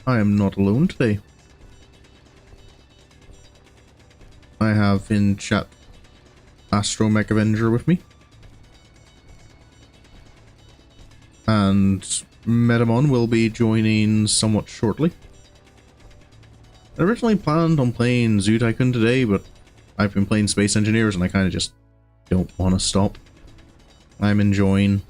I am not alone today. I have in chat Astromech Avenger with me. And Metemon will be joining somewhat shortly. I originally planned on playing Zoo Tycoon today, but I've been playing Space Engineers and I kind of just don't want to stop. I'm enjoying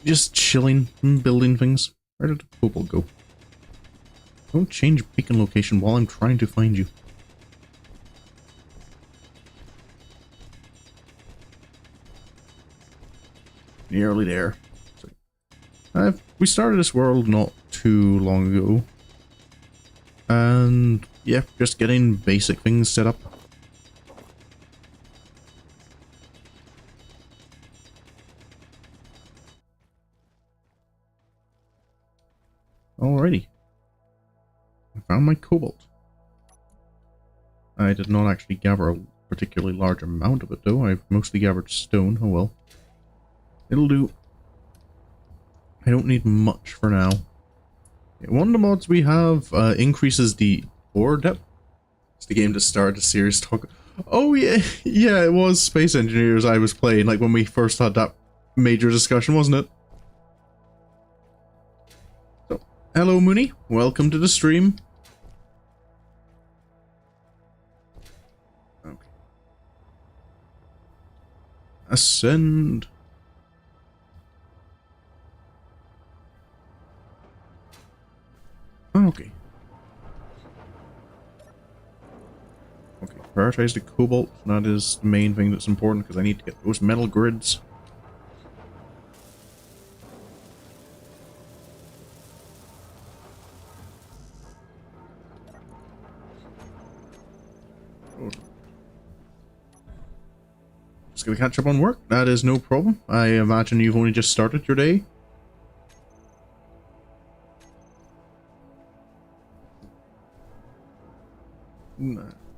just chilling and building things. Where did the Cobalt go? Don't change beacon location while I'm trying to find you. Nearly there. We started this world not too long ago. And yeah, just getting basic things set up. Alrighty. I found my cobalt. I did not actually gather a particularly large amount of it though. I've mostly gathered stone. Oh well. It'll do. I don't need much for now. One of the mods we have increases the ore depth. It's the game to start a serious talk. Oh yeah, yeah, it was Space Engineers I was playing, like when we first had that major discussion, wasn't it? So, hello Mooney, welcome to the stream. Okay. Ascend. Okay. Okay, prioritize the cobalt. That is the main thing that's important because I need to get those metal grids. Just gonna catch up on work. That is no problem. I imagine you've only just started your day.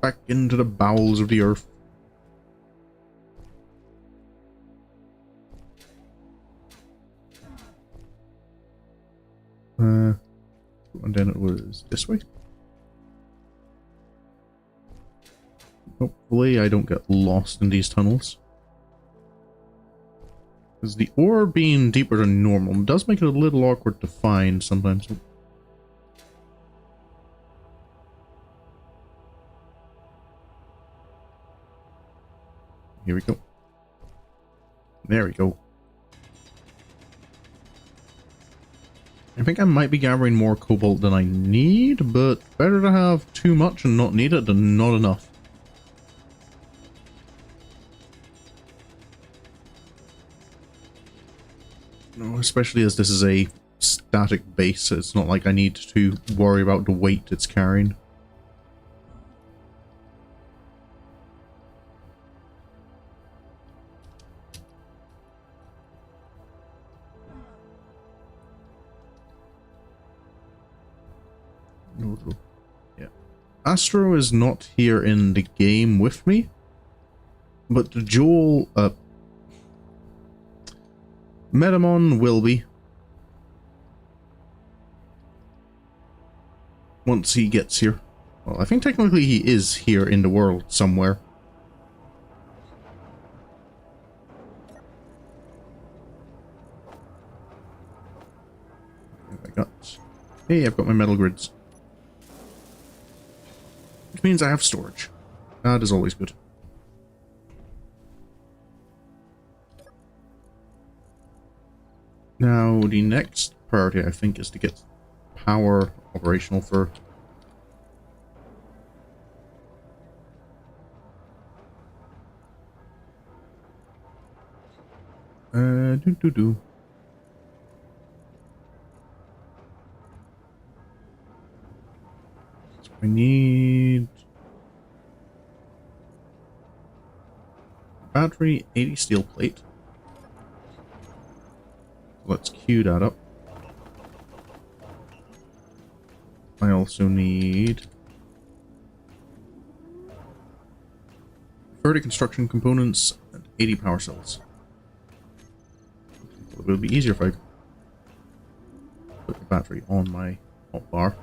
Back into the bowels of the earth. And then it was this way. Hopefully I don't get lost in these tunnels. Because the ore being deeper than normal does make it a little awkward to find sometimes. Here we go. There we go. I think I might be gathering more cobalt than I need, but better to have too much and not need it than not enough. No, especially as this is a static base, it's not like I need to worry about the weight it's carrying. Yeah. Astro is not here in the game with me, but Joel, Metemon will be. Once he gets here. Well, I think technically he is here in the world somewhere. Hey, I've got my metal grids. Which means I have storage. That is always good. Now, the next priority, I think, is to get power operational for... So I need... battery, 80 steel plate. Let's queue that up. I also need 30 construction components and 80 power cells. It would be easier if I put the battery on my hotbar.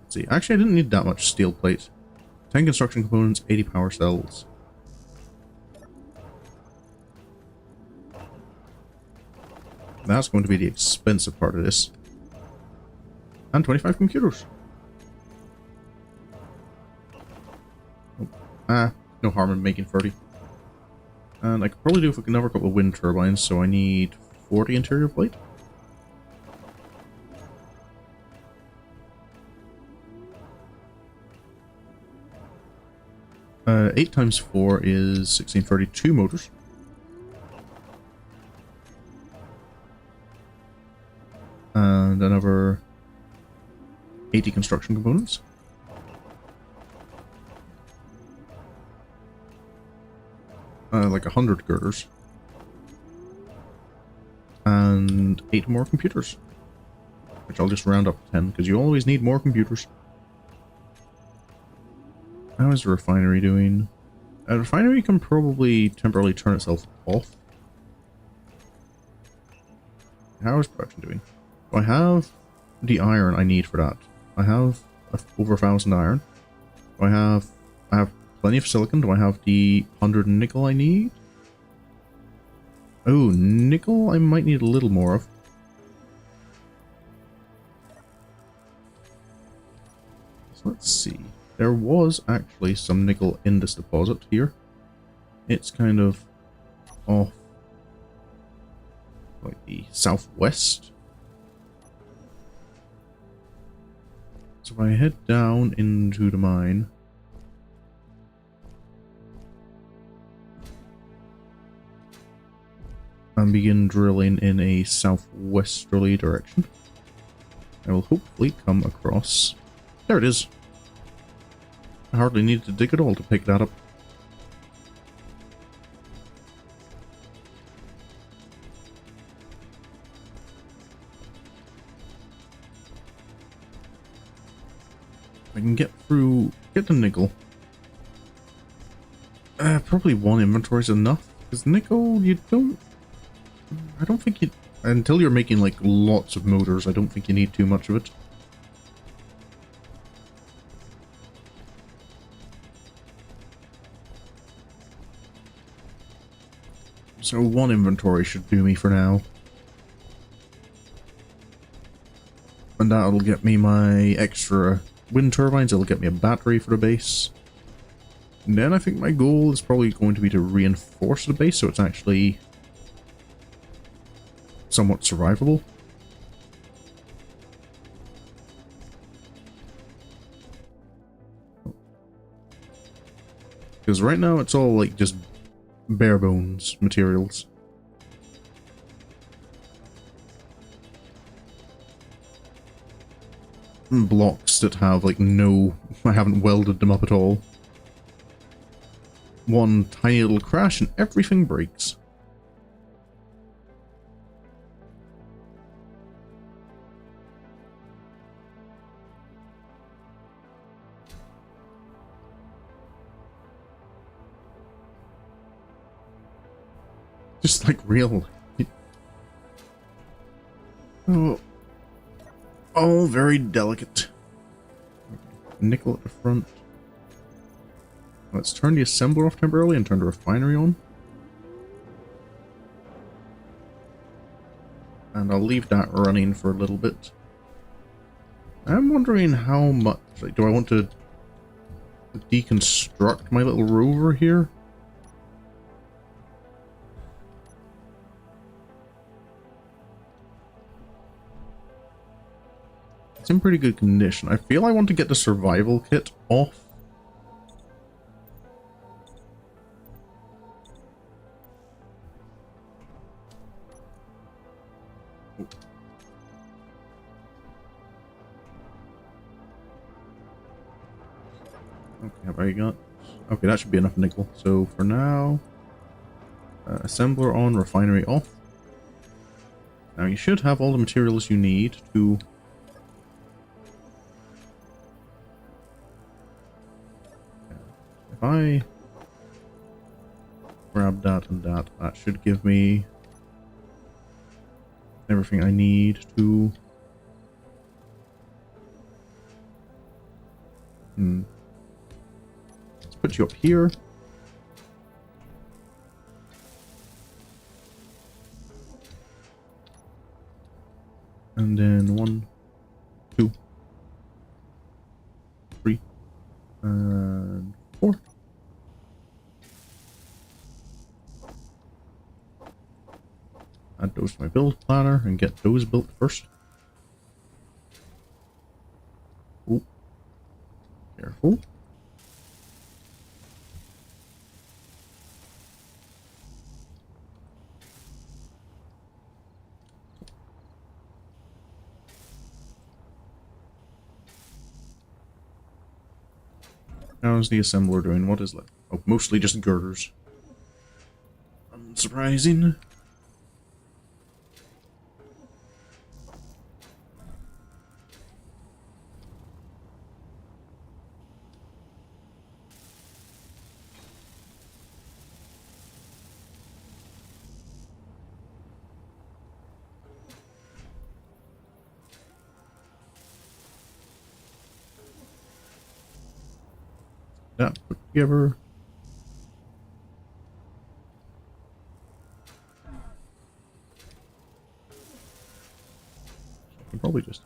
Let's see. Actually, I didn't need that much steel plate. 10 construction components, 80 power cells. That's going to be the expensive part of this. And 25 computers. Oh. No harm in making 30. And I could probably do with another couple of wind turbines, so I need 40 interior plate. Uh, 8 times 4 is 1632 motors. And another 80 construction components. Like 100 girders. And 8 more computers. Which I'll just round up to 10, because you always need more computers. How is the refinery doing? A refinery can probably temporarily turn itself off. How is production doing? Do I have the iron I need for that? I have over 1,000 iron. Do I have plenty of silicon? Do I have the 100 nickel I need? Oh, nickel I might need a little more of. So let's see. There was actually some nickel in this deposit here. It's kind of off like the southwest. So if I head down into the mine, and begin drilling in a southwesterly direction, I will hopefully come across... There it is. I hardly needed to dig at all to pick that up. I can get through... get the nickel. Probably one inventory is enough. Because nickel, you don't... I don't think you... Until you're making, like, lots of motors, I don't think you need too much of it. So one inventory should do me for now. And that'll get me my extra wind turbines, it'll get me a battery for the base. And then I think my goal is probably going to be to reinforce the base so it's actually somewhat survivable. Because right now it's all like just bare bones materials. Blocks that have like no... I haven't welded them up at all. One tiny little crash and everything breaks. Just like real. Oh. All very delicate. Nickel at the front. Let's turn the assembler off temporarily and turn the refinery on. And I'll leave that running for a little bit. I'm wondering how much... Like, do I want to deconstruct my little rover here? It's in pretty good condition. I feel I want to get the survival kit off. Okay, have I got... Okay, that should be enough nickel. So for now, assembler on, refinery off. Now you should have all the materials you need to... If I grab that and that, that should give me everything I need to Let's put you up here. And then 1, 2, 3, and 4. Add those to my build planner and get those built first. Oh, careful. How's the assembler doing? What is left? Oh, mostly just girders. Unsurprising. That put together. I can probably just.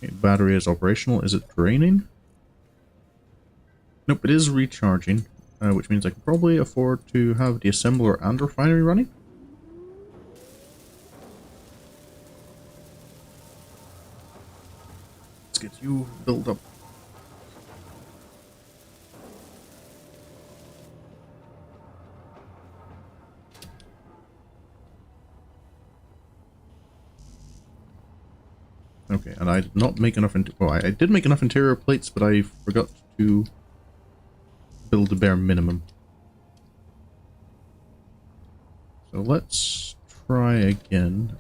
Okay, battery is operational. Is it draining? Nope, it is recharging, which means I can probably afford to have the assembler and refinery running. Let's get you built up. Okay, and I did not make enough I did make enough interior plates, but I forgot to build the bare minimum. So let's try again.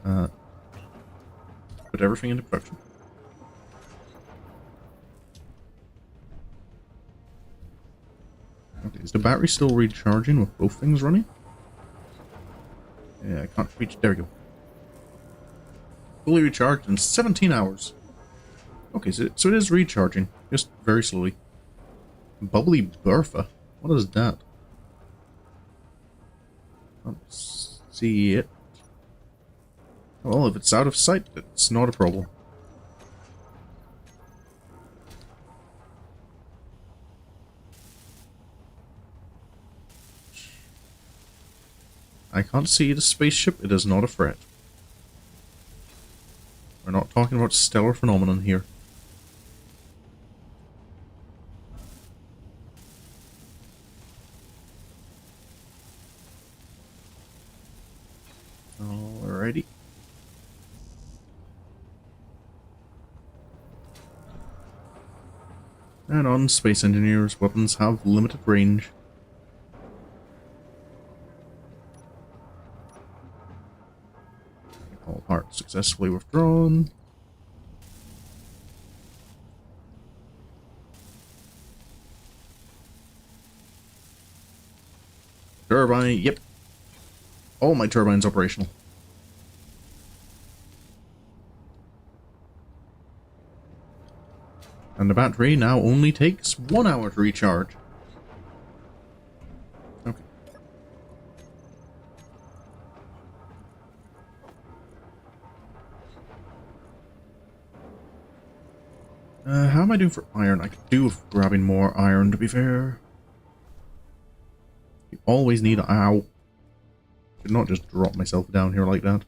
Put everything into production. Okay, is the battery still recharging with both things running? Yeah, I can't reach. There we go. Fully recharged in 17 hours. Okay, so it is recharging, just very slowly. Bubbly Bertha? What is that? Let's see it. Well, if it's out of sight, it's not a problem. I can't see the spaceship, it is not a threat. We're not talking about stellar phenomenon here. Alrighty. And on Space Engineers, weapons have limited range. All parts successfully withdrawn. Turbine, yep. All my turbines operational. And the battery now only takes 1 hour to recharge. Okay. How am I doing for iron? I could do with grabbing more iron, to be fair. You always need... Ow. Did not just drop myself down here like that.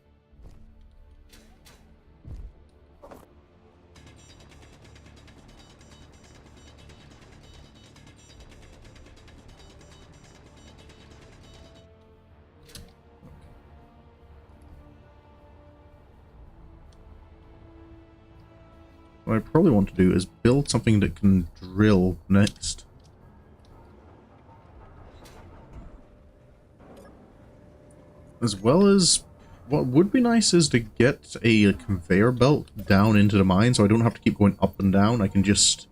What I probably want to do is build something that can drill next. As well as, what would be nice is to get a conveyor belt down into the mine so I don't have to keep going up and down. I can just...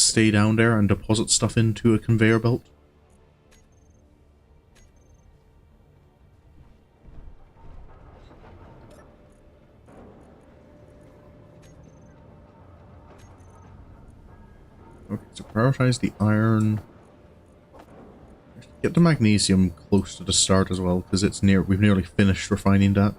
stay down there and deposit stuff into a conveyor belt. Okay, so prioritize the iron. Get the magnesium close to the start as well, because we've nearly finished refining that.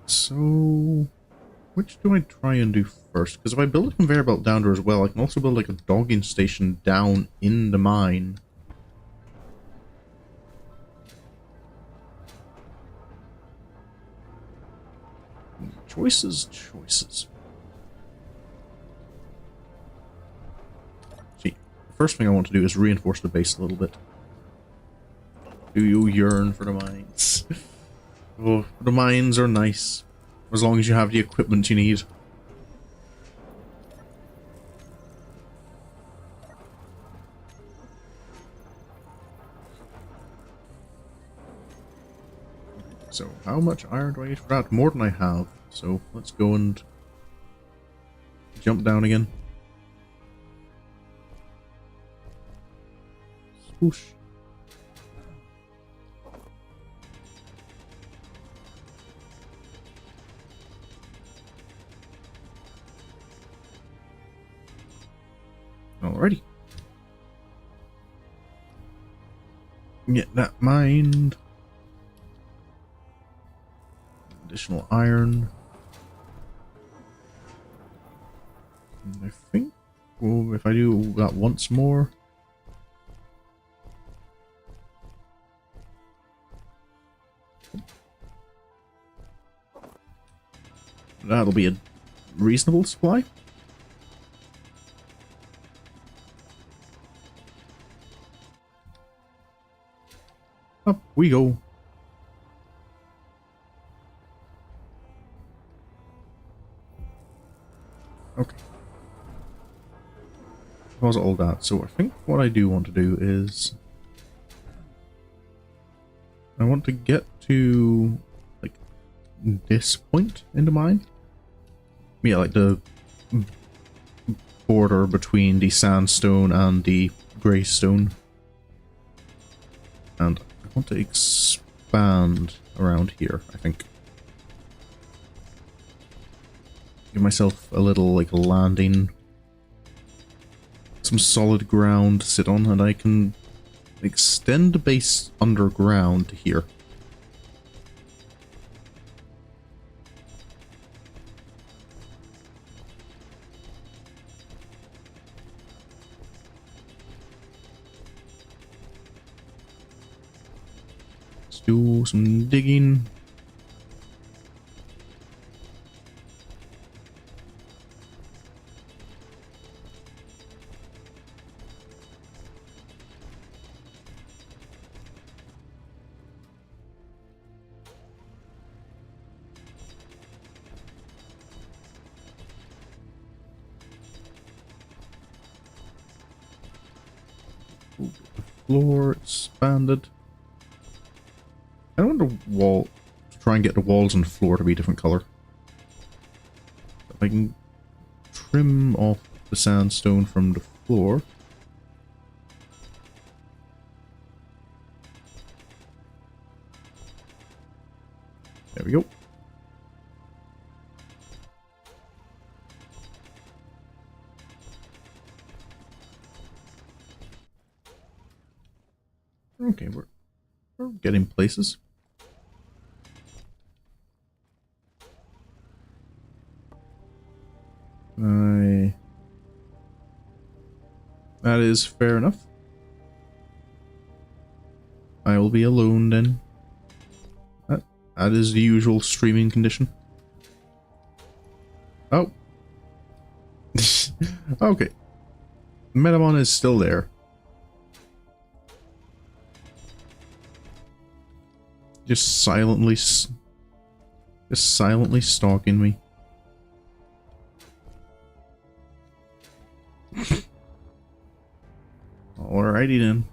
So, which do I try and do first? Because if I build a conveyor belt down there as well, I can also build like a dogging station down in the mine. Choices. See, the first thing I want to do is reinforce the base a little bit. Do you yearn for the mines? Oh, the mines are nice. As long as you have the equipment you need. So, how much iron do I need for that? More than I have. So, let's go and jump down again. Swoosh. Alrighty. Get that mined. Additional iron. And I think, well, if I do that once more. That'll be a reasonable supply. Up we go. Okay. Pause all that. So I think what I do want to do is I want to get to like this point in the mine. Yeah, like the border between the sandstone and the greystone. And I want to expand around here, I think. Give myself a little, like, landing. Some solid ground to sit on, and I can extend the base underground to here. Let's do some digging. Ooh, the floor expanded. I want the wall to try and get the walls and floor to be a different color. If I can trim off the sandstone from the floor. There we go. Okay, we're getting places. That is fair enough. I will be alone then. That is the usual streaming condition. Oh. Okay. Metemon is still there. Just silently stalking me. Alrighty then.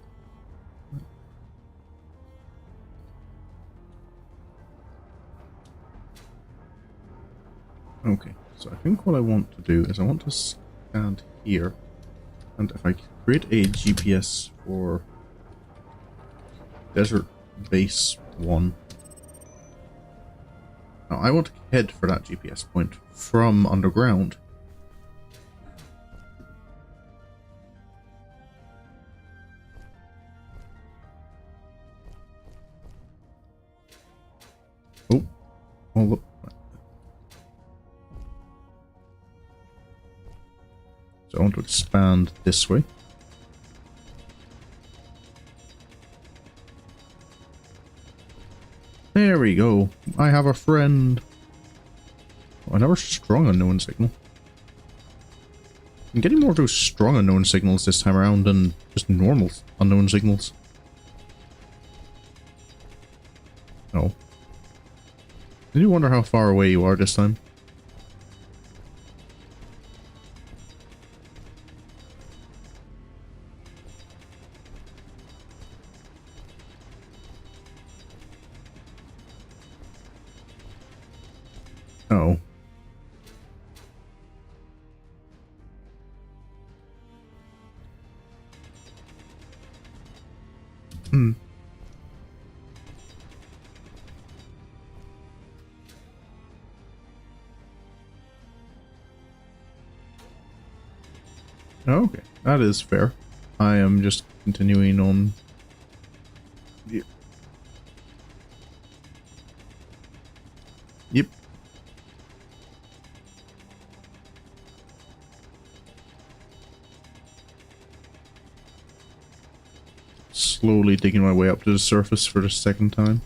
Okay, so I think what I want to do is I want to stand here, and if I create a GPS for Desert Base 1. Now I want to head for that GPS point from underground. Oh, hold up. So I want to expand this way. There we go. I have a friend. Oh, another strong unknown signal. I'm getting more of those strong unknown signals this time around than just normal unknown signals. Oh. Did you wonder how far away you are this time? Oh. Hmm. Okay, that is fair. I am just continuing on. Yep. Slowly digging my way up to the surface for the second time.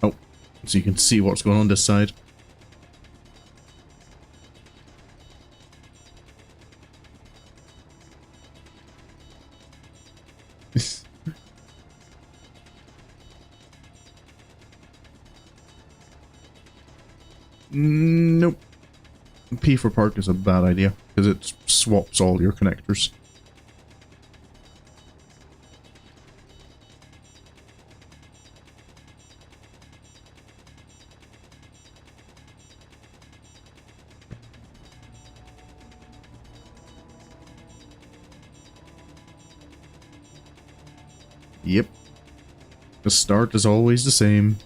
Oh, so you can see what's going on this side. Nope. P for park is a bad idea, because it swaps all your connectors. Yep. The start is always the same.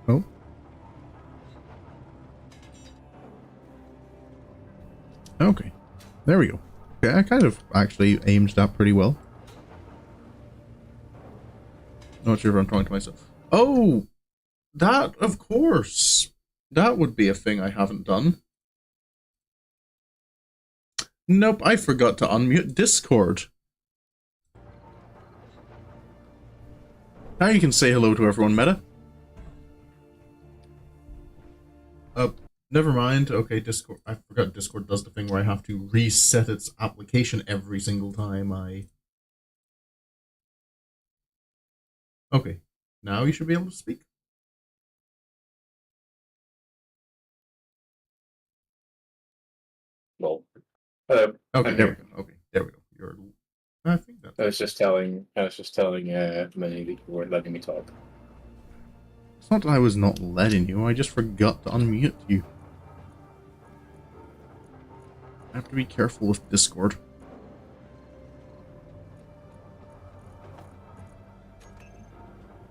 Oh. Okay. There we go. Okay, I kind of actually aimed that pretty well. Not sure if I'm talking to myself. Oh! That, of course! That would be a thing I haven't done. Nope, I forgot to unmute Discord. Now you can say hello to everyone, Meta. Never mind. Okay, Discord. I forgot Discord does the thing where I have to reset its application every single time I... Okay, now you should be able to speak. Well, okay, there we go. Okay, there we go. You're... I think that... I was just telling Minnie that you weren't letting me talk. It's not that I was not letting you, I just forgot to unmute you. I have to be careful with Discord.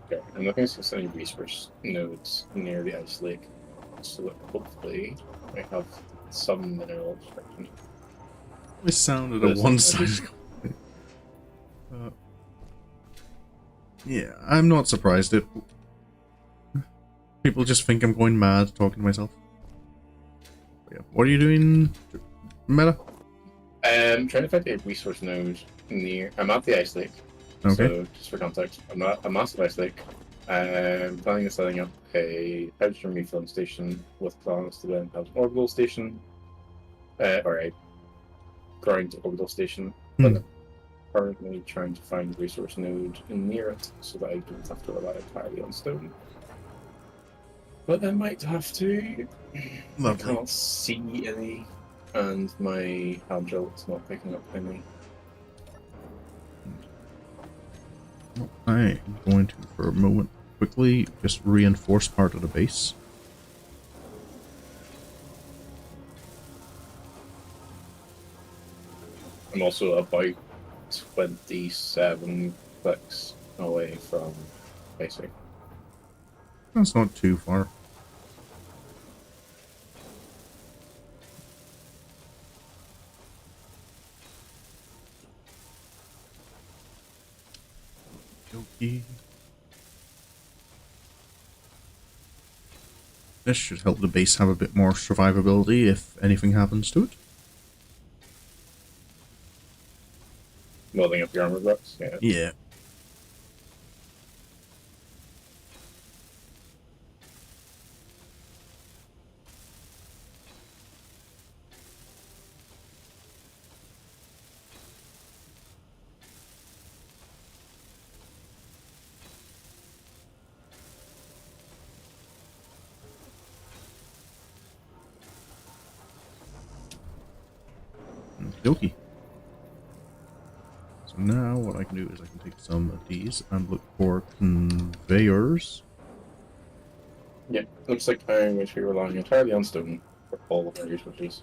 Okay, I'm looking at any resource nodes near the ice lake, so that hopefully I have some mineral extraction. It sounded a one-sided... yeah, I'm not surprised. People just think I'm going mad talking to myself. But yeah, what are you doing, Meta? I'm trying to find a resource node near... I'm at the ice lake. Okay. So, just for context, I'm at a massive ice lake. I'm planning on setting up a hydrogen refilling station with plans to then have an orbital station, or a ground orbital station, Hmm. but I'm currently trying to find a resource node near it so that I don't have to rely entirely on stone. But I might have to. I Lovely. can't see any, and my hand drill is not picking up any. Well, I am going to, for a moment, quickly just reinforce part of the base. I'm also about 27 clicks away from basic. That's not too far. Okay. This should help the base have a bit more survivability if anything happens to it. Building up your armor blocks, yeah. Yeah. Okey-dokey. So now what I can do is I can take some of these and look for conveyors. Yeah, looks like I'm going to be relying entirely on stone for all of our resources.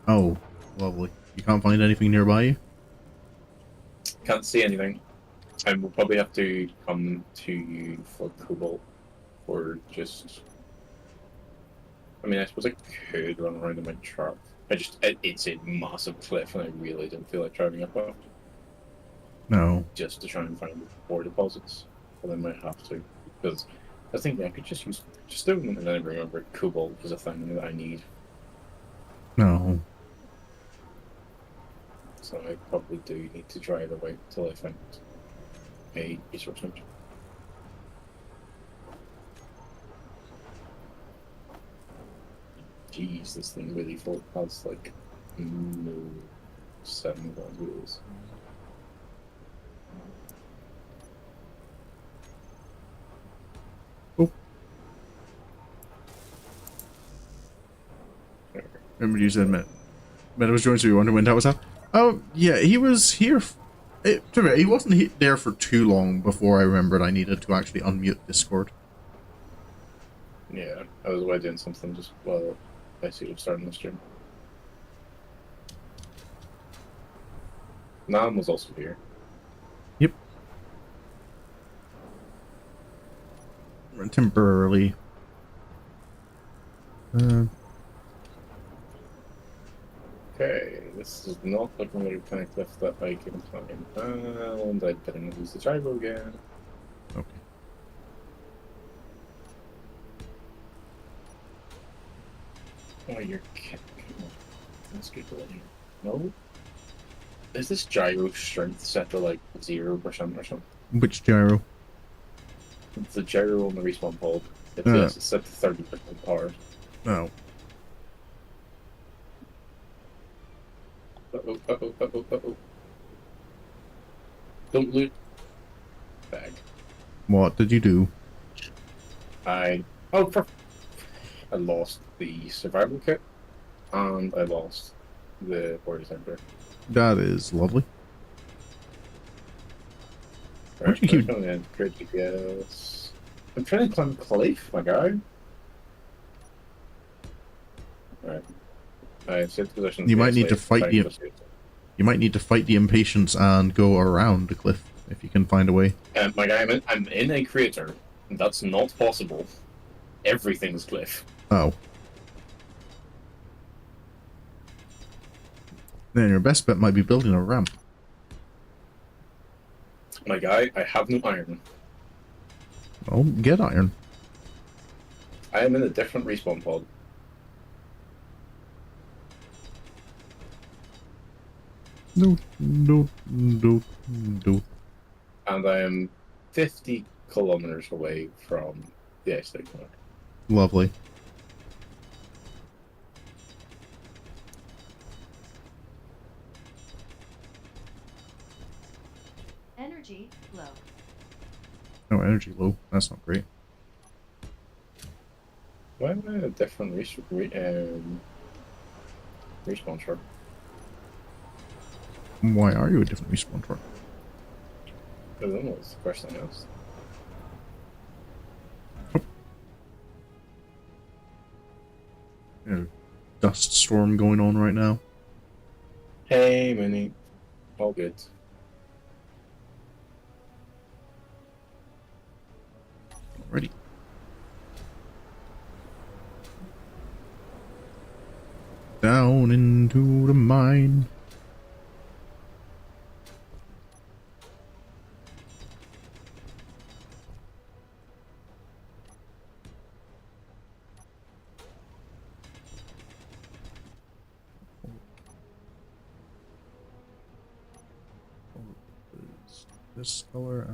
Oh, lovely. You can't find anything nearby you? Can't see anything. I will probably have to come to you for cobalt, or just. I mean, I suppose I could run around in my truck. It's a massive cliff, and I really don't feel like driving up it No. just to try and find ore deposits. But I might have to, because I was thinking I could just use stone, and then I remember cobalt is a thing that I need, No. so I probably do need to drive away until I find a resource node. Jeez, this thing really has like no 7 wheels. Oh. Remember you said Met was joined, so you wonder when that was up? Oh, yeah, he was here. He wasn't there for too long before I remembered I needed to actually unmute Discord. Yeah, I was away doing something just while I see was starting the stream. Nam was also here. Yep. Temporarily. Okay, this is not looking like a kind of cliff that I can climb. And I better not use the gyro again. Okay. Oh, you're kidding. Let's get going here. No? Is this gyro strength set to like 0% or something? Which gyro? The gyro on the respawn pod. It's set to 30% power. No. Uh-oh, uh-oh, uh-oh, uh-oh. Don't loot. Bag. What did you do? I lost the survival kit, and I lost the border center. That is lovely. Right, I'm going to create GPS. I'm trying to climb cliff, my guy. Alright. I set position. You might need to fight the. You might need to fight the impatience and go around the cliff if you can find a way. My guy, I'm in a crater. That's not possible. Everything's cliff. Oh. Then your best bet might be building a ramp. My guy, I have no iron. Well, get iron. I am in a different respawn pod. No. And I am 50 kilometers away from the ice lake. Lovely. Energy low. Oh, energy low. That's not great. Why am I a different respawn truck? Why are you a different respawn truck? I don't know. What's the question I asked? Yeah, dust storm going on right now. Hey, Minnie. All good. Alrighty. Down into the mine. This color,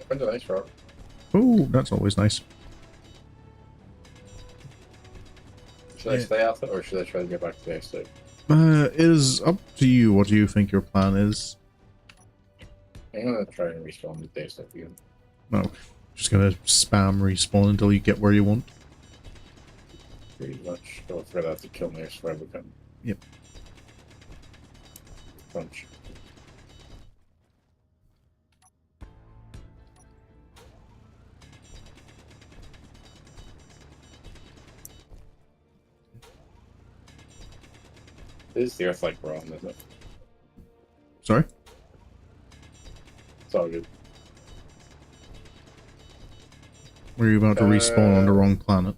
When's the nice rock? oh, that's always nice. Should I stay at it, or should I try to get back to the estate? It is up to you. What do you think your plan is? I'm gonna try and respawn the day estate again. No, just gonna spam respawn until you get where you want. Pretty much. Go for that to kill me if I can. Yep. Punch. This is the Earth like we're on, isn't it? Sorry? It's all good. Were you about to respawn on the wrong planet?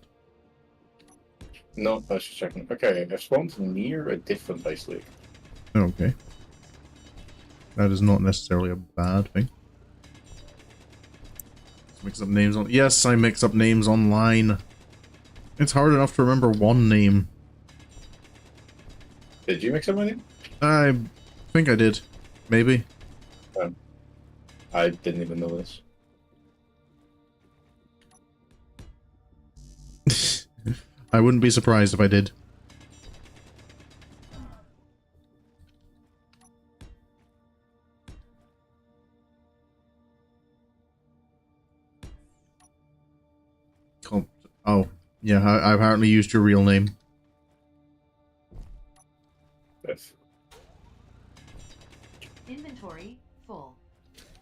No, I was just checking. Okay, I spawned near a different ice lake. Okay. That is not necessarily a bad thing. Let's mix up names on. Yes, I mix up names online. It's hard enough to remember one name. Did you mix up my name? I think I did. Maybe. I didn't even know this. I wouldn't be surprised if I did. Oh, yeah, I apparently used your real name. If Inventory full.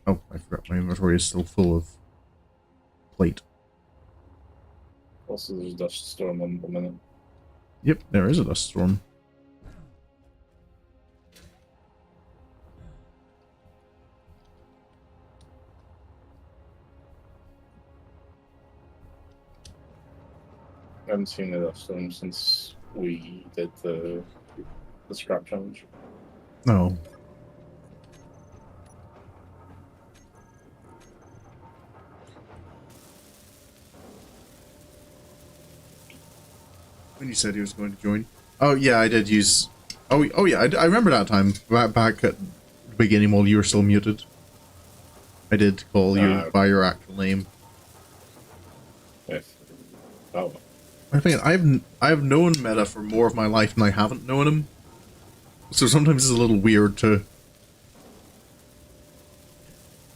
Oh, I forgot my inventory is still full of plate. also there's a dust storm on the minute. Yep, there is a dust storm. I haven't seen a dust storm since we did the scrap challenge. No. When you said he was going to join. Oh yeah, I did use. Oh yeah, I remember that time back at the beginning while you were still muted. I did call you by your actual name. If oh, I think I've known Meta for more of my life than I haven't known him. So sometimes it's a little weird to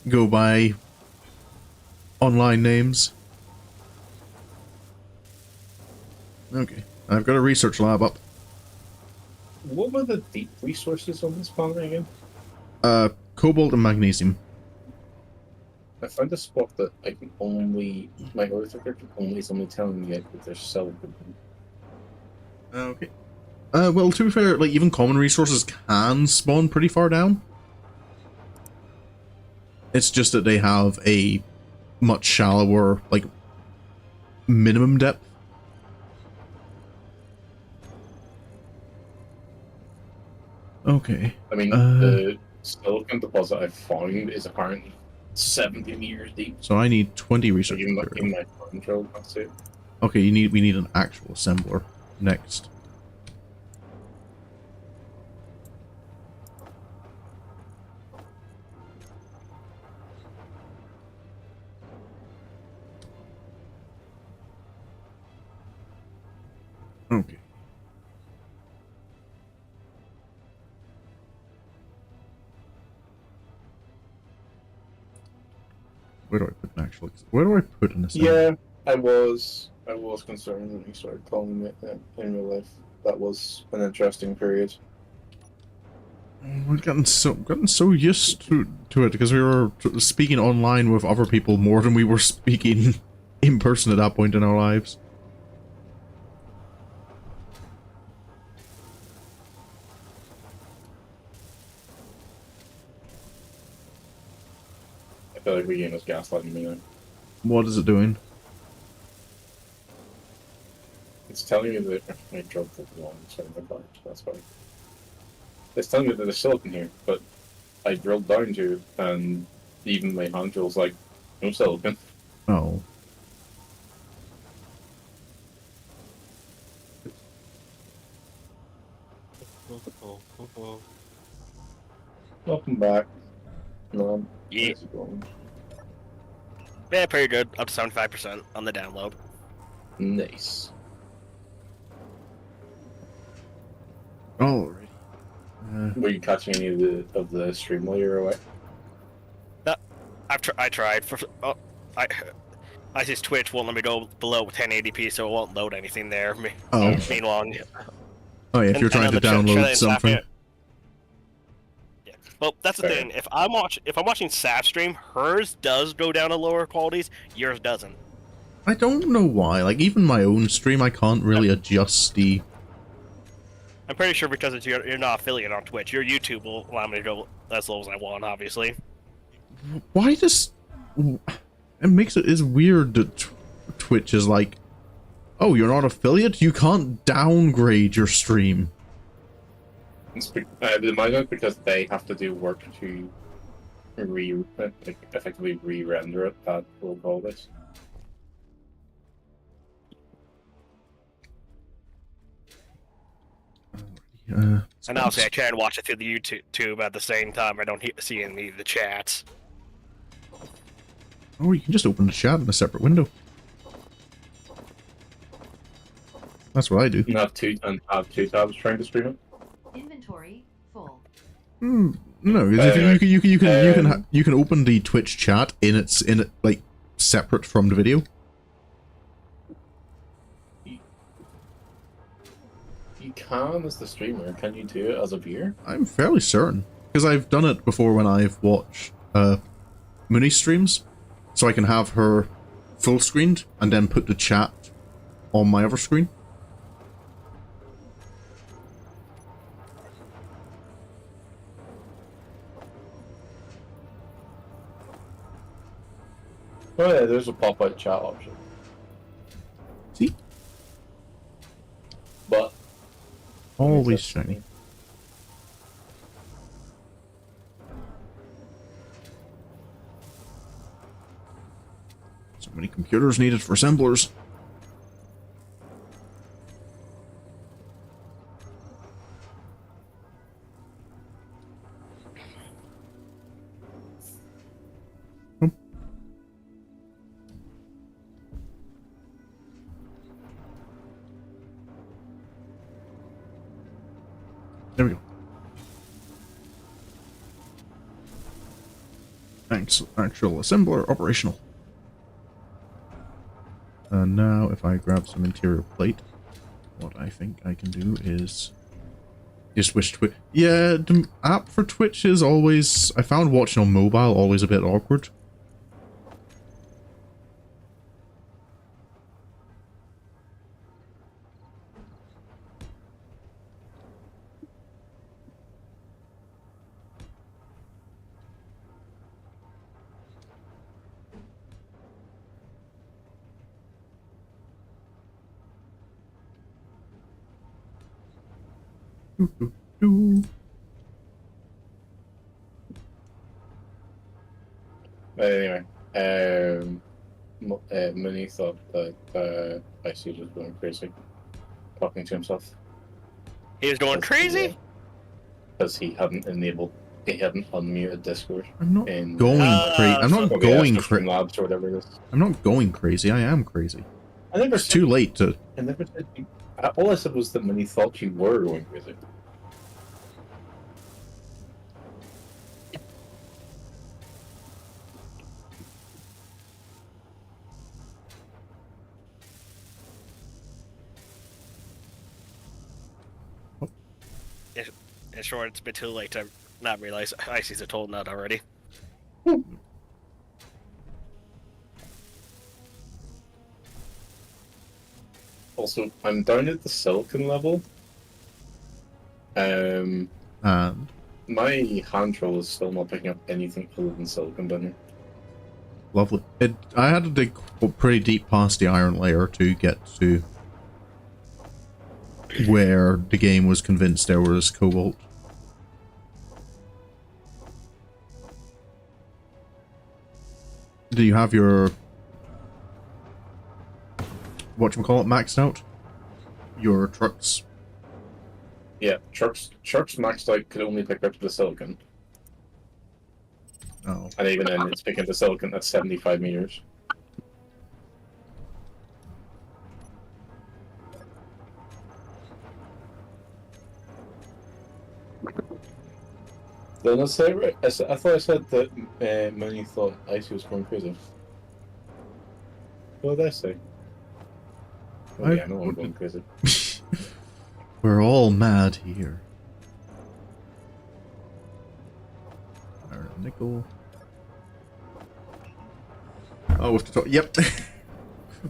go by online names. Okay, I've got a research lab up. what were the deep resources on this planet again? Cobalt and magnesium. I found a spot that I can only my Earth record can only is only telling me that there's silicon. Okay. Well, to be fair, like, even common resources can spawn pretty far down. It's just that they have a much shallower, like, minimum depth. Okay. I mean, the silicon deposit I found is apparently 70 meters deep. So I need 20 research Even material. my control, that's it. Okay, we need an actual assembler next. Where do I put an actual? Where do I put an assembly? Yeah, I was concerned when you started calling it in real life. That was an interesting period. We've gotten so used to it because we were speaking online with other people more than we were speaking in person at that point in our lives. I feel like the game is gaslighting me now. What is it doing? It's telling me that I dropped the wrong side of my card. That's fine. It's telling me that there's silicon here, but I drilled down to it, and even my hand feels like no silicon. Oh. Welcome back. No, Yeah. how's it going? Yeah, pretty good. Up to 75% on the download. Nice. Alrighty. Were you catching any of the stream while you were away? I tried for. Oh, I see Twitch won't let me go below 1080p, so it won't load anything there. Oh. Meanwhile, Oh yeah, if you're trying to download something. Yeah. Well, that's the Fair. thing. If I'm watching Saf stream, hers does go down to lower qualities. Yours doesn't. I don't know why. Like even my own stream, I can't really adjust the. I'm pretty sure because you're not affiliate on Twitch. Your YouTube will allow me to go as low as I want, obviously. Why does it makes it is weird that Twitch is like, oh, you're not affiliate, you can't downgrade your stream. It might not because they have to do work to effectively re-render it. That will call this. And obviously, I try and watch it through the YouTube at the same time. I don't see any of the chats. Oh, you can just open the chat in a separate window. That's what I do. And have two tabs trying to stream it. Inventory full. No, 'cause if you can open the Twitch chat in it like separate from the video. You can as the streamer. Can you do it as a viewer? I'm fairly certain because I've done it before when I've watched Mooney streams, so I can have her full screened and then put the chat on my other screen. Oh yeah, there's a pop-out chat option. See? But Always shiny. So many computers needed for assemblers. There we go. Thanks. Actual assembler operational. Now, if I grab some interior plate, what I think I can do is just switch Twitch. Yeah, the app for Twitch is always. I found watching on mobile always a bit awkward. anyway, Mooney thought that IC was going crazy, talking to himself. He was going crazy? Because he hadn't unmuted Discord. I'm not in, going crazy. I'm not going crazy. Labs or whatever it is. I'm not going crazy. I am crazy. I never It's said, too late to. I never said. All I said was that Mooney thought you were going crazy. in short, it's a bit too late to not realize Icy's a total nut already. Also, I'm down at the silicon level. And My hand troll is still not picking up anything other than silicon down here. lovely. I had to dig pretty deep past the iron layer to get to where the game was convinced there was cobalt. Do you have your whatchamacallit maxed out? Your trucks? Yeah, trucks maxed out could only pick up the silicon. Oh. And even then, it's picking up the silicon at 75 meters. Did I say it right? I thought I said that Mooney thought Icy was going crazy. What did I say? Oh, yeah, I know I'm going crazy. We're all mad here. Iron and nickel. Oh, we have to talk. Yep.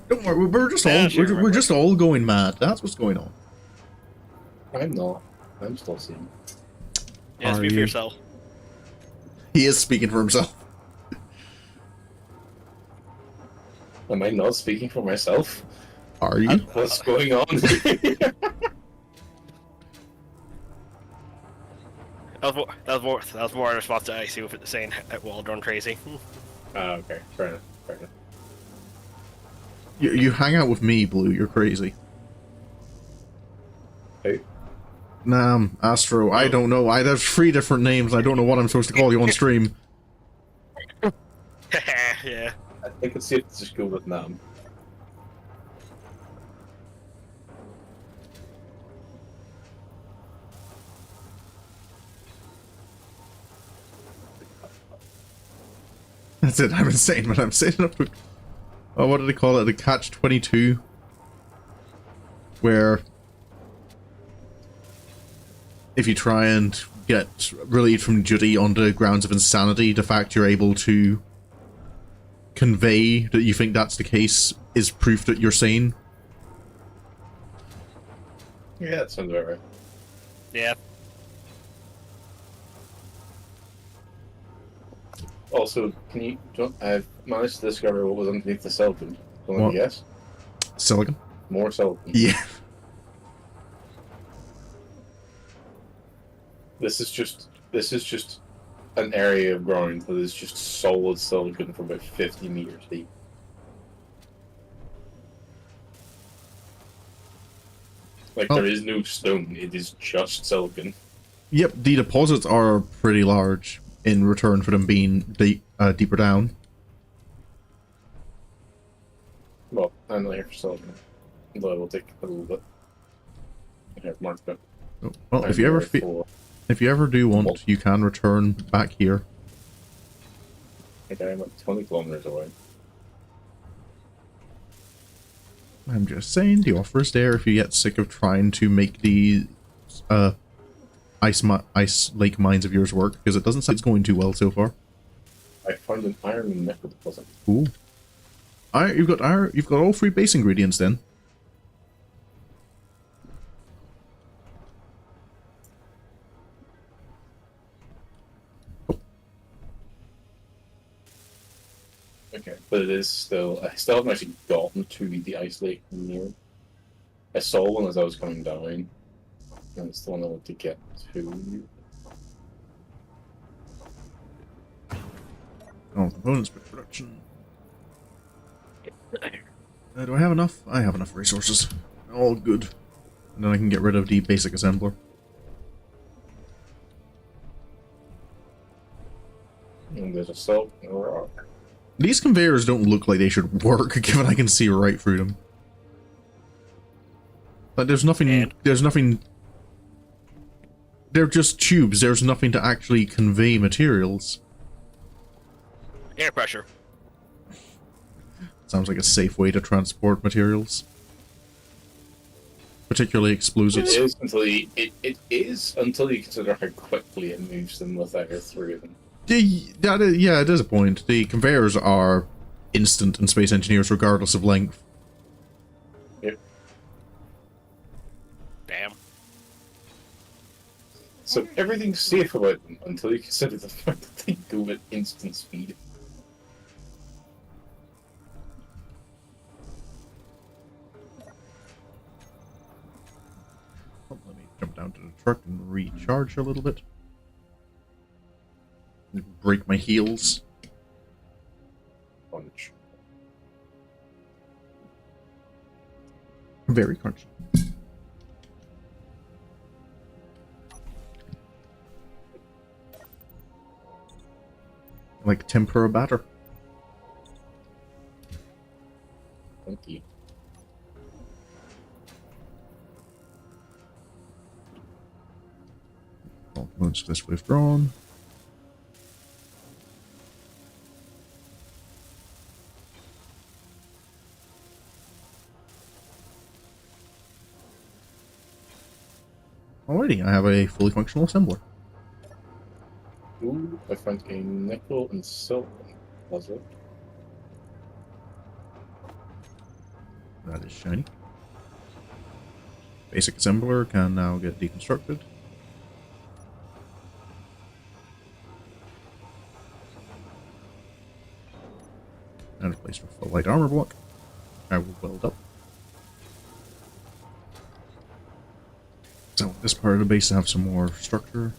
Don't worry, we're just all Yeah, sure, we're just all going mad. That's what's going on. I'm not. I'm still seeing. Yeah, Are speak for you? yourself. He is speaking for himself. Am I not speaking for myself? Are you? What's going on? That was more in response to Icy with it saying, "Well done, crazy." Okay, fair enough. Fair enough. You hang out with me, Blue. You're crazy. Hey. Nah, Astro. I don't know. There's 3 different names. I don't know what I'm supposed to call you on stream. Yeah. I think it's safe to just go with Nam. That's it. I'm insane, but I'm saying enough to. Oh, what did they call it? The Catch-22, where if you try and get relieved from duty on the grounds of insanity, the fact you're able to convey that you think that's the case is proof that you're sane. Yeah, that sounds about right. Yeah. Also, I've managed to discover what was underneath the silicon. Don't let What? me guess. Silicon? More silicon. Yeah. This is just an area of ground that is just solid silicon for about 50 meters deep. Like, Oh. there is no stone, it is just silicon. Yep, the deposits are pretty large in return for them being deeper down. Well, I'm not here for silicon. Although it will take a little bit. I have marked it. Oh, well, I'm if you ever here for- if you ever do want, Well- you can return back here. Okay, I'm like 20 kilometers away. I'm just saying, the offer is there if you get sick of trying to make the ice lake mines of yours work, because it doesn't sound it's going too well so far. I found an iron and nickel deposit. Cool. You've got all 3 base ingredients then. Okay, but it is still. I still haven't actually gotten to the ice lake near. I saw one as I was coming down, and it's the one I want to get to. Oh, components production. Do I have enough? I have enough resources. All good. And then I can get rid of the basic assembler. And there's a silk and a rock. These conveyors don't look like they should work, given I can see right through them. Like, there's nothing... They're just tubes. There's nothing to actually convey materials. Air pressure. Sounds like a safe way to transport materials. particularly It explosives. is until it is until you consider how quickly it moves them with either three of them. Yeah, it is a point. The conveyors are instant in Space Engineers regardless of length. Yep. Damn. So everything's safe about them until you consider the fact that they go at instant speed. Oh, let me jump down to the truck and recharge a little bit. Break my heels. Punch. Very crunchy. Like tempura batter. Thank you. All components successfully withdrawn. Alrighty, I have a fully functional assembler. Ooh, I found a nickel and silver puzzle. That is shiny. Basic assembler can now get deconstructed. And replaced with a light armor block. I will weld up. So this part of the base to have some more structure.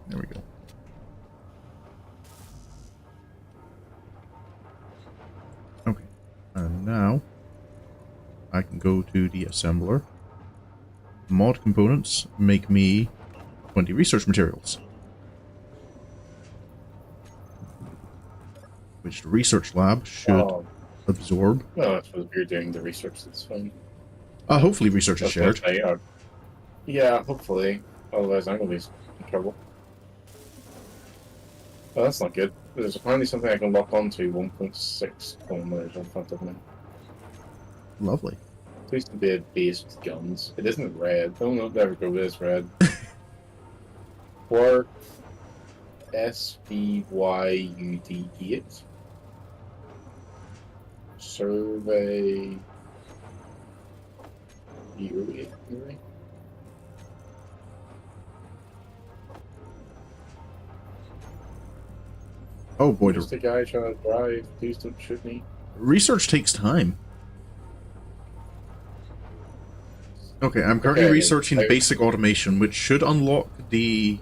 There we go. Okay, and now I can go to the assembler. Mod components make me 20 research materials. Which the research lab should absorb. No, I suppose if you're doing the research, that's fine. Hopefully research is That's shared. what yeah, hopefully. Otherwise, I'm going to be in trouble. Oh, that's not good. There's apparently something I can lock onto 1.6 kilometers in front of me. Lovely. It used to be a base with guns. It isn't red. Oh no, there we go, it is red. Quark SVYUD8. Survey U8, maybe? Oh boy, Just a guy trying to drive. Please don't shoot me. research takes time. Okay, I'm currently Okay, researching basic automation, which should unlock the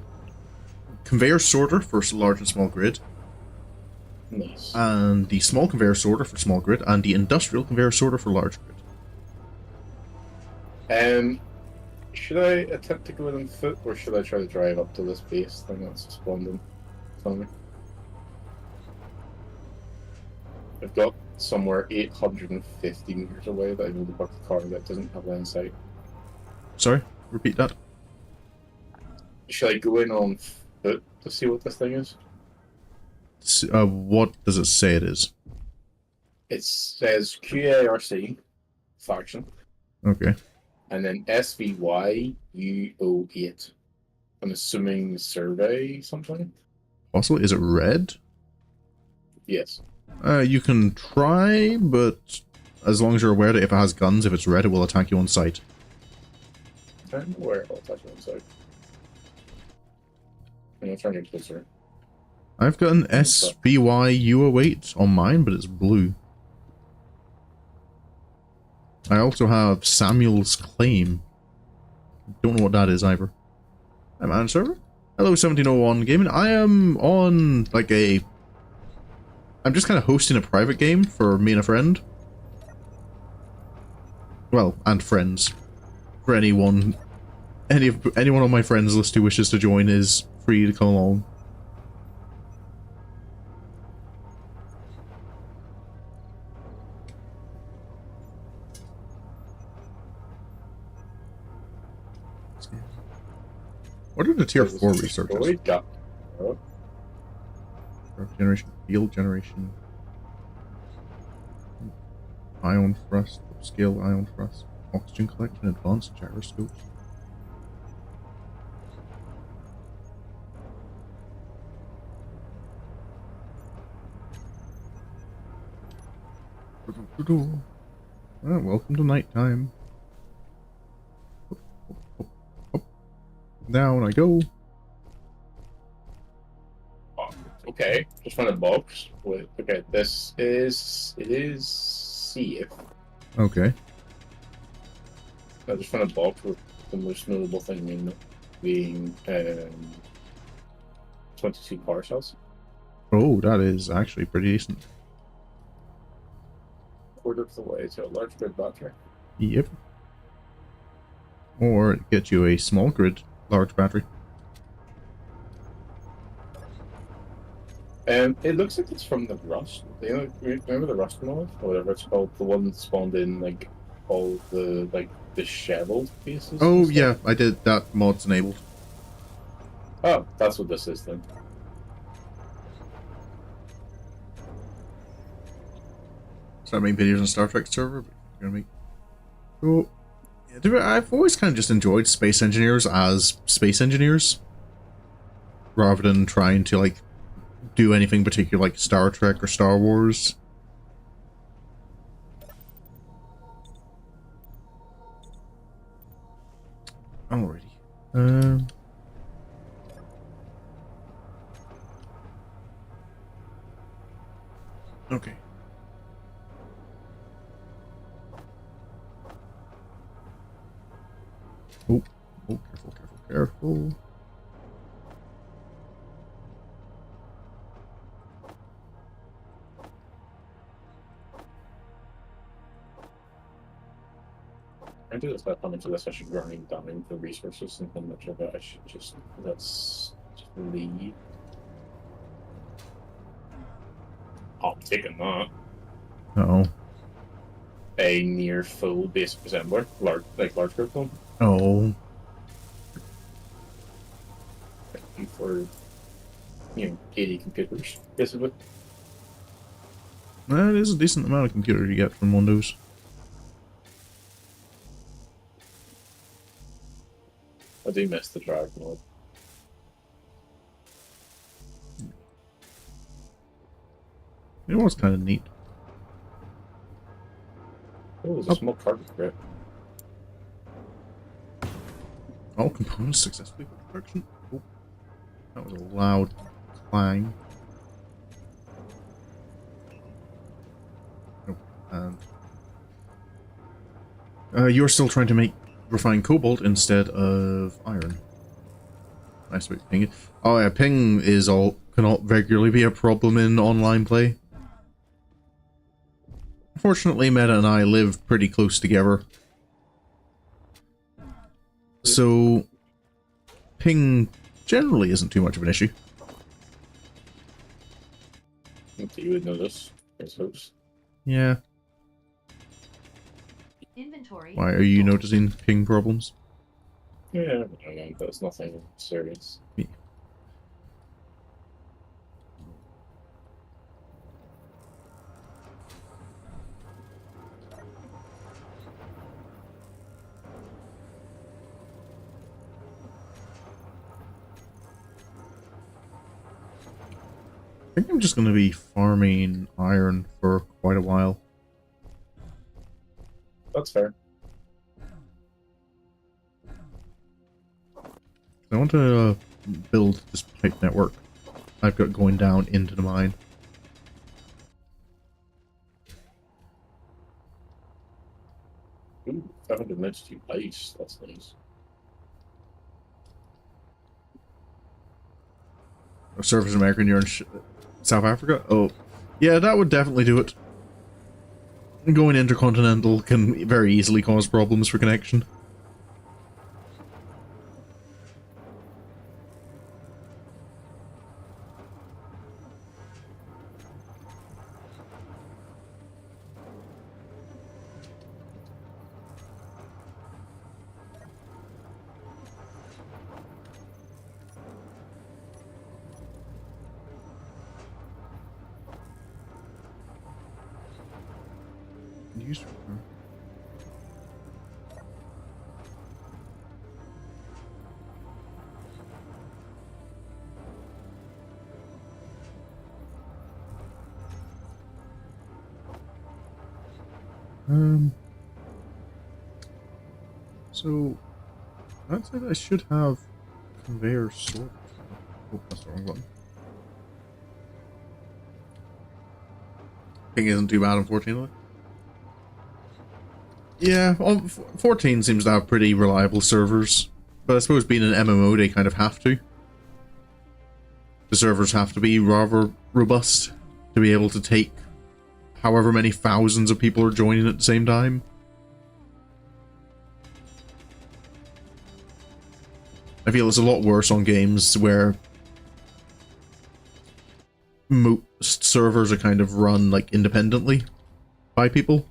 conveyor sorter for large and small grid, Nice. and the small conveyor sorter for small grid, and the industrial conveyor sorter for large grid. Should I attempt to go in on foot, or should I try to drive up to this base thing that's spawned on me? I've got somewhere 850 meters away that I need to park the car that doesn't have line sight. Sorry, repeat that. Should I go in on foot to see what this thing is? What does it say it is? It says QARC faction, Okay. and then SVYUO8. I'm assuming survey something? Possibly, is it red? Yes. You can try, but as long as you're aware that if it has guns, if it's red, it will attack you on sight. I'm aware I'll touch one side. I'm trying to get closer. I've got an SBYU08 on mine, but it's blue. I also have Samuel's Claim. Don't know what that is either. I'm on server. Hello, 1701 Gaming. I am on like a. I'm just kind of hosting a private game for me and a friend. Well, and friends. For anyone, anyone on my friends list who wishes to join is free to come along. What are the tier 4 researchers? Got Generation field generation. Ion thrust, upscale ion thrust, oxygen collection, advanced gyroscopes. Welcome to nighttime. Up. Down I go. Oh, okay, just found a box. Wait, okay, this is safe. Okay. I just found a box with the most notable thing being 22 power cells. Oh, that is actually pretty decent. Quarter of the way to a large grid battery. Yep. Or get you a small grid large battery. It looks like it's from the Rust. You know, remember the Rust mod or whatever it's called? The one that spawned in like all the disheveled pieces. Oh and stuff? yeah, I did. That mod's enabled. Oh, that's what this is then. So I made videos on Star Trek server, but you're gonna make. Oh, yeah, I've always kind of just enjoyed space engineers as space engineers, rather than trying to like do anything particular like Star Trek or Star Wars. Alrighty. Okay. Oh, careful. I do this that coming to this. I should grind down the resources and how much of it I should just let's just leave. Oh, I'm taking that. Uh-oh. A near full basic assembler, large group one. Oh. Thank you for 80 computers, basically. That is a decent amount of computer you get from Windows. I do miss the drag mode. It was kind of neat. Oh, there's a small carpet grip. All components successfully put in production. Oh, that was a loud clang. Oh, and you're still trying to make refined cobalt instead of iron. Nice way to ping it. Oh yeah, ping cannot regularly be a problem in online play. Fortunately, Meta and I live pretty close together. So, ping generally isn't too much of an issue. I think you would know this, I suppose. Yeah. Inventory. Why are you full. noticing ping problems? Yeah, I don't know, but it's nothing serious. Yeah. I think I'm just going to be farming iron for quite a while. That's fair. I want to build this pipe network I've got going down into the mine. Ooh, 592 ice. That's nice. Surface American, you're in South Africa? Oh, yeah, that would definitely do it. Going intercontinental can very easily cause problems for connection. these. So I'd say that I should have conveyor sorters. Oh, that's the wrong button. Ping isn't too bad, unfortunately. Yeah, well, 14 seems to have pretty reliable servers, but I suppose being an MMO, they kind of have to. The servers have to be rather robust to be able to take however many thousands of people are joining at the same time. I feel it's a lot worse on games where most servers are kind of run like independently by people.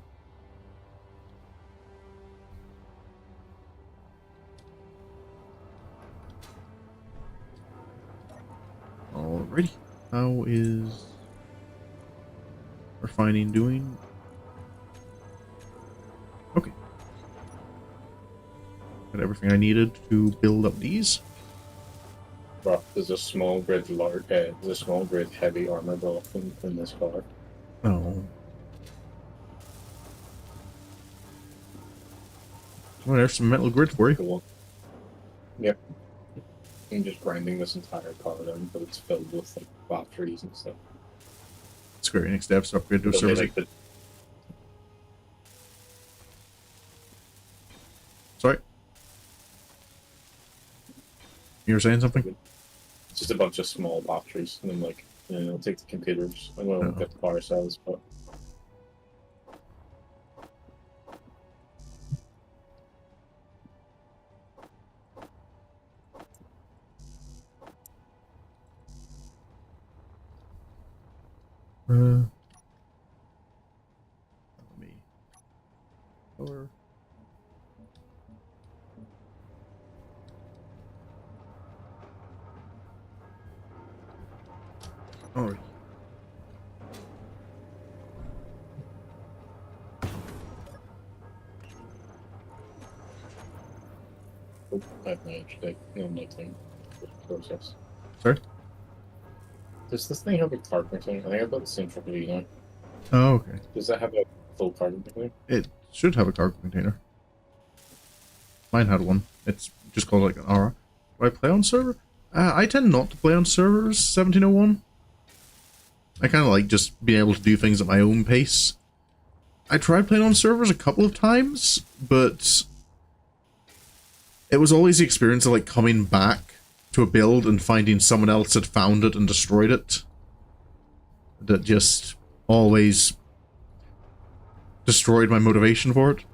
Alrighty, how is refining doing? Okay. Got everything I needed to build up these. Bro, there's a small grid there's a small grid heavy armor built in this car. Oh. Well, there's some metal grid for you. Cool. Yep. I'm just grinding this entire car down, but it's filled with like batteries and stuff. Square Enix devs to upgrade those So they servers. like the Sorry? You were saying something? It's just a bunch of small batteries, and then like, take the computers. I'm gonna get the power cells, but Let me color. Alright. oh, I have my HDIC and my thing process. Sorry? Does this thing have a carbon thing? I think I've got the same for the now. Oh, okay. Does that have a full carbon thing? It should have a cargo container. Mine had one. It's just called like an Aura. Do I play on server? I tend not to play on servers 1701. I kind of like just being able to do things at my own pace. I tried playing on servers a couple of times, but it was always the experience of like coming back to a build and finding someone else had found it and destroyed it that just always destroyed my motivation for it.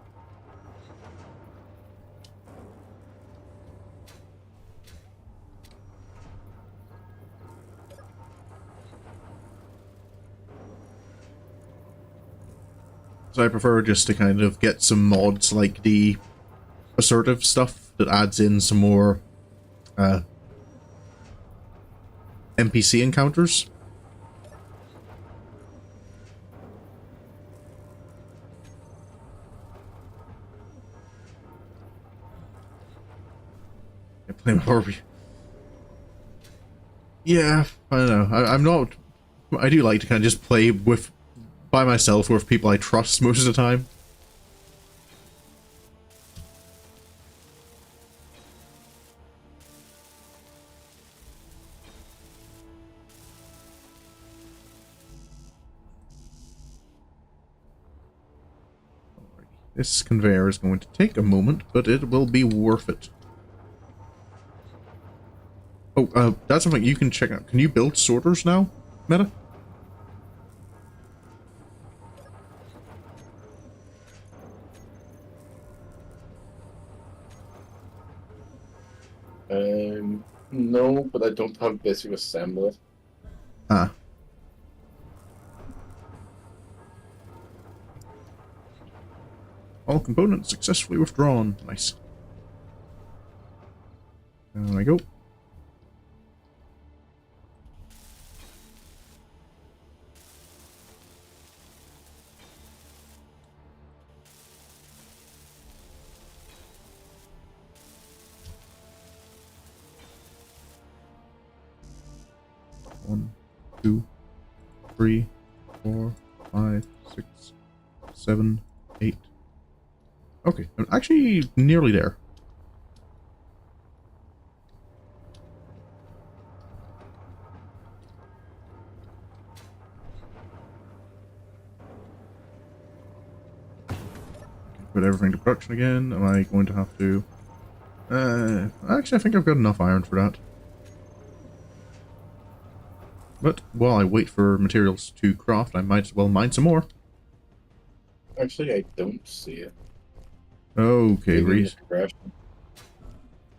So I prefer just to kind of get some mods like the assertive stuff that adds in some more NPC encounters. I play Barbie. Yeah, I don't know. I'm not. I do like to kind of just play by myself with people I trust most of the time. This conveyor is going to take a moment, but it will be worth it. Oh, that's something you can check out. Can you build sorters now, Meta? No, but I don't have basic assembly. Ah. All components successfully withdrawn. Nice. There we go. 1, 2, 3, 4, 5, 6, 7, 8. Okay, I'm actually nearly there. Put everything to production again. Am I going to have to... actually, I think I've got enough iron for that. But while I wait for materials to craft, I might as well mine some more. Actually, I don't see it. Okay, Even in the progression.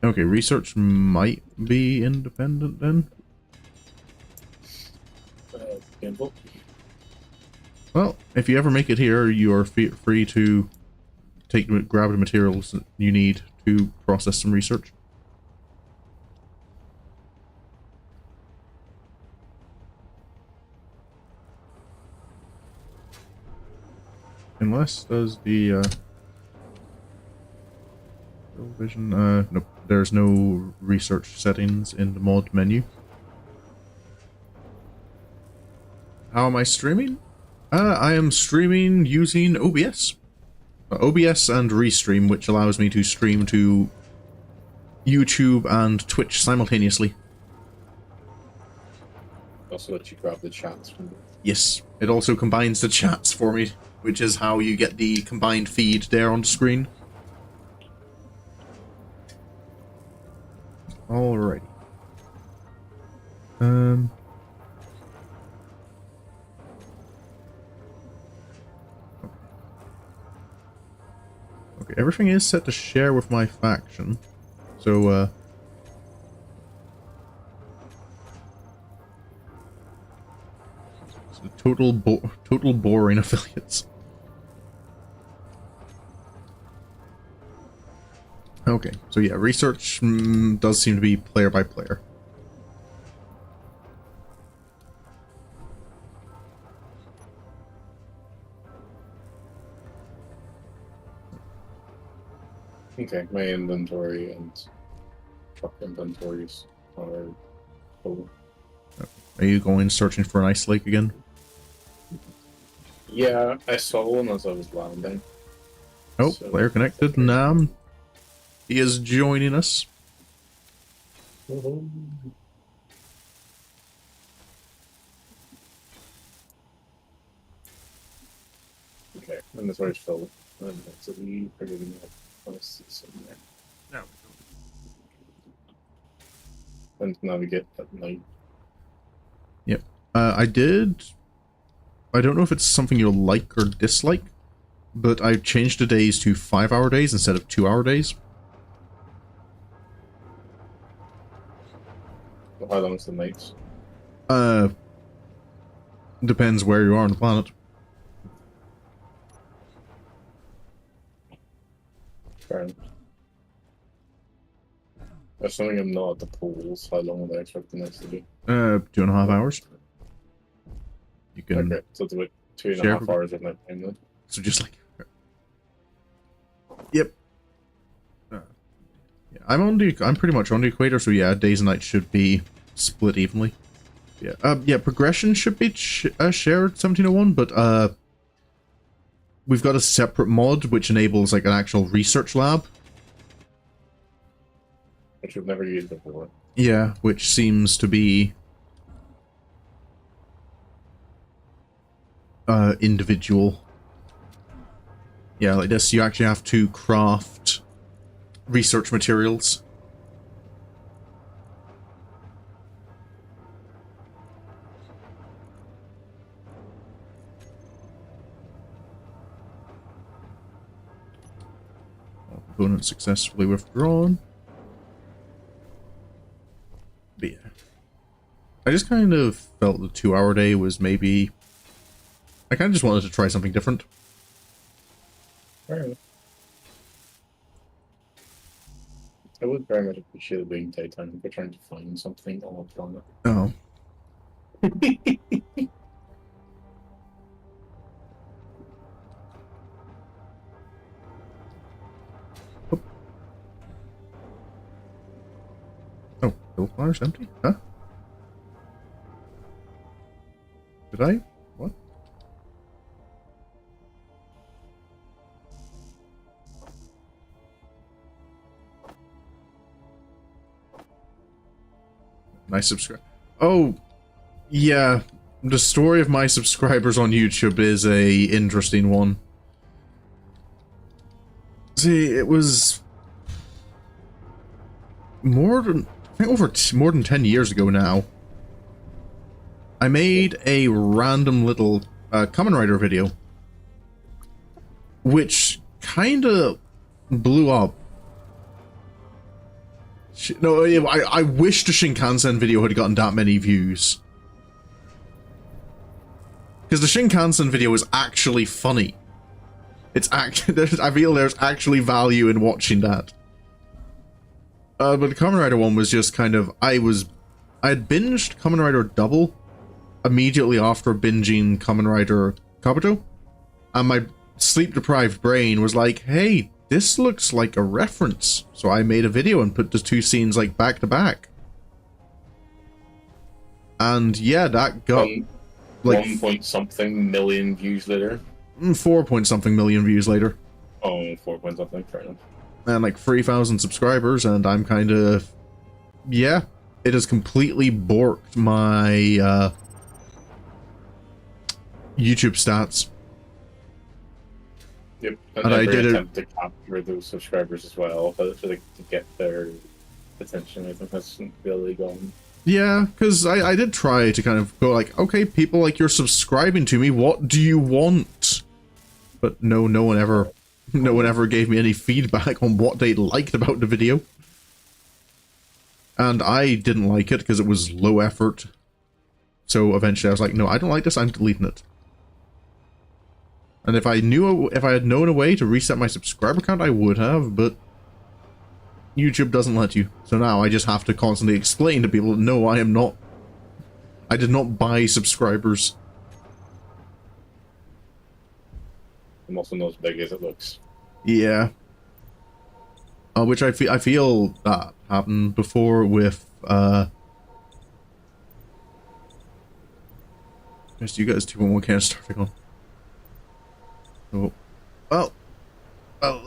okay, research might be independent then. Gamble. Well, if you ever make it here, you are free to grab the materials that you need to process some research. Unless does the vision nope, there's no research settings in the mod menu. How am I streaming? I am streaming using OBS. OBS and Restream, which allows me to stream to YouTube and Twitch simultaneously. Also let you grab the chats from the... Yes, it also combines the chats for me, which is how you get the combined feed there on the screen. Alrighty. Okay, everything is set to share with my faction. So, so total boring affiliates. Okay, so yeah, research does seem to be player by player. Okay, my inventory and truck inventories are full. Are you going searching for an ice lake again? Yeah, I saw one as I was landing. Oh, So- player connected. Nam. He is joining us. Okay, inventory's full. And so we are getting want to see somewhere. No. And navigate at night. Yep. I don't know if it's something you'll like or dislike, but I've changed the days to 5-hour days instead of 2-hour days. So how long's the nights? Depends where you are on the planet. Fair enough. Assuming I'm not at the pools, how long would I expect the nights to be? 2.5 hours. You can... Okay, so it's about 2.5 share for- hours of my time then. So just like... Yep. Yeah, I'm pretty much on the equator, so yeah, days and nights should be split evenly. Yeah, yeah, progression should be shared 1701, but we've got a separate mod which enables like an actual research lab. Which we've never used before. Yeah, which seems to be individual. Yeah, like this, you actually have to craft research materials. Component successfully withdrawn. But yeah. I just kind of felt the 2-hour day was maybe... I kind of just wanted to try something different. Fair enough. I would very much appreciate it being daytime if we're trying to find something on the planet. Oh. Oh, Hillfire's empty? Huh? Did I? What? My subscribe. Oh, yeah. The story of my subscribers on YouTube is a interesting one. See, it was more than I think more than 10 years ago now. I made a random little Kamen Rider video, which kind of blew up. No, I wish the Shinkansen video had gotten that many views. Because the Shinkansen video is actually funny. It's I feel there's actually value in watching that. But the Kamen Rider one was just kind of, I had binged Kamen Rider Double immediately after binging Kamen Rider Kabuto, and my sleep-deprived brain was like, hey, this looks like a reference. So I made a video and put the two scenes like back to back. And yeah, that got like 1 point something million views later. 4 point something million views later. Oh, 4 point something, fair enough. And like 3,000 subscribers, and I'm kind of, yeah, it has completely borked my YouTube stats. Yep, And I did attempt to capture those subscribers as well, but to get their attention. I think that's really gone. Yeah, because I did try to kind of go like, okay, people, like, you're subscribing to me, what do you want? But no one ever gave me any feedback on what they liked about the video. And I didn't like it because it was low effort. So eventually I was like, no, I don't like this, I'm deleting it. And if I had known a way to reset my subscriber count, I would have, but YouTube doesn't let you. So now I just have to constantly explain to people, no, I did not buy subscribers. I'm also not as big as it looks. Yeah. Which I feel that happened before with, Yes, you guys 2.1 can't starting on. Oh. Well,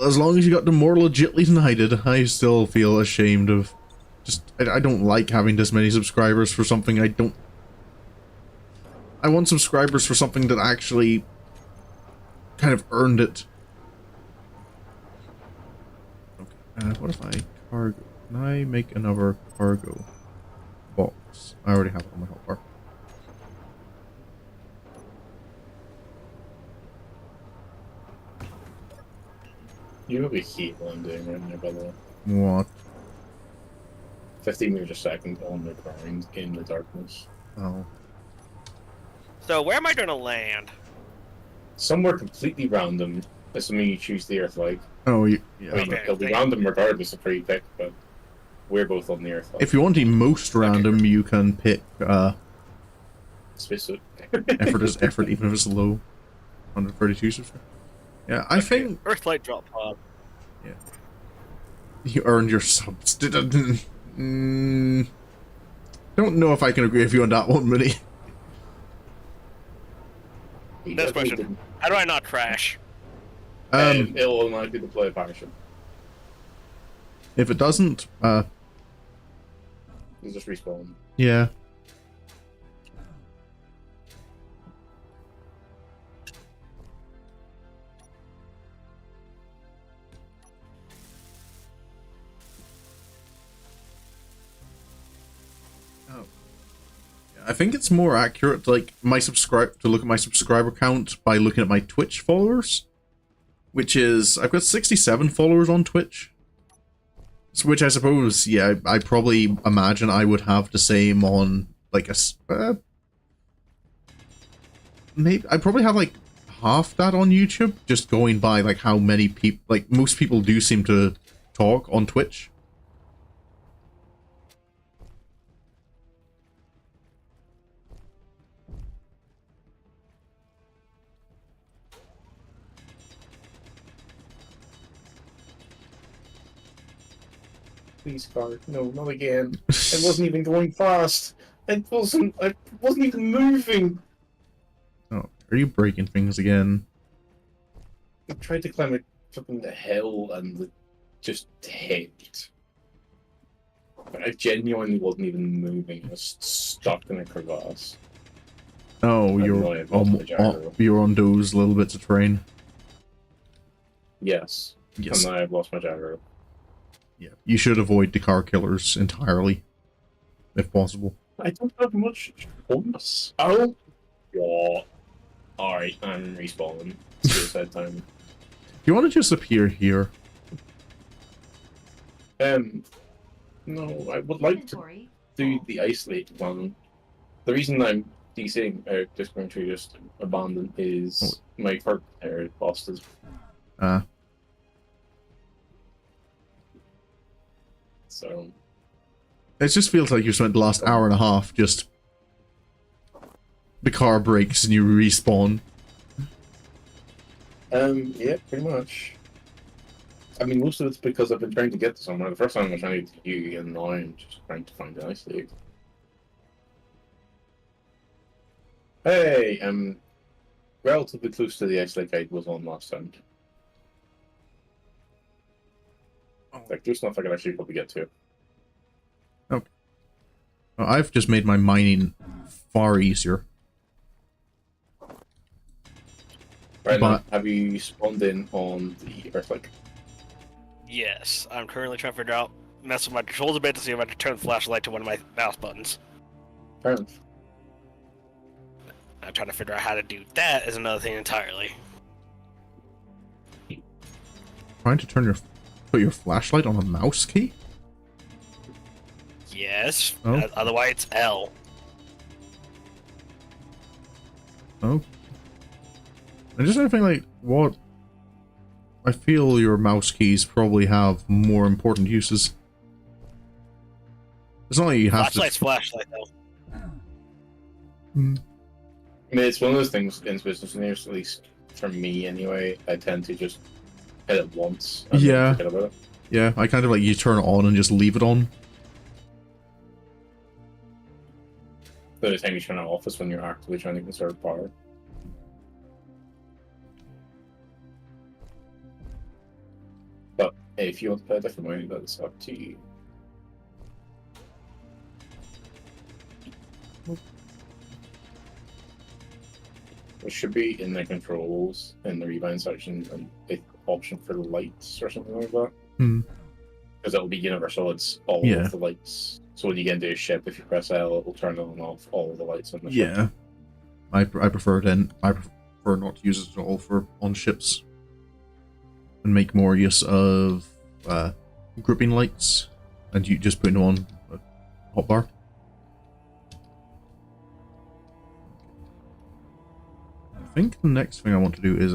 as long as you got them more legitly than I did, I still feel ashamed of I don't like having this many subscribers for something I want subscribers for something that actually kind of earned it. Okay, what if I cargo? Can I make another cargo box? I already have it on my hotbar. You really hate what I'm doing right now, by the way. What? 15 meters a second on the ground in the darkness. Oh. So where am I gonna land? Somewhere completely random, assuming you choose the Earth like. Oh, yeah. I mean, Okay, it'll be thank random regardless of where you pick, but we're both on the Earth like. If you want the most random, you can pick, Spacesuit. effort, even if it's low. 132 subscribers. Yeah, I think Earthlight drop pod. you earned your subs. Don't know if I can agree with you on that one, Minnie. Next question. How do I not crash? It'll allow you to play a parachute. If it doesn't, You just respawn. yeah. I think it's more accurate, like, to look at my subscriber count by looking at my Twitch followers, which is, I've got 67 followers on Twitch, which I suppose, yeah, I probably imagine I would have the same on, like, maybe, I probably have, like, half that on YouTube, just going by, like, how many people, like, most people do seem to talk on Twitch. Please, car. No, not again. It wasn't even going fast. I wasn't even moving. Are you breaking things again? I tried to climb a fucking hill and it just hit. But I genuinely wasn't even moving. I was stuck in a crevasse. Oh, I you're know I've lost my gyro. you're on those little bits of terrain. Yes. Yes. And now I've lost my gyro. Yeah. You should avoid the car killers entirely, if possible. I don't have much bonus. Oh! Yeah. Alright, I'm respawning. Suicide time. Do you want to just appear here? No, I would like to Inventory do full. the isolate one. The reason I'm just going to just abandon is my current player lost his. So It just feels like you spent the last hour and a half just... The car breaks and you respawn. yeah, pretty much. I mean, most of it's because I've been trying to get to somewhere. The first time I was trying to get to you, and now I'm just trying to find an isolate. Hey, I'm relatively close to the isolate I was on last time. Like, there's stuff I can actually probably get to. Okay. Well, I've just made my mining far easier. Right But- now, have you spawned in on the Earthlink? Yes, I'm currently trying to figure out, mess with my controls a bit to see if I can turn the flashlight to one of my mouse buttons. Fair enough. I'm trying to figure out how to do that is another thing entirely. Trying to put your flashlight on a mouse key? Yes, Oh. Otherwise it's L. Oh. I'm just trying to think, like, what... I feel your mouse keys probably have more important uses. It's not like you have Flashlight's flashlight though. Hmm. I mean, it's one of those things in business news, at least for me anyway. I tend to just hit it once and Yeah. then forget about it. Yeah, I kind of like you turn it on and just leave it on. The only time you turn it off is when you're actively trying to conserve power. But hey, if you want to play a different way, that's up to you. It should be in the controls in the rebind section and an option for the lights or something like that. Hmm. Because it'll be universal, it's all Yeah. of the lights. So when you get into a ship, if you press L, it will turn on and off all of the lights on the ship. Yeah. I prefer not to use it at all for on ships. And make more use of grouping lights. And you just put them on a hotbar. I think the next thing I want to do is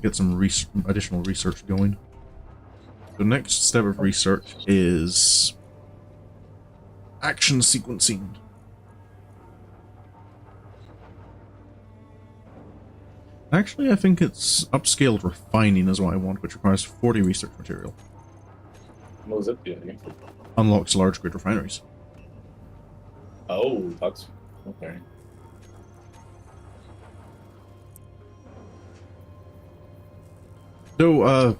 get some additional research going. The next step of research is action sequencing. Actually, I think it's upscaled refining is what I want, which requires 40 research material. What was it doing? Unlocks large grid refineries. Oh, that's okay. So,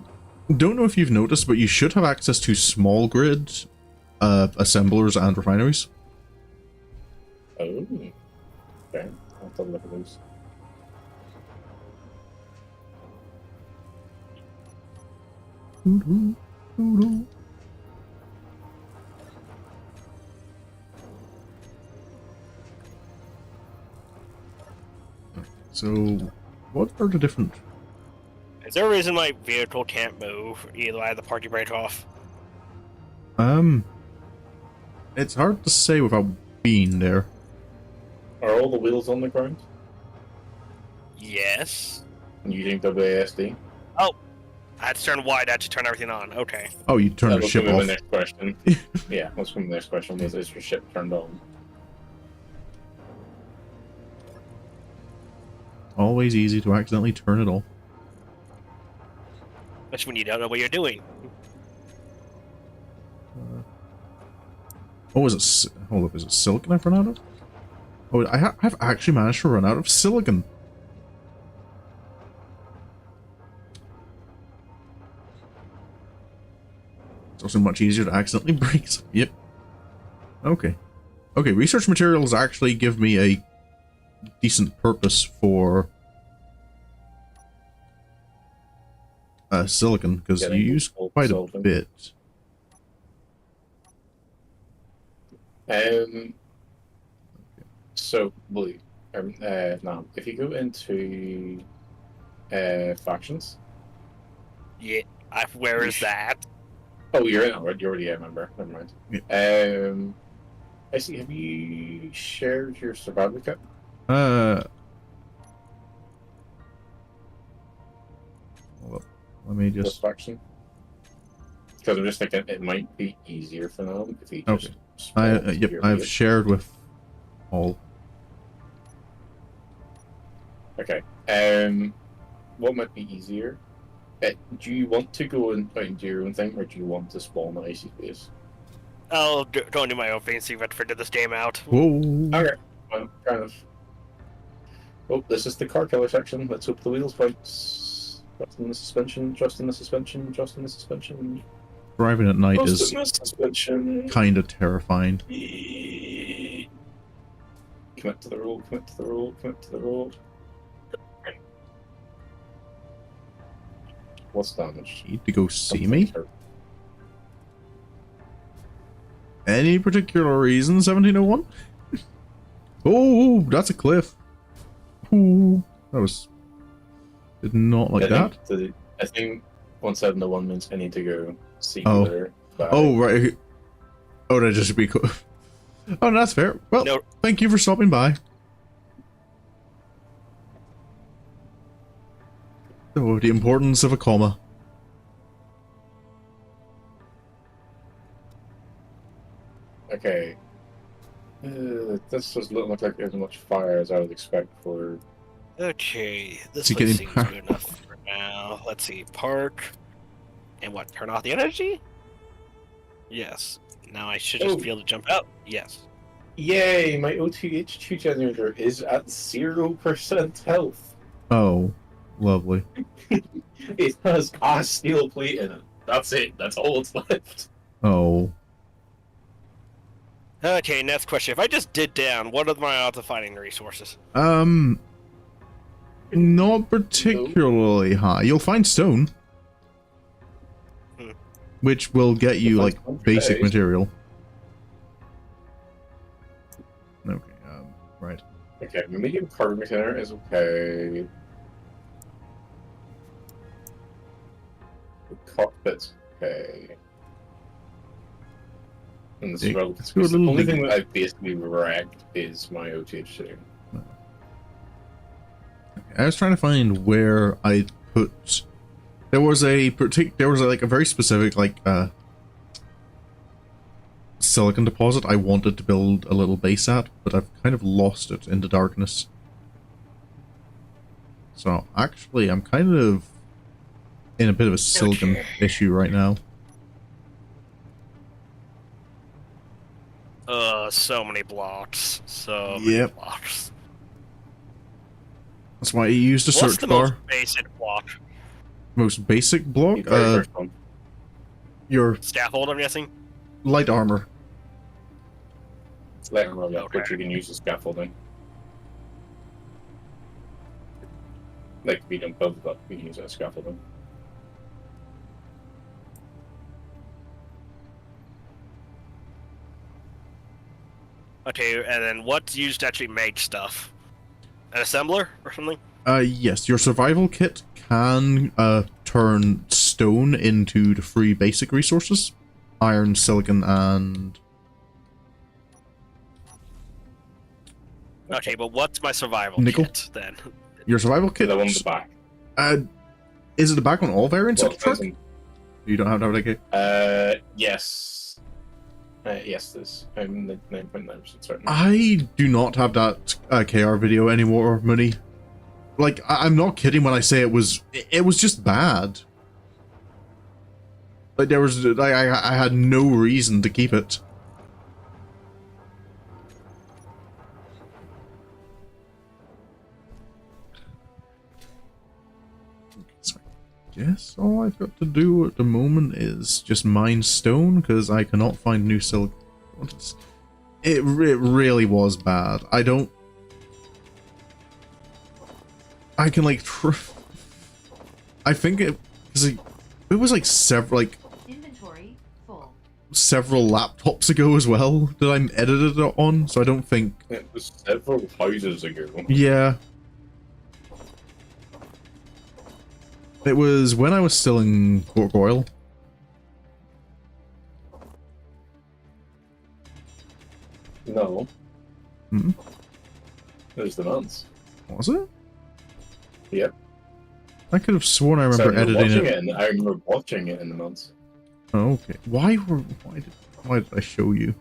don't know if you've noticed, but you should have access to small grid assemblers and refineries. Oh, okay. I'll have a look at those. So, what are the different... Is there a reason my vehicle can't move? Either I have the parking brake off. It's hard to say without being there. Are all the wheels on the ground? Yes. Using WASD? I had to turn wide, I had to turn everything on. Okay. Oh, you turn That the was ship gonna be off. the next question. Yeah, that's from the next question was, is your ship turned on? Always easy to accidentally turn it off. Especially when you don't know what you're doing. Oh, is it... Hold up, is it silicon I've run out of? Oh, I've actually managed to run out of silicon. also much easier to accidentally break some. Yep. Okay. Okay, research materials actually give me a decent purpose for silicon, because you use quite a bit. So, Blue, now, if you go into factions. Yeah. Where is that? Oh, you're in already. You already a member. Never mind. Yeah. I see. Have you shared your survival kit? Well, let me With just. faction. Because I'm just thinking it might be easier for them if you just. Okay. Yep. I've shared with all. Okay. What might be easier? Do you want to go and do your own thing, or do you want to spawn the icy base? I'll go and do my own thing, see if I figure this game out. Whoa. Okay. Well, kind of. Oh, this is the car killer section. Let's hope the wheels points. Just in the suspension. Just in the suspension. Just in the suspension. Driving at night Just is in the suspension. kind of terrifying. Commit to the road. Commit to the road. Commit to the road. What's damage? Need to go see me? Any particular reason, 1701? Oh, that's a cliff. Ooh, that was... Did not like that. I think 1701 means I need to go see Oh. there. Oh, right. Oh, that just be cool. Oh, that's fair. Well, No. Thank you for stopping by. Oh, the importance of a comma. Okay. This doesn't look like as much fire as I would expect for. Okay, this To one get in seems power. good enough for now. Let's see, park. And what, turn off the energy? Yes. Now I should just be able to jump out? Yes. Yay! My O2H2 generator is at 0% health. Oh, lovely. It has a steel plate in it. That's it. That's all it's left. Oh. Okay, next question. If I just did down, what are my odds of finding the resources? Not particularly high. You'll find stone. Which will get you, like, basic material. Okay, right. Okay, medium carbon container is okay. The cockpit's okay. And this is Let's relative. go a The little only bit- thing that I've basically wrecked is my OTH2. I was trying to find where I put. There was a like a very specific silicon deposit I wanted to build a little base at, but I've kind of lost it in the darkness. So actually, I'm kind of in a bit of a silicon issue right now. So many blocks. So Yep. many blocks. That's why I used a What's search the bar. most basic block? Most basic block? The very first one. Your Scaffold, I'm guessing? light armor. Let them roll up, Okay. which you can use as scaffolding. Like, we don't build it up, we can use it as scaffolding. Okay, and then what's used to actually make stuff? An assembler or something? Yes, your survival kit can turn stone into the free basic resources. Iron, silicon, and... Okay, but what's my survival Nickel? kit then? Your survival Okay, kit... the one in the back. Is it the back on all variants Well, of the truck? You don't have to have it again? Yes. Yes, this. I'm 99.9% certain. I do not have that KR video anymore, Mooney. Like, I'm not kidding when I say it was just bad. Like, there was, I had no reason to keep it. Sorry. guess all I've got to do at the moment is just mine stone, because I cannot find new silk. It really was bad. I can like I think because it was like Inventory full. several laptops ago as well that I edited it on, so I don't think It was several houses ago. yeah. It was when I was still in Port Royal. No. Hmm? It was the months. Was it? Yep. I could have sworn I So remember editing it. I remember watching it in the months. Oh, okay. Why did I show you?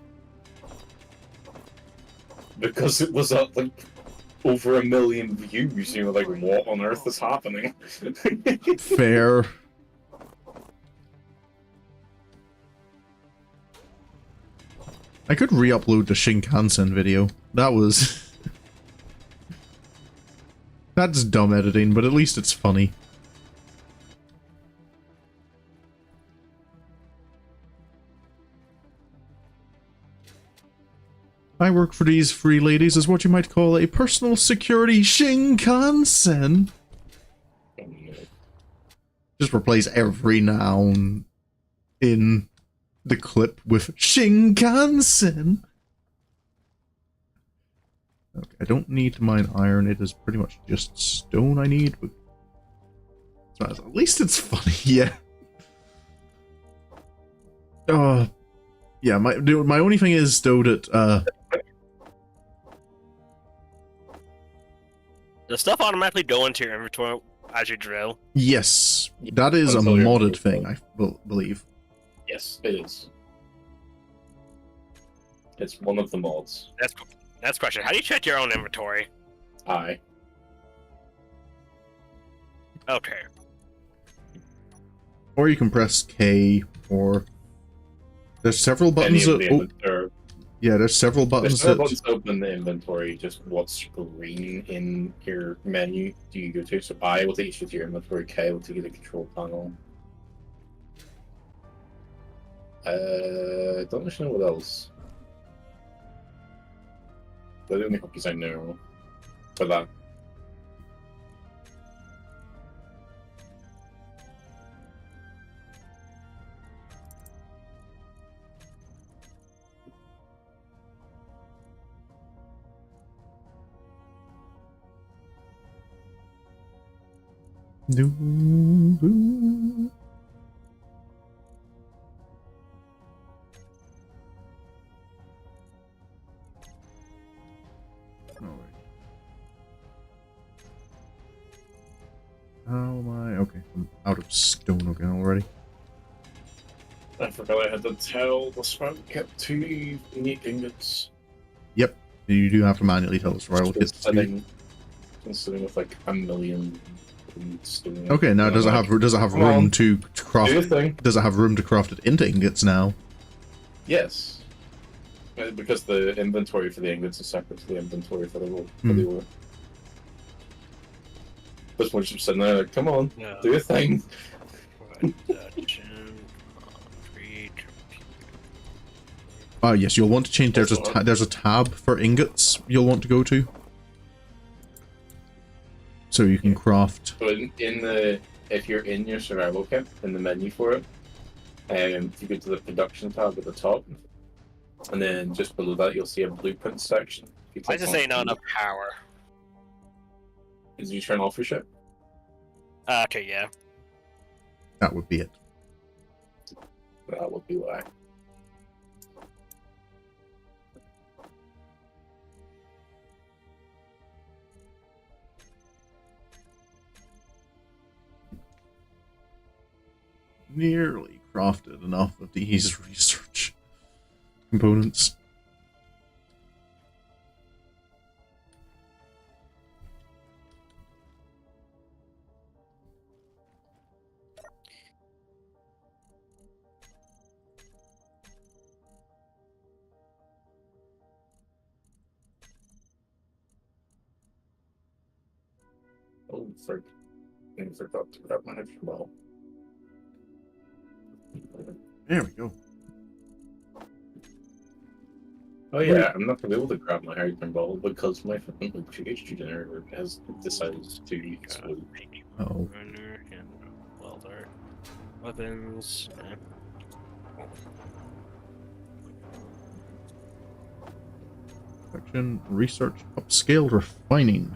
Because it was at like over 1 million views. You know, like what on earth is happening? Fair. I could re-upload the Shinkansen video. That was... That's dumb editing, but at least it's funny. I work for these free ladies as what you might call a personal security Shinkansen. Just replace every noun in the clip with Shinkansen. Okay, I don't need to mine iron. It is pretty much just stone I need. But at least it's funny, yeah. Yeah. My only thing is though that Does stuff automatically go into your inventory as you drill? yes, that is a Until you're modded moved thing. on. I believe. Yes, it is. It's one of the mods. That's question. How do you check your own inventory? I. Okay. Or you can press K, or there's several buttons that. Yeah, there's several buttons There's that. buttons to open the inventory. Just what screen in your menu do you go to? So I will take you to your inventory. K will take you to the control panel. Don't actually know what else. They're the only cookies I know for that. Doo, doo. Alright. How am I? Okay, I'm out of stone again already. I forgot I had to tell the sprout kept 2 unique ingots. Yep, you do have to manually tell us royal kits. Sitting with like 1 million stone. Okay, now does it have Come room on, to do your craft? thing. Does it have room to craft it into ingots now? Yes. Because the inventory for the ingots is separate to the inventory for the ore. This one's just sitting there like, come on, No. do your thing. Oh yes, you'll want to change. There's a tab for ingots you'll want to go to, so you can craft. So if you're in your survival kit in the menu for it, if you go to the production tab at the top, and then just below that you'll see a blueprint section. Why does it say not enough power? Did you turn off your ship? Okay, yeah. That would be it. That would be why. Nearly crafted enough of these research components. Oh, frick. I forgot to grab my extra ball. There we go. Oh yeah, I'm not gonna be able to grab my Hurricane Ball because my fucking HG generator has decided to explode. Oh. Runner and welder. Weapons. Section, research, upscale, refining.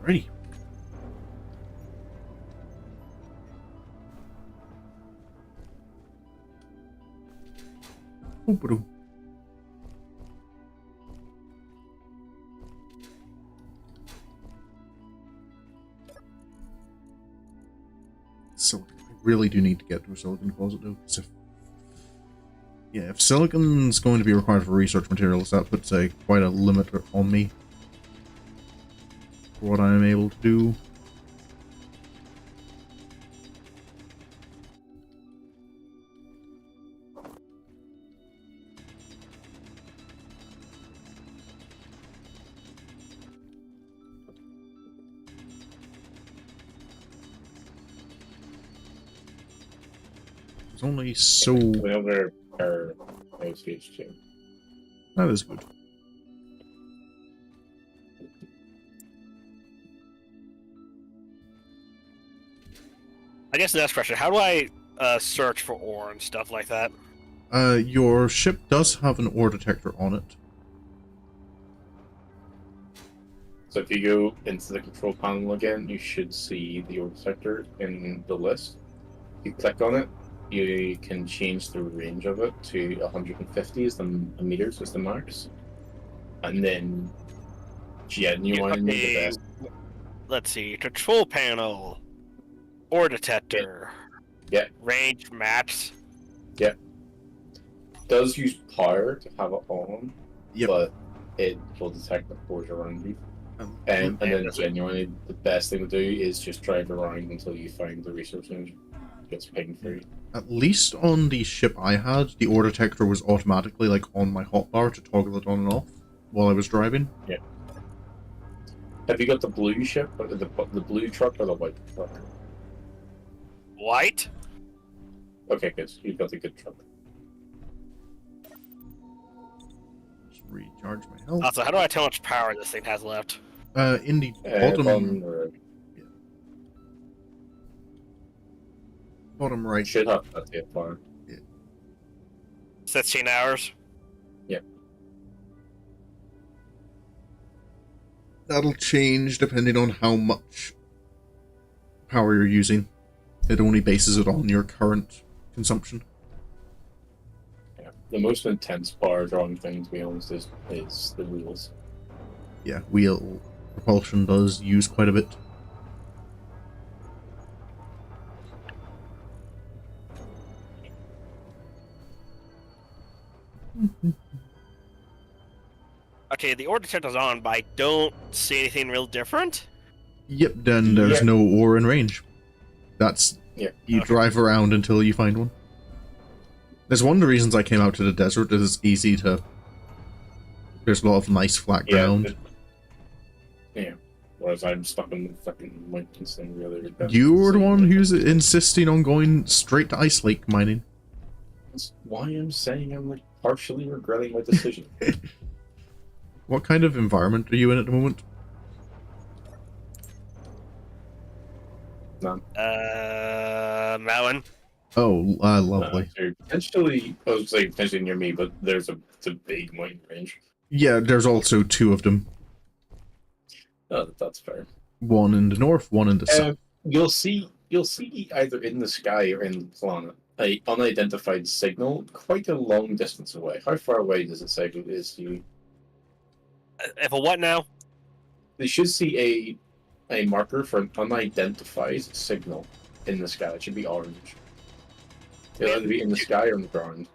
Alrighty. Oop-a-doo. Silicon. I really do need to get to a silicon closet though. If silicon's going to be required for research materials, that puts quite a limit on me for what I'm able to do. There's only so... We over our OCH2. That is good. I guess the next question: how do I search for ore and stuff like that? Your ship does have an ore detector on it. So if you go into the control panel again, you should see the ore detector in the list. You click on it, you can change the range of it to 150 as the meters as the max, and then genuinely the best. Let's see: control panel, ore detector. Yeah. Range maps. Yeah. Does use power to have it on, Yep. but it will detect the cores around you. And then genuinely, the best thing to do is just drive around until you find the resource and it gets pinged for you. At least on the ship I had, the ore detector was automatically on my hotbar to toggle it on and off while I was driving. Yeah. Have you got the blue ship, or the blue truck, or the white truck? White. Okay, good. You've got the good truck. Just recharge my health. Also, how do I tell how much power this thing has left? In the bottom... Bottom right. Should have that hit power. Yeah. 16 hours. Yep. That'll change depending on how much power you're using. It only bases it on your current consumption. Yeah. The most intense power drawing thing, to be honest, is the wheels. Yeah, wheel propulsion does use quite a bit. Okay, the ore detector's on, but I don't see anything real different. Yep, then there's no ore in range. That's... Yeah. You drive around until you find one. There's one of the reasons I came out to the desert is it's easy to... There's a lot of nice flat ground. Yeah. Whereas I'm stuck in the fucking mountains thing, really. You were the one who's insisting on going straight to Ice Lake mining. That's why I'm saying I'm partially regretting my decision. What kind of environment are you in at the moment? None. Mountain. Oh, lovely. So potentially, I was saying potentially near me, but it's a big mountain range. Yeah, there's also two of them. Oh, that's fair. One in the north, one in the south. You'll see either in the sky or in the planet a unidentified signal quite a long distance away. How far away does it say it is to you? If a what now? They should see a marker for an unidentified signal in the sky. It should be orange. It'll either be in the sky or on the ground.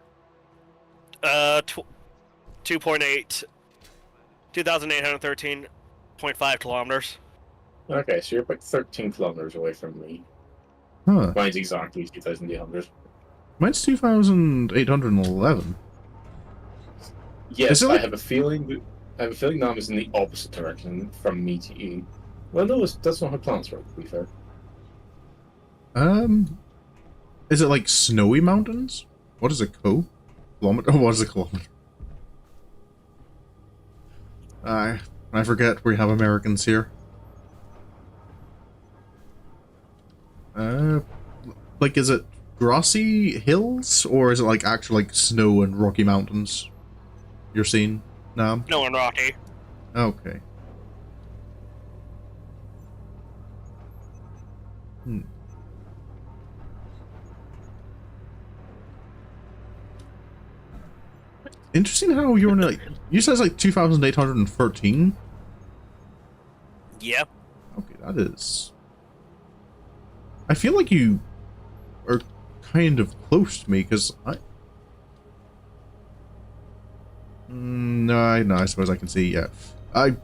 2.8, 2,813.5 kilometers. Okay, so you're about 13 kilometers away from me. Huh. Mine's exactly 2,800. Mine's 2,811. Yes, Is it I like... have a feeling that Nam is in the opposite direction from me to you. Well, no, that's not how planets work, to be fair. Is it like snowy mountains? What is a kilometer? What is a kilometer? I forget we have Americans here. Like, is it grassy hills, or is it like actual like snow and rocky mountains you're seeing now? No one rocky. Okay. Interesting how you're in like, you said it's like 2,813? Yep. Okay, that is... I feel like you are kind of close to me, because I... no, I suppose I can see, yeah. I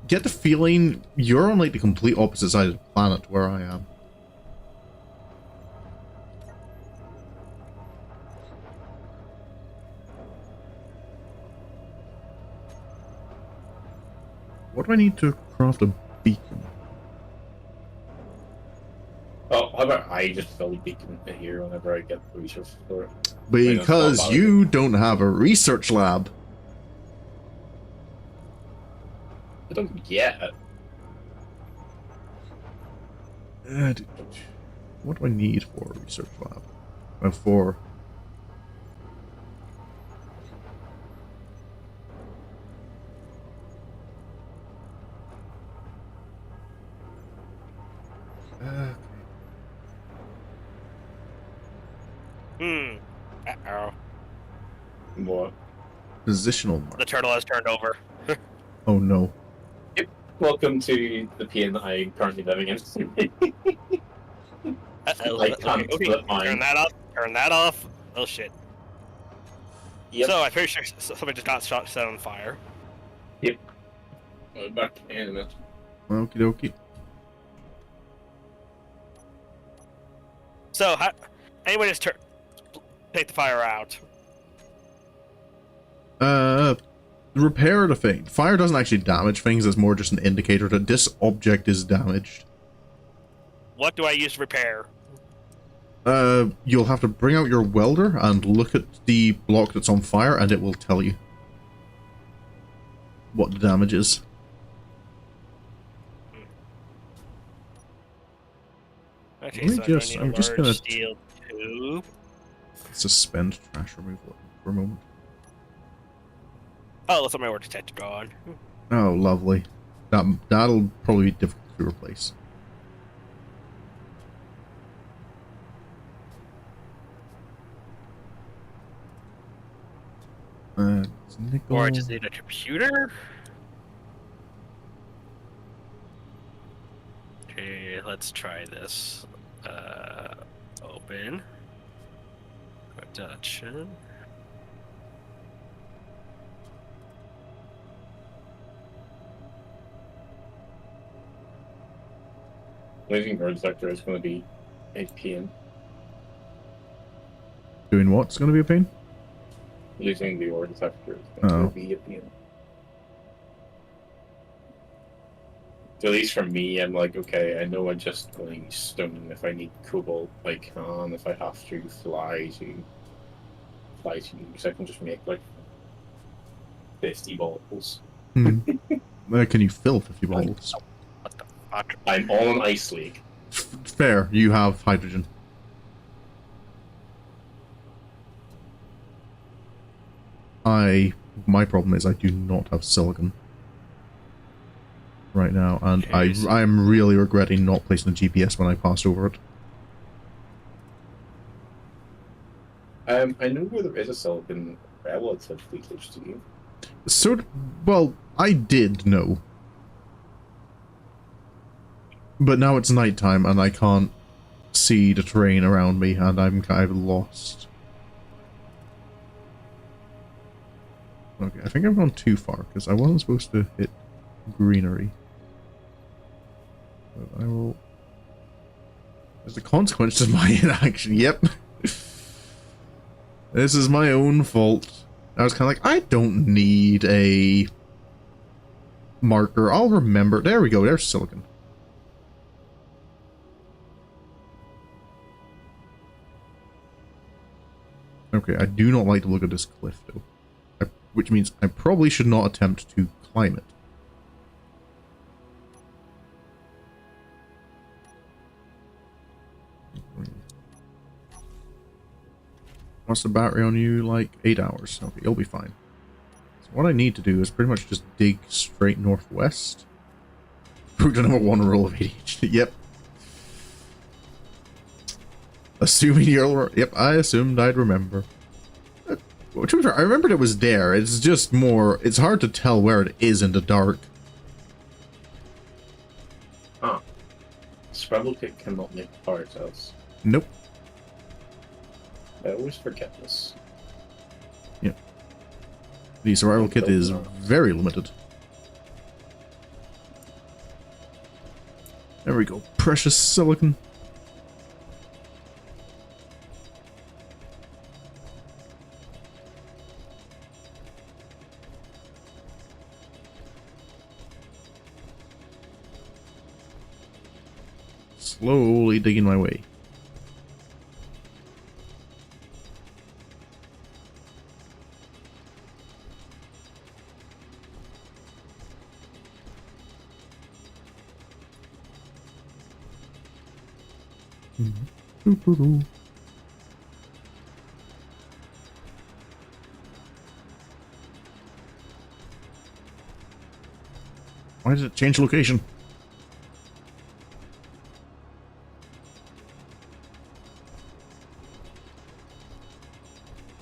get the feeling you're on like the complete opposite side of the planet to where I am. What do I need to craft a beacon? Oh, how about I just build a beacon here whenever I get the resources for it? Because you don't have a research lab. I don't yet. What do I need for a research lab? For... Uh-oh. What? Positional mark. The turtle has turned over. Oh no. Welcome to the pain that I'm currently living in. Uh-oh. I can't flip mine. Turn that off. Turn that off. Oh shit. Yep. So I'm pretty sure somebody just got set on fire. Yep. Back in a minute. Okie dokie. So anybody just take the fire out. Repair the thing. Fire doesn't actually damage things, it's more just an indicator that this object is damaged. What do I use to repair? You'll have to bring out your welder and look at the block that's on fire, and it will tell you what the damage is. Okay, so I'm just gonna steel tube. Suspend trash removal for a moment. Oh, looks like my ore detector gone. Oh, lovely. That'll probably be difficult to replace. Nickel. Or I just need a computer? Okay, let's try this. Open. Production. Losing bird sector is going to be a pain. Doing what's going to be a pain? Losing the ore detector is going to be a pain. So at least for me, I'm like, okay, I know I'm just going to use stone if I need cobalt, I can. If I have to fly to use, I can just make like 50 bottles. Can you fill 50 bottles? What the fuck? I'm on an ice lake. Fair, you have hydrogen. My problem is I do not have silicon right now, and Okay, I am really regretting not placing a GPS when I passed over it. I know where there is a silicon relatively close to you. So, well, I did know. But now it's nighttime and I can't see the terrain around me, and I'm kind of lost. Okay, I think I've gone too far, because I wasn't supposed to hit greenery. But I will As a consequence of my inaction, yep. This is my own fault. I was kind of like, I don't need a marker. I'll remember. There we go. There's silicon. Okay, I do not like to look at this cliff, though. Which means I probably should not attempt to climb it. What's the battery on you? Like 8 hours. Okay, you'll be fine. So what I need to do is pretty much just dig straight northwest. Route number 1 rule of ADHD. Yep. Assuming you're... Yep, I assumed I'd remember. Well, to be fair, I remembered it was there. It's just more... It's hard to tell where it is in the dark. Ah. Scrabble Kit cannot make power cells. Nope. I always forget this. Yeah. The survival kit is very limited. There we go. Precious silicon. Slowly digging my way. Why did it change location?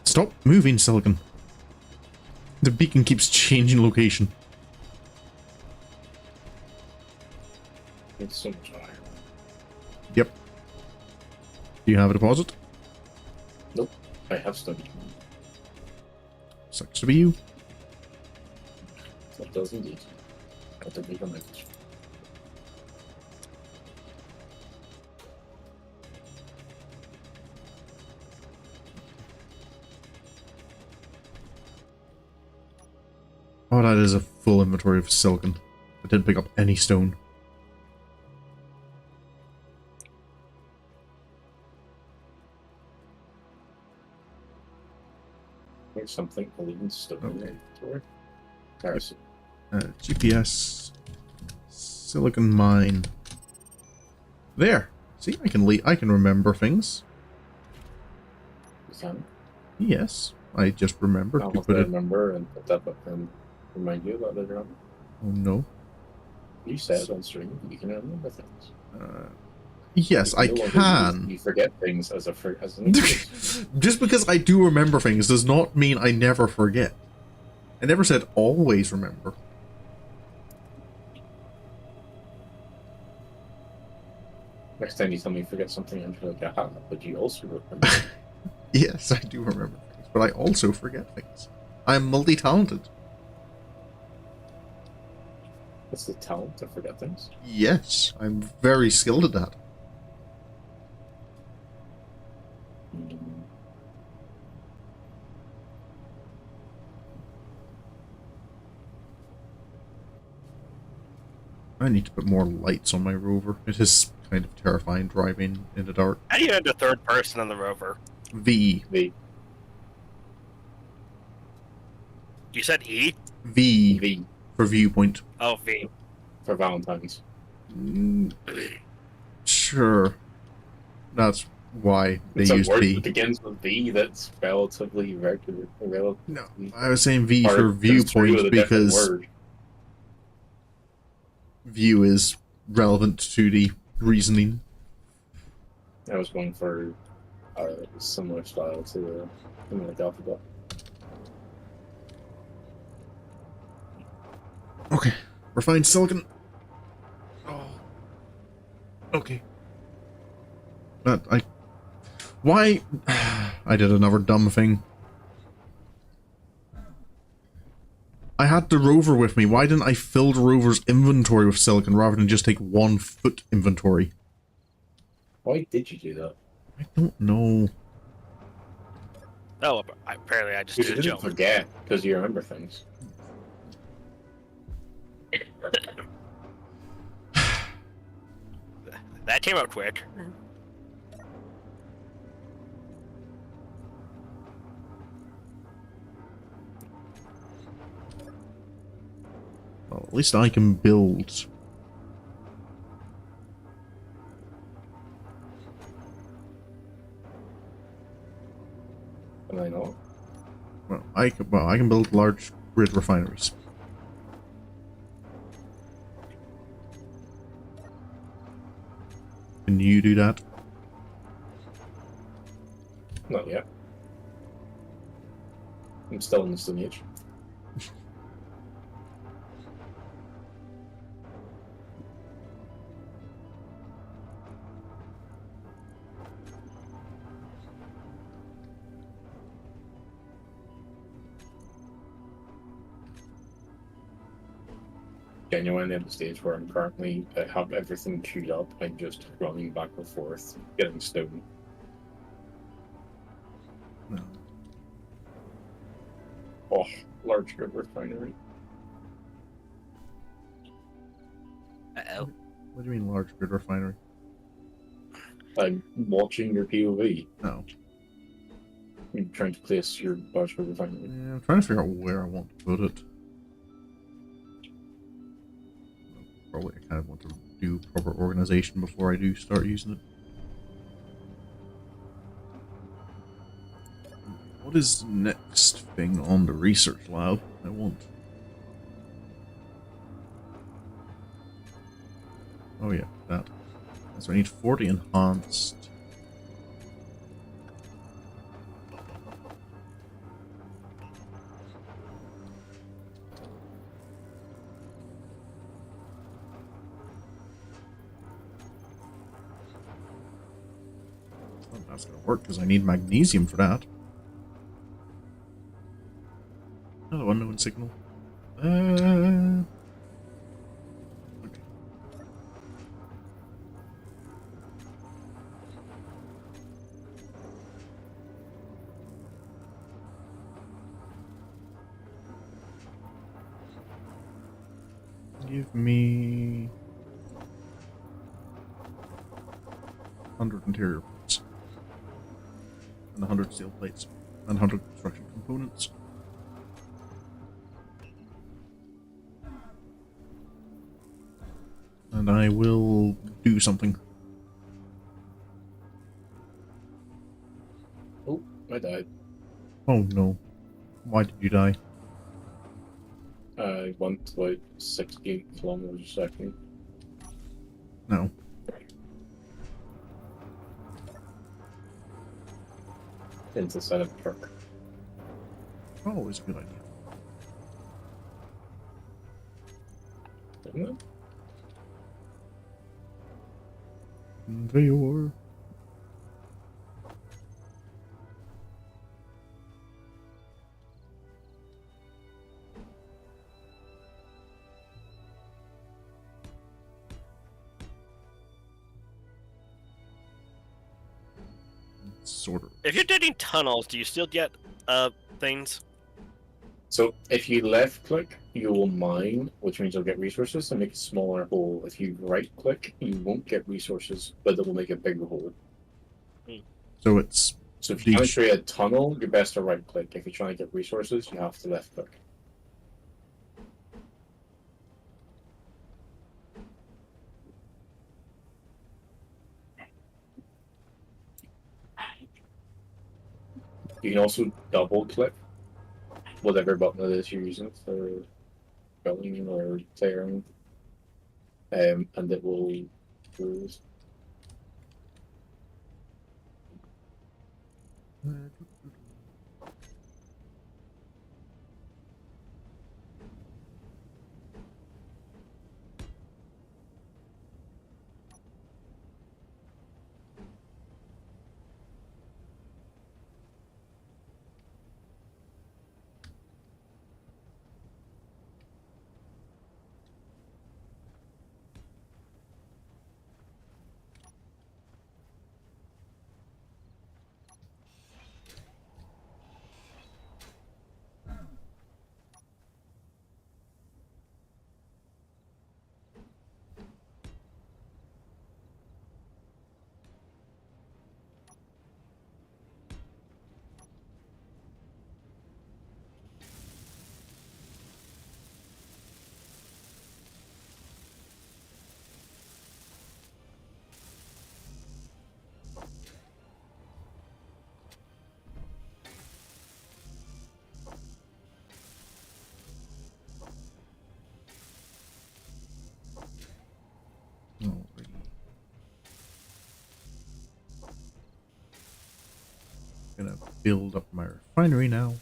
Stop moving, Silicon. The beacon keeps changing location. It's so much higher. Yep. Do you have a deposit? Nope. I have studied. Sucks to be you. That does indeed. I don't make a message. Oh, that is a full inventory of silicon. I didn't pick up any stone. There's something even stone in the inventory. There's GPS. Silicon mine. There. See, I can remember things. that. Yes, I just remembered I'll to have put to it. remember and put that up and remind you about later on. Oh no. You said on stream you can remember things. Yes, I You no longer can. You forget things as an excuse. Just because I do remember things does not mean I never forget. I never said always remember. Next time you tell me you forget something, I'm like, aha, but you also remember. Yes, I do remember things, but I also forget things. I'm multi-talented. What's the talent to forget things? Yes, I'm very skilled at that. Mm. I need to put more lights on my rover. It is kind of terrifying driving in the dark. How do you end a third person on the rover? V. V. You said E? V. V. For viewpoint. Oh, V. For Valentine's. Mm, sure. That's why they It's a used word V. that begins with V that's relatively regular. No, I was saying V Hard for to construe viewpoint with a different because word. view is relevant to the reasoning. I was going for a similar style to something like alphabet. Okay, refined silicon. Oh. Okay. Why? I did another dumb thing. I had the rover with me. Why didn't I fill the rover's inventory with silicon rather than just take 1 foot inventory? Why did you do that? I don't know. Oh, apparently I just Because did you a didn't jump. forget, because you remember things. That came out quick. Well, at least I can build. Am I not? Well, I can build large grid refineries. Can you do that? Not yet. I'm still in the Stone Age. Genuinely at the stage where I'm currently, I have everything queued up. I'm just running back and forth, getting stone. No. Oh, large grid refinery. Uh-oh. What do you mean large grid refinery? I'm watching your POV. No. You're trying to place your large grid refinery. Yeah, I'm trying to figure out where I want to put it. Probably I kind of want to do proper organization before I do start using it. What is the next thing on the research lab I want? Oh yeah, that. So I need 40 enhanced. Oh, that's gonna work because I need magnesium for that. Another unknown signal. Okay. Give me 100 interior plates and 100 steel plates and 100 construction components. And I will do something. Oh, I died. Oh no. Why did you die? I went like 60 kilometers a second. No. Into the side of a truck. Always a good idea. Isn't it? Veyor. Sort of. If you're digging tunnels, do you still get things? So if you left click, you will mine, which means you'll get resources and make a smaller hole. If you right click, you won't get resources, but it will make a bigger hole. So it's So if you're trying to create a tunnel, you're best to right click. If you're trying to get resources, you have to left click. You can also double click whatever button it is you're using for building or clearing, and it will close. Gonna build up my refinery now.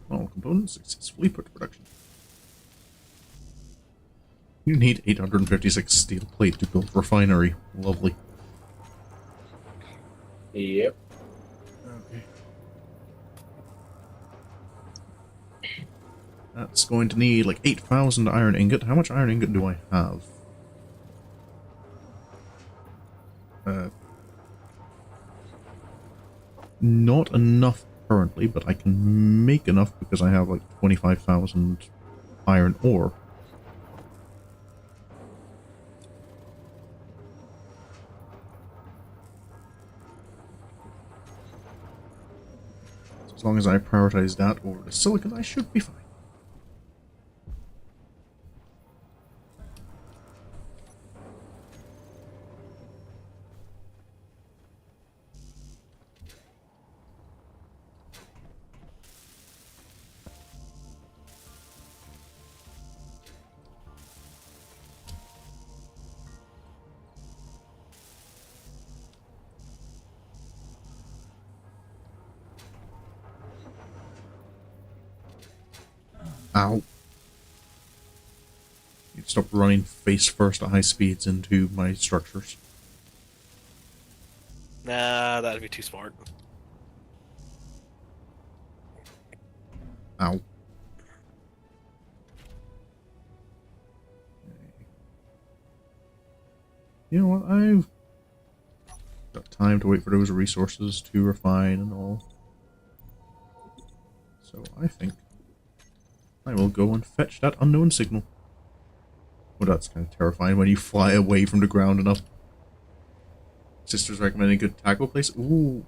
All components successfully put to production. You need 856 steel plate to build refinery. Lovely. Yep. Okay. That's going to need like 8,000 iron ingot. How much iron ingot do I have? Not enough currently, but I can make enough because I have like 25,000 iron ore. So as long as I prioritize that over the silicon, I should be fine. Ow. Need to stop running face first at high speeds into my structures. Nah, that'd be too smart. Ow. You know what? I've got time to wait for those resources to refine and all. So I think I will go and fetch that unknown signal. Well, that's kind of terrifying when you fly away from the ground and up. Sister's recommending a good taco place. Ooh.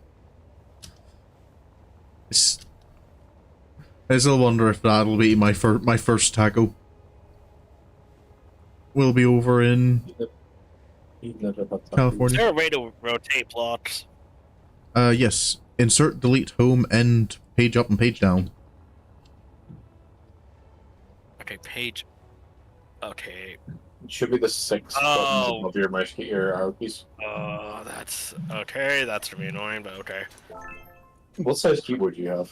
I still wonder if that'll be my first taco. Will be over in You've never had tacos. California. Is there a way to rotate blocks? Yes. Insert, delete, home, end, page up and page down. Okay, page. Okay. It should be the 6 Oh. buttons above your mouse, your arrow keys. Oh, that's okay. That's gonna be annoying, but okay. What size keyboard do you have?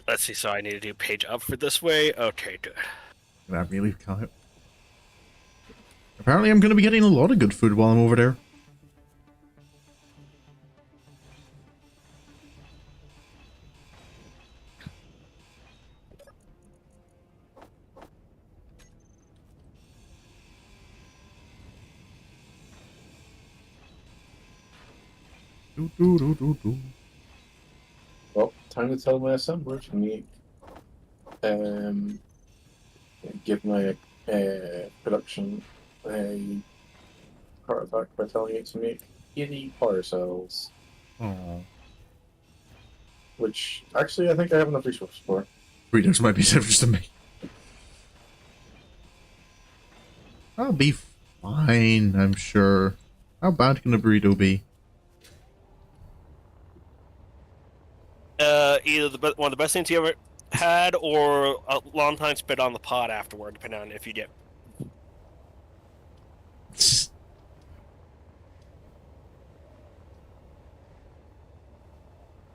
Let's see. So I need to do page up for this way. Okay, good. That really can't. Apparently, I'm going to be getting a lot of good food while I'm over there. Well, time to tell my assembler to make give my production a heart attack by telling it to make 80 power cells, Oh, which actually I think I have enough resources for. Breeders might be different to me. I'll be fine, I'm sure. How bad can a burrito be? Either one of the best things you ever had, or a long time spent on the pot afterward, depending on if you get.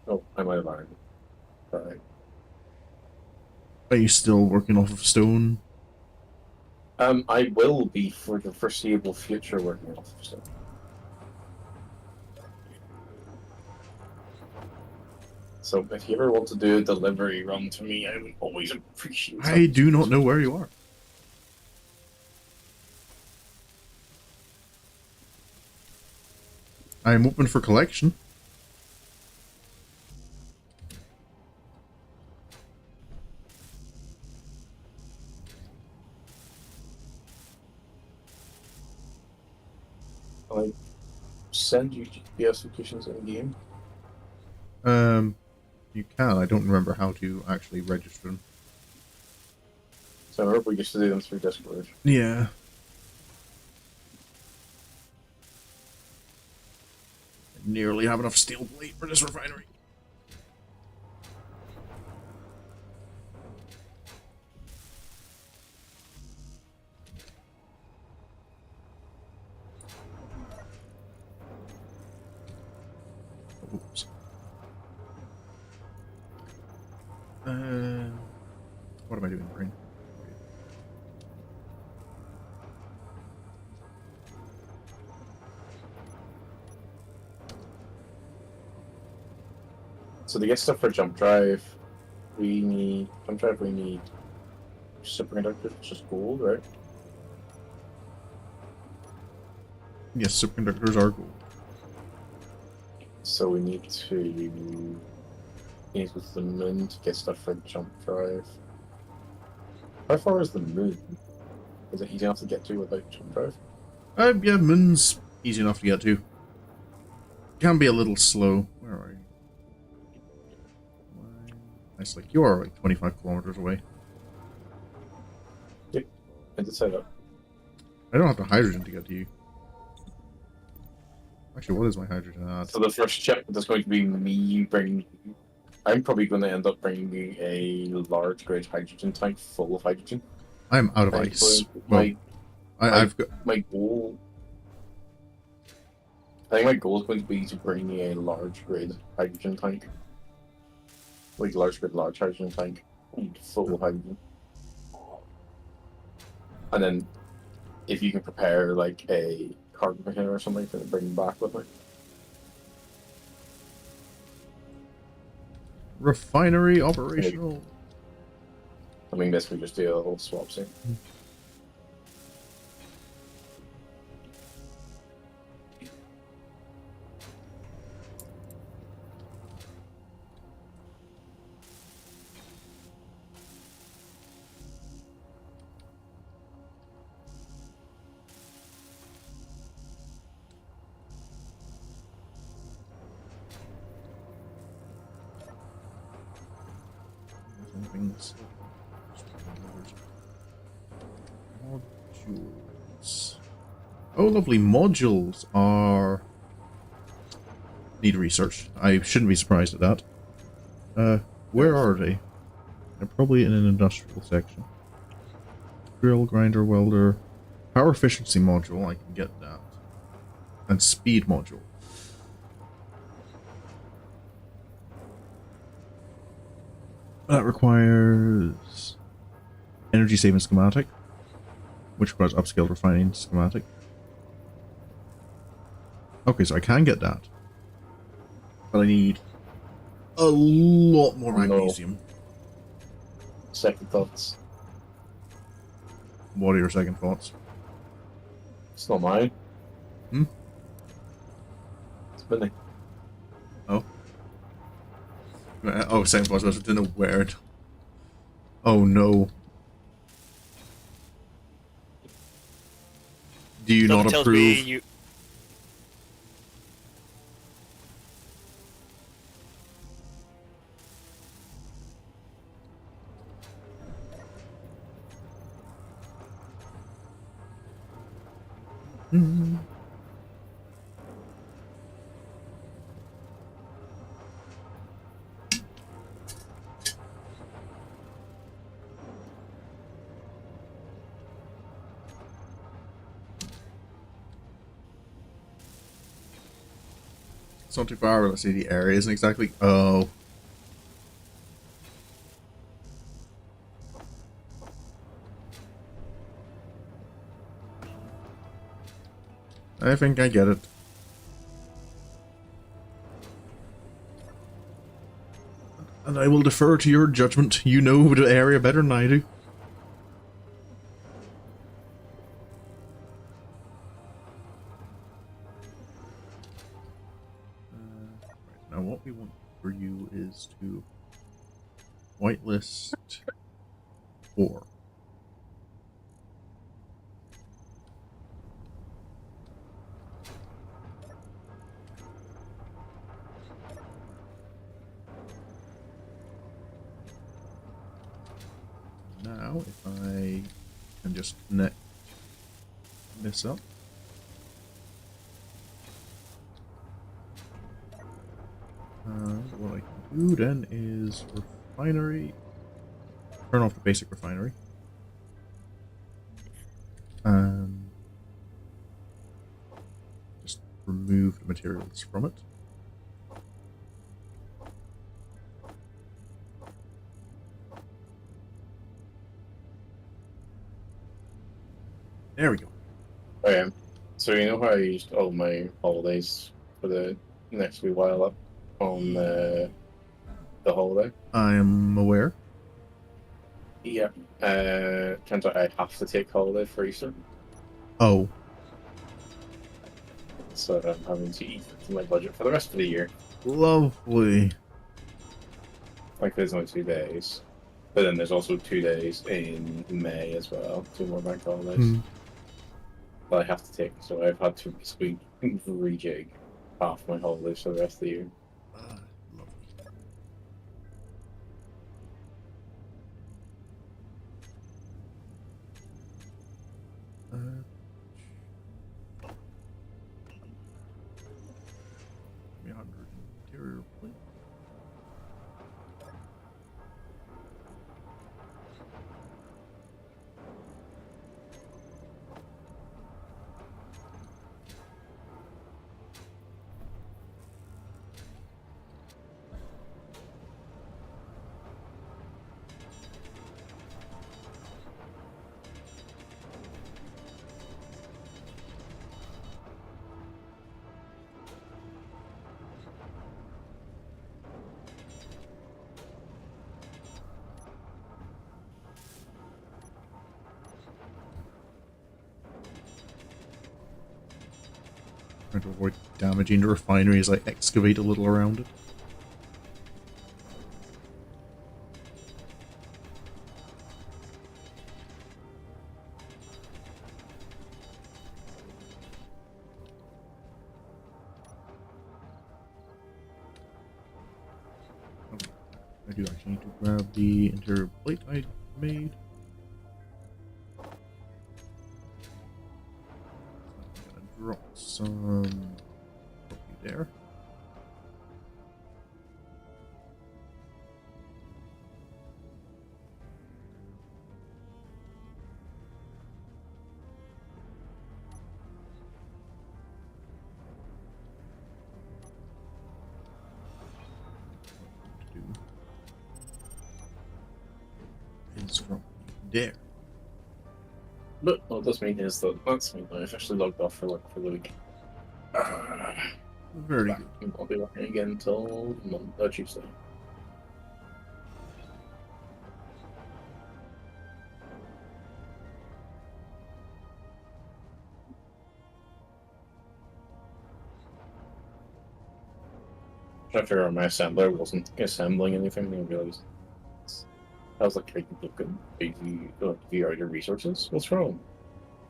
Oh, I might have iron. Right. Are you still working off of stone? I will be for the foreseeable future working off of stuff. So if you ever want to do a delivery run to me, I would always appreciate it. I do not know where you are. I am open for collection. I send you GPS locations in game. You can. I don't remember how to actually register them. So I remember we used to do them through Discord. Yeah. nearly have enough steel plate for this refinery. Oops. What am I doing, brain? So to get stuff for jump drive, we need superconductors, which is gold, right? Yes, superconductors are gold. So we need to use with the moon to get stuff for jump drive. How far is the moon? Is it easy enough to get to without jump drive? Yeah, moon's easy enough to get to. Can be a little slow. Where are you? Nice, like you are like 25 kilometers away. Yep, I did say that. I don't have the hydrogen to get to you. Actually, what is my hydrogen at? So the first chip is going to be me bringing. I'm probably going to end up bringing a large grade hydrogen tank full of hydrogen. I'm out of And ice. Well, I've got. my goal. I think my goal is going to be to bring a large grade hydrogen tank. Like large hydrogen tank. Full of hydrogen. And then if you can prepare like a carbon container or something to bring them back with me. Refinery operational. I mean, basically just do a little swap scene. Things. Modules. Oh, lovely. Modules are... need research. I shouldn't be surprised at that. Where are they? They're probably in an industrial section. Drill, grinder, welder. Power efficiency module, I can get that. And speed module. That requires energy saving schematic, which requires upscaled refining schematic. Okay, so I can get that. But I need a lot more magnesium. Second thoughts. What are your second thoughts? It's not mine. Hmm? It's Minnie. Oh. Oh, second thoughts, I didn't know where. Oh no. Do you Something not tells approve? me you. Hmm. It's not too far, let's see, the area isn't exactly... Oh. I think I get it. And I will defer to your judgment. You know the area better than I do. Right, now what we want for you is to whitelist 4. Now, if I can just connect this up. What I can do then is refinery. Turn off the basic refinery. And just remove the materials from it. There we go. Okay. So you know how I used all my holidays for the next wee while up on the holiday? I am aware. Yeah. Turns out I have to take holiday for Easter, Oh, so I'm having to eat into my budget for the rest of the year. lovely. Like there's only 2 days, but then there's also 2 days in May as well, 2 more bank holidays Hmm. that I have to take. So I've had to basically rejig half my holidays for the rest of the year. Lovely. Uh, 300 interior plate. Trying to avoid damaging the refinery as I excavate a little around it. I do actually need to grab the interior plate I made. I'm gonna drop some probably there. Is from there. But what this means is that that's me. I've actually logged off for work for the week. Very good. I'll be working again until Tuesday. Trying to figure out my assembler wasn't assembling anything. I realized I was like, look at VR your resources. What's wrong?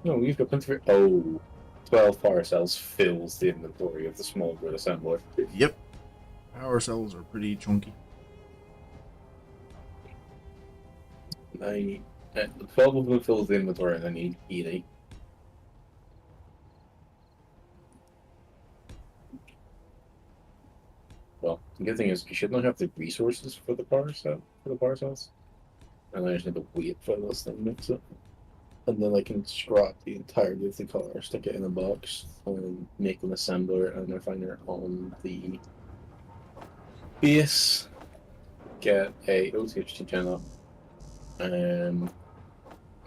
No, we've got plenty of. Oh, 12 power cells fills the inventory of the small grid assembler. Yep. Power cells are pretty chunky. 12 of them fills the inventory, and I need 80. Well, the good thing is you should not have the resources for the power cells, and I just need to wait for this thing to mix it, and then I can scrap the entirety of the car, stick it in a box, and make an assembler and a refiner on the base. Get a OTHT channel, and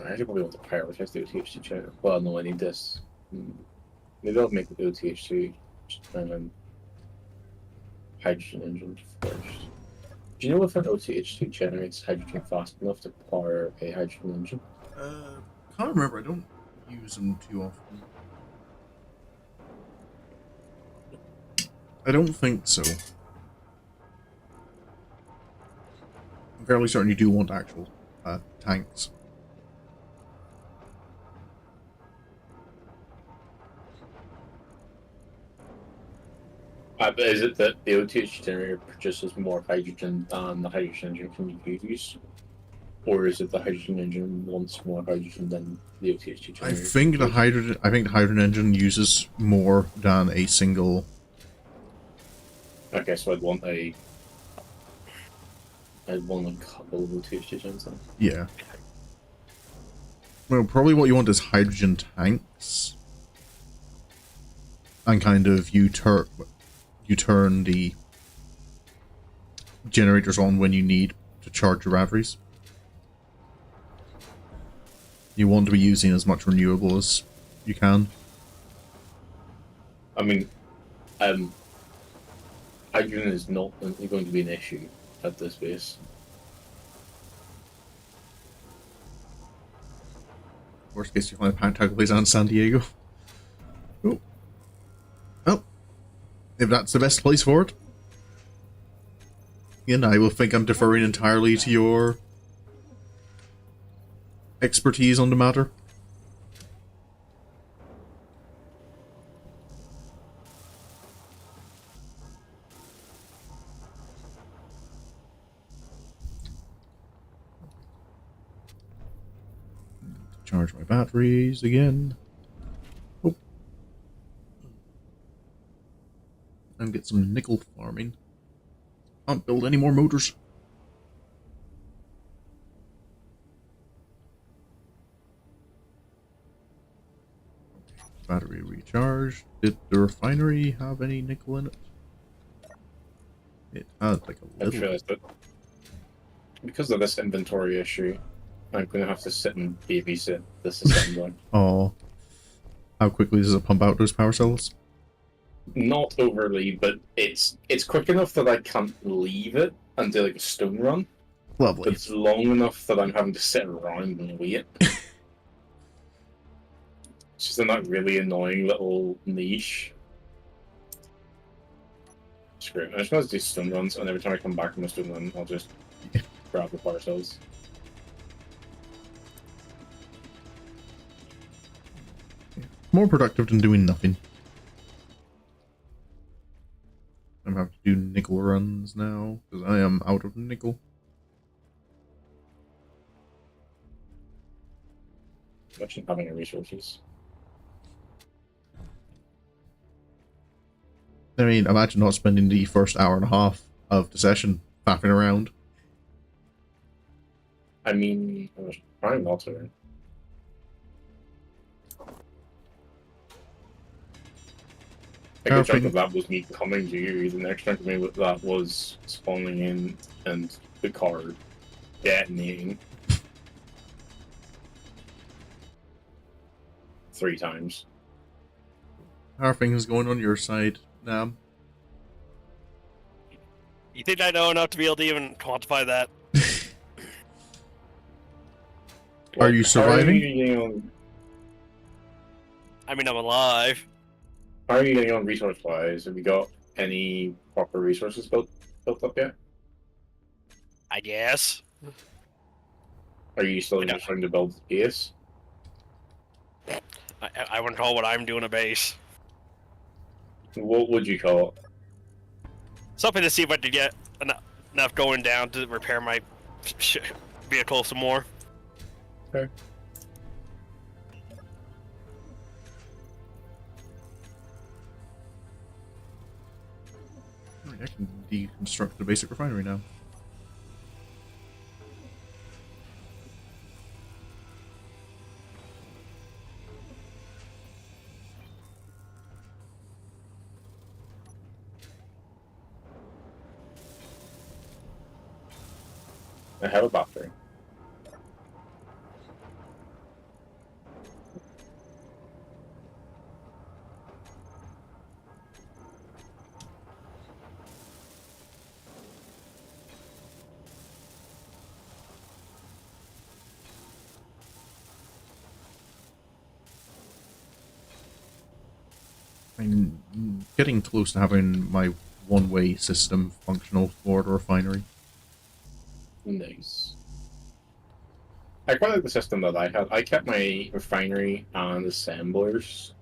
I actually probably want to prioritize the OTHT channel. Well, no, I need this. Maybe I'll make the OTHT hydrogen engine first. Do you know if an OTH2 generates hydrogen fast enough to power a hydrogen engine? Can't remember. I don't use them too often. I don't think so. I'm fairly certain you do want actual tanks. But is it that the OTH generator produces more hydrogen than the hydrogen engine can use? Or is it the hydrogen engine wants more hydrogen than the OTH generator? I think the hydrogen engine uses more than a single Okay, so I'd want a couple of rotations then. Yeah. Well, probably what you want is hydrogen tanks. And kind of you turn the generators on when you need to charge your batteries. You want to be using as much renewable as you can. I mean, hydrogen is not going to be an issue at this base. Worst case, you find a Pantag Blaze on San Diego. Oh. Well, if that's the best place for it. Again, I will think I'm deferring entirely to your expertise on the matter. Charge my batteries again. Oh. And get some nickel farming. Can't build any more motors. Battery recharged. Did the refinery have any nickel in it? It had like a I little. realized that because of this inventory issue, I'm going to have to sit and babysit this assembly. Oh. How quickly does it pump out those power cells? Not overly, but it's quick enough that I can't leave it and do like a stone run. But Lovely. it's long enough that I'm having to sit around and wait. It's just in that really annoying little niche. Screw it. I just want to do stone runs, and every time I come back from a stone run, I'll just grab the power cells. More productive than doing nothing. I'm having to do nickel runs now, because I am out of nickel. Imagine having any resources. I mean, imagine not spending the first hour and a half of the session faffing around. I mean, I was trying not to. A good chunk of that was me coming to you, the next chunk of me that was spawning in and the car detonating 3 times. How are things going on your side, Nam? You think I know enough to be able to even quantify that? Are you surviving? How are you getting on, I mean, I'm alive. how are you getting on resource-wise? Have you got any proper resources built up yet? I guess. Are you still I know. just trying to build the base? I wouldn't call what I'm doing a base. What would you call it? Something to see if I could get enough going down to repair my vehicle some more. Okay. I can deconstruct the basic refinery now. I have a battery. I'm getting close to having my one-way system functional for the refinery. Nice. I quite like the system that I had. I kept my refinery and assemblers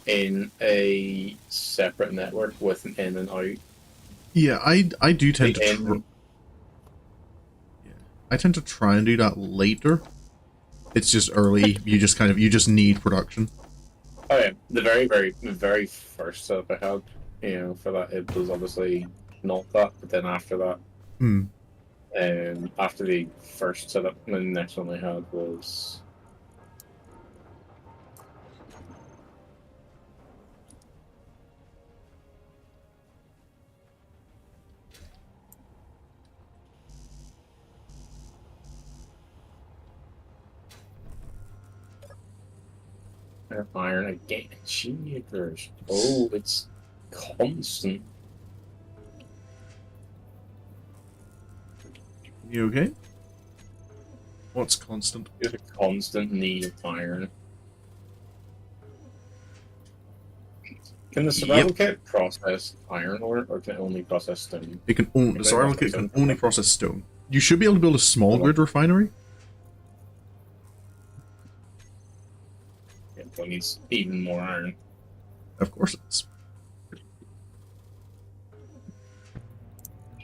in a separate network with an in and out. Yeah, I do tend The to. in- I tend to try and do that later. It's just early. You just need production. Oh yeah, the very first setup I had, for that it was obviously not that, but then after that, Hmm. after the first setup, the next one I had was iron again. Jeepers. Oh, it's constant. You okay? What's constant? There's a constant need of iron. Can the survival kit process iron ore, or can it only process stone? It can only, the survival kit can only process stone. You should be able to build a small grid refinery. Yeah, but it needs even more iron. Of course it is.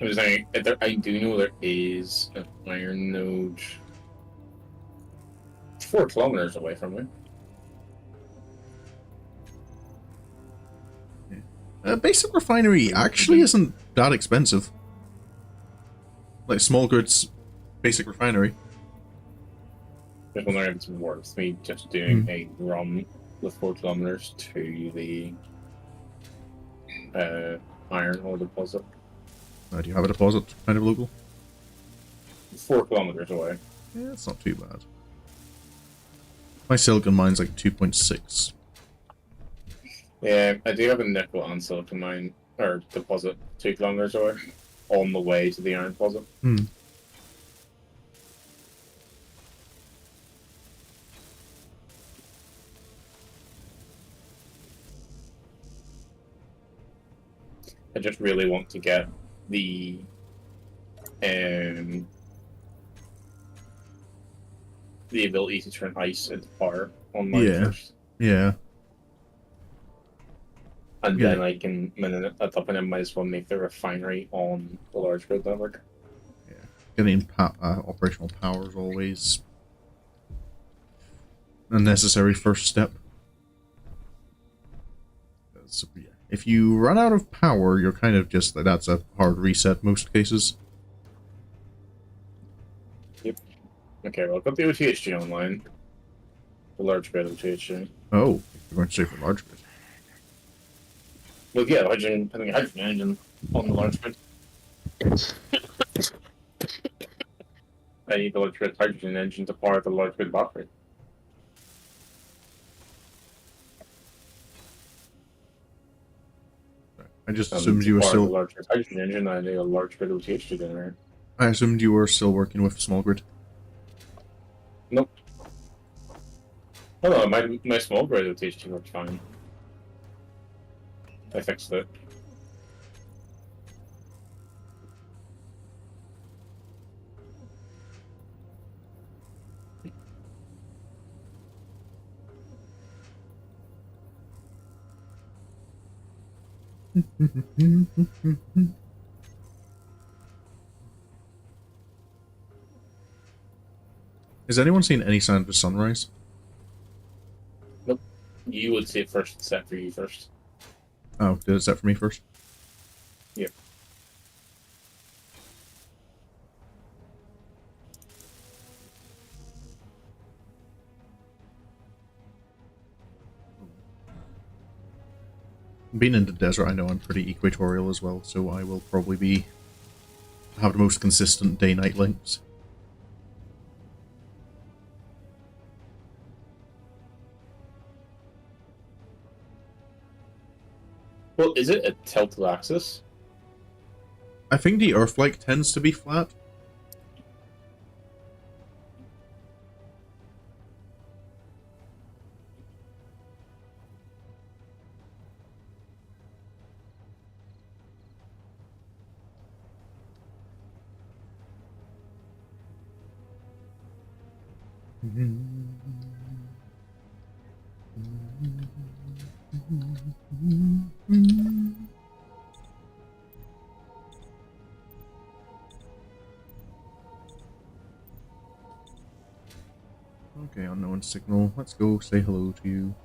I was saying, I do know there is an iron node 4 kilometers away from me. Basic refinery actually isn't that expensive. Like small grids, basic refinery. Just wondering if it's worth me just doing a run with 4 kilometers to the iron ore deposit. Do you have a deposit kind of local? 4 kilometers away. Yeah, it's not too bad. My silicon mine's like 2.6. Yeah, I do have a nickel and silicon mine, or deposit 2 kilometers away, on the way to the iron deposit. Hmm. I just really want to get the ability to turn ice into power on mine first. Yeah. And then I can, at top, and I might as well make the refinery on the large grid network. Yeah. Getting operational power is always a necessary first step. So, yeah. If you run out of power, you're kind of just, that's a hard reset most cases. Yep. Okay, well, I've got the OTHG online. The large grid OTHG. Oh, you're going to say for large grid. Well, yeah, I think hydrogen engine on the large grid. I need the large grid hydrogen engine to power the large grid battery. I just assumed you were still. The large grid hydrogen engine, I need a large grid OTHG generator. I assumed you were still working with small grid. Nope. Oh no, my small grid OTHG works fine. I fixed it. Has anyone seen any sign of the sunrise? Nope. You would see it first, set for you first. Oh, did it set for me first? Yep. Being in the desert, I know I'm pretty equatorial as well, so I will probably have the most consistent day-night links. Well, is it a tilted axis? I think the Earth-like tends to be flat. Okay, unknown signal. Let's go say hello to you.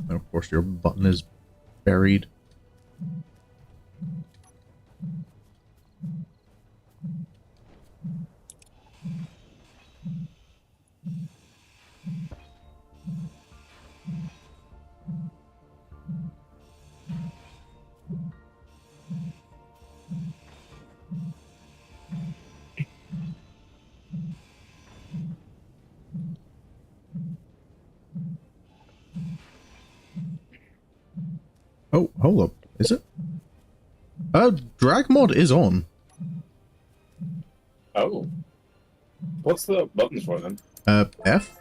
And of course, your button is buried. Oh, hold up. Is it? Drag mod is on. Oh. What's the buttons for then? F?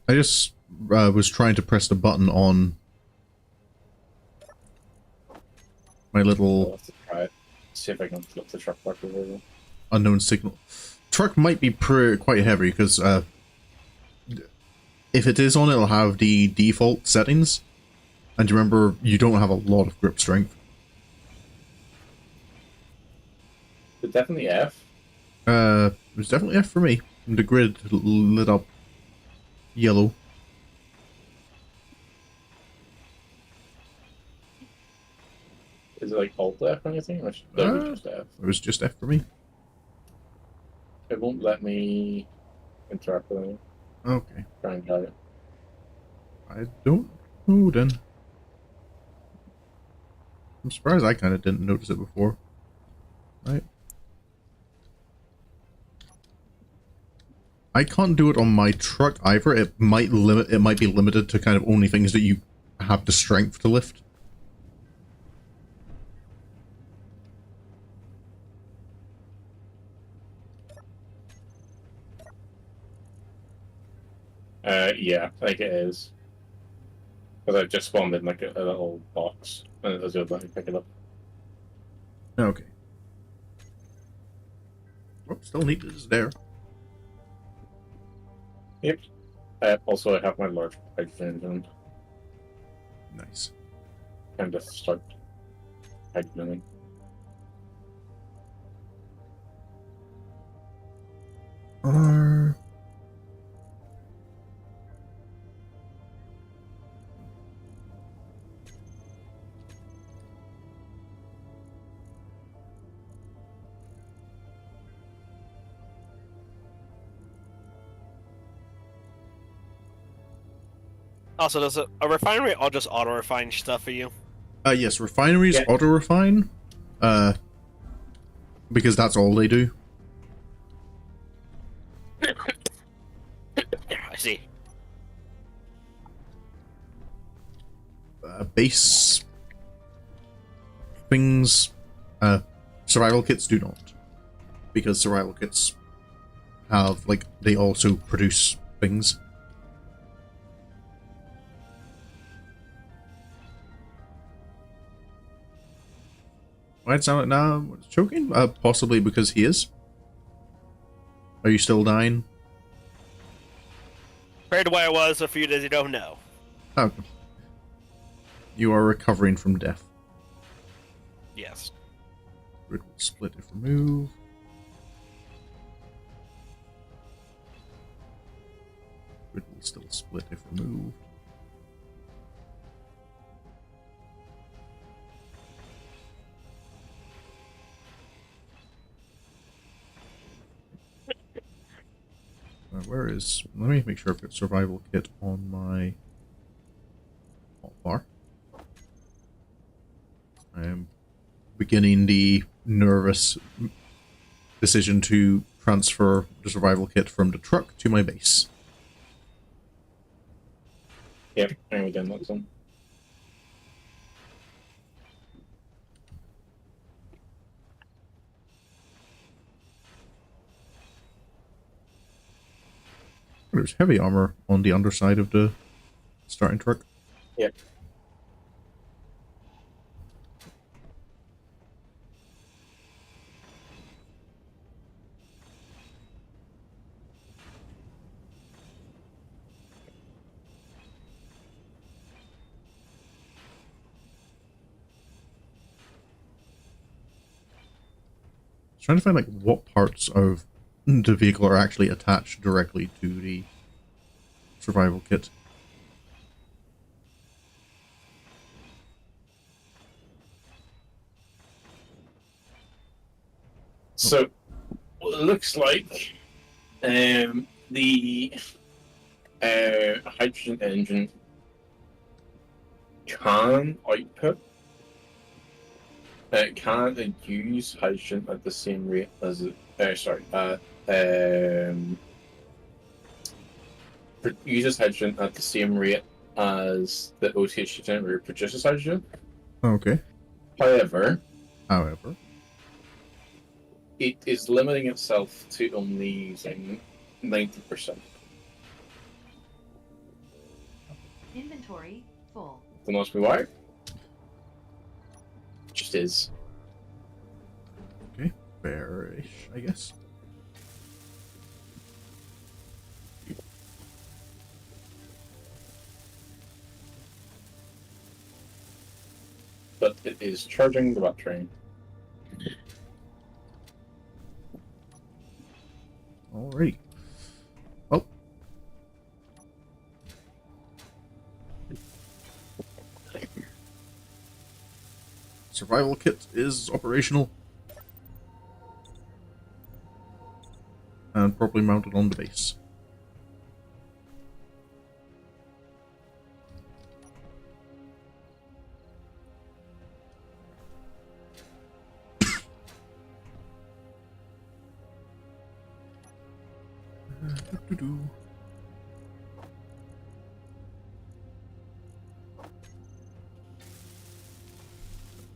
I just was trying to press the button on my I'll little have to try it. See if I can flip the truck back over. unknown signal. Truck might be quite heavy because if it is on, it'll have the default settings. And remember, you don't have a lot of grip strength. But definitely F. It was definitely F for me. The grid lit up yellow. Is it like Alt F or anything? Or no, it's just F. It was just F for me. It won't let me interact with it. Okay. Try and drag it. I don't know then. I'm surprised I kind of didn't notice it before. Right. I can't do it on my truck either. It might be limited to kind of only things that you have the strength to lift. Yeah, I think it is. Because I just spawned in like a little box, and there's a button to pick it up. Okay. Well, still neat that it's there. Yep. Also, I have my large hydrogen engine. Nice. And just start hydrogening. R. Also, does a refinery all just auto-refine stuff for you? Yes, refineries Yeah. auto-refine. Because that's all they do. I see. Base things, survival kits do not. Because survival kits have, like, they also produce things. Why'd it sound like now? What's choking? Possibly because he is. Are you still dying? Compared to where I was a few days ago, no. Okay. You are recovering from death. Yes. Grid will split if removed. Grid will still split if removed. Where is... Let me make sure I've got survival kit on my bar. I am beginning the nervous decision to transfer the survival kit from the truck to my base. Yep, and we done that some. There's heavy armor on the underside of the starting truck. Yep. Trying to find like what parts of the vehicle are actually attached directly to the survival kit. So, what it looks like the hydrogen engine can output. It can use hydrogen at the same rate as it. Uses hydrogen at the same rate as the OTH generator produces hydrogen. Okay. However, it is limiting itself to only using 90%. Inventory full. The most be why? Just is. Okay, fair-ish, I guess. But it is charging the battery. Alrighty. Oh. Survival kit is operational. And properly mounted on the base.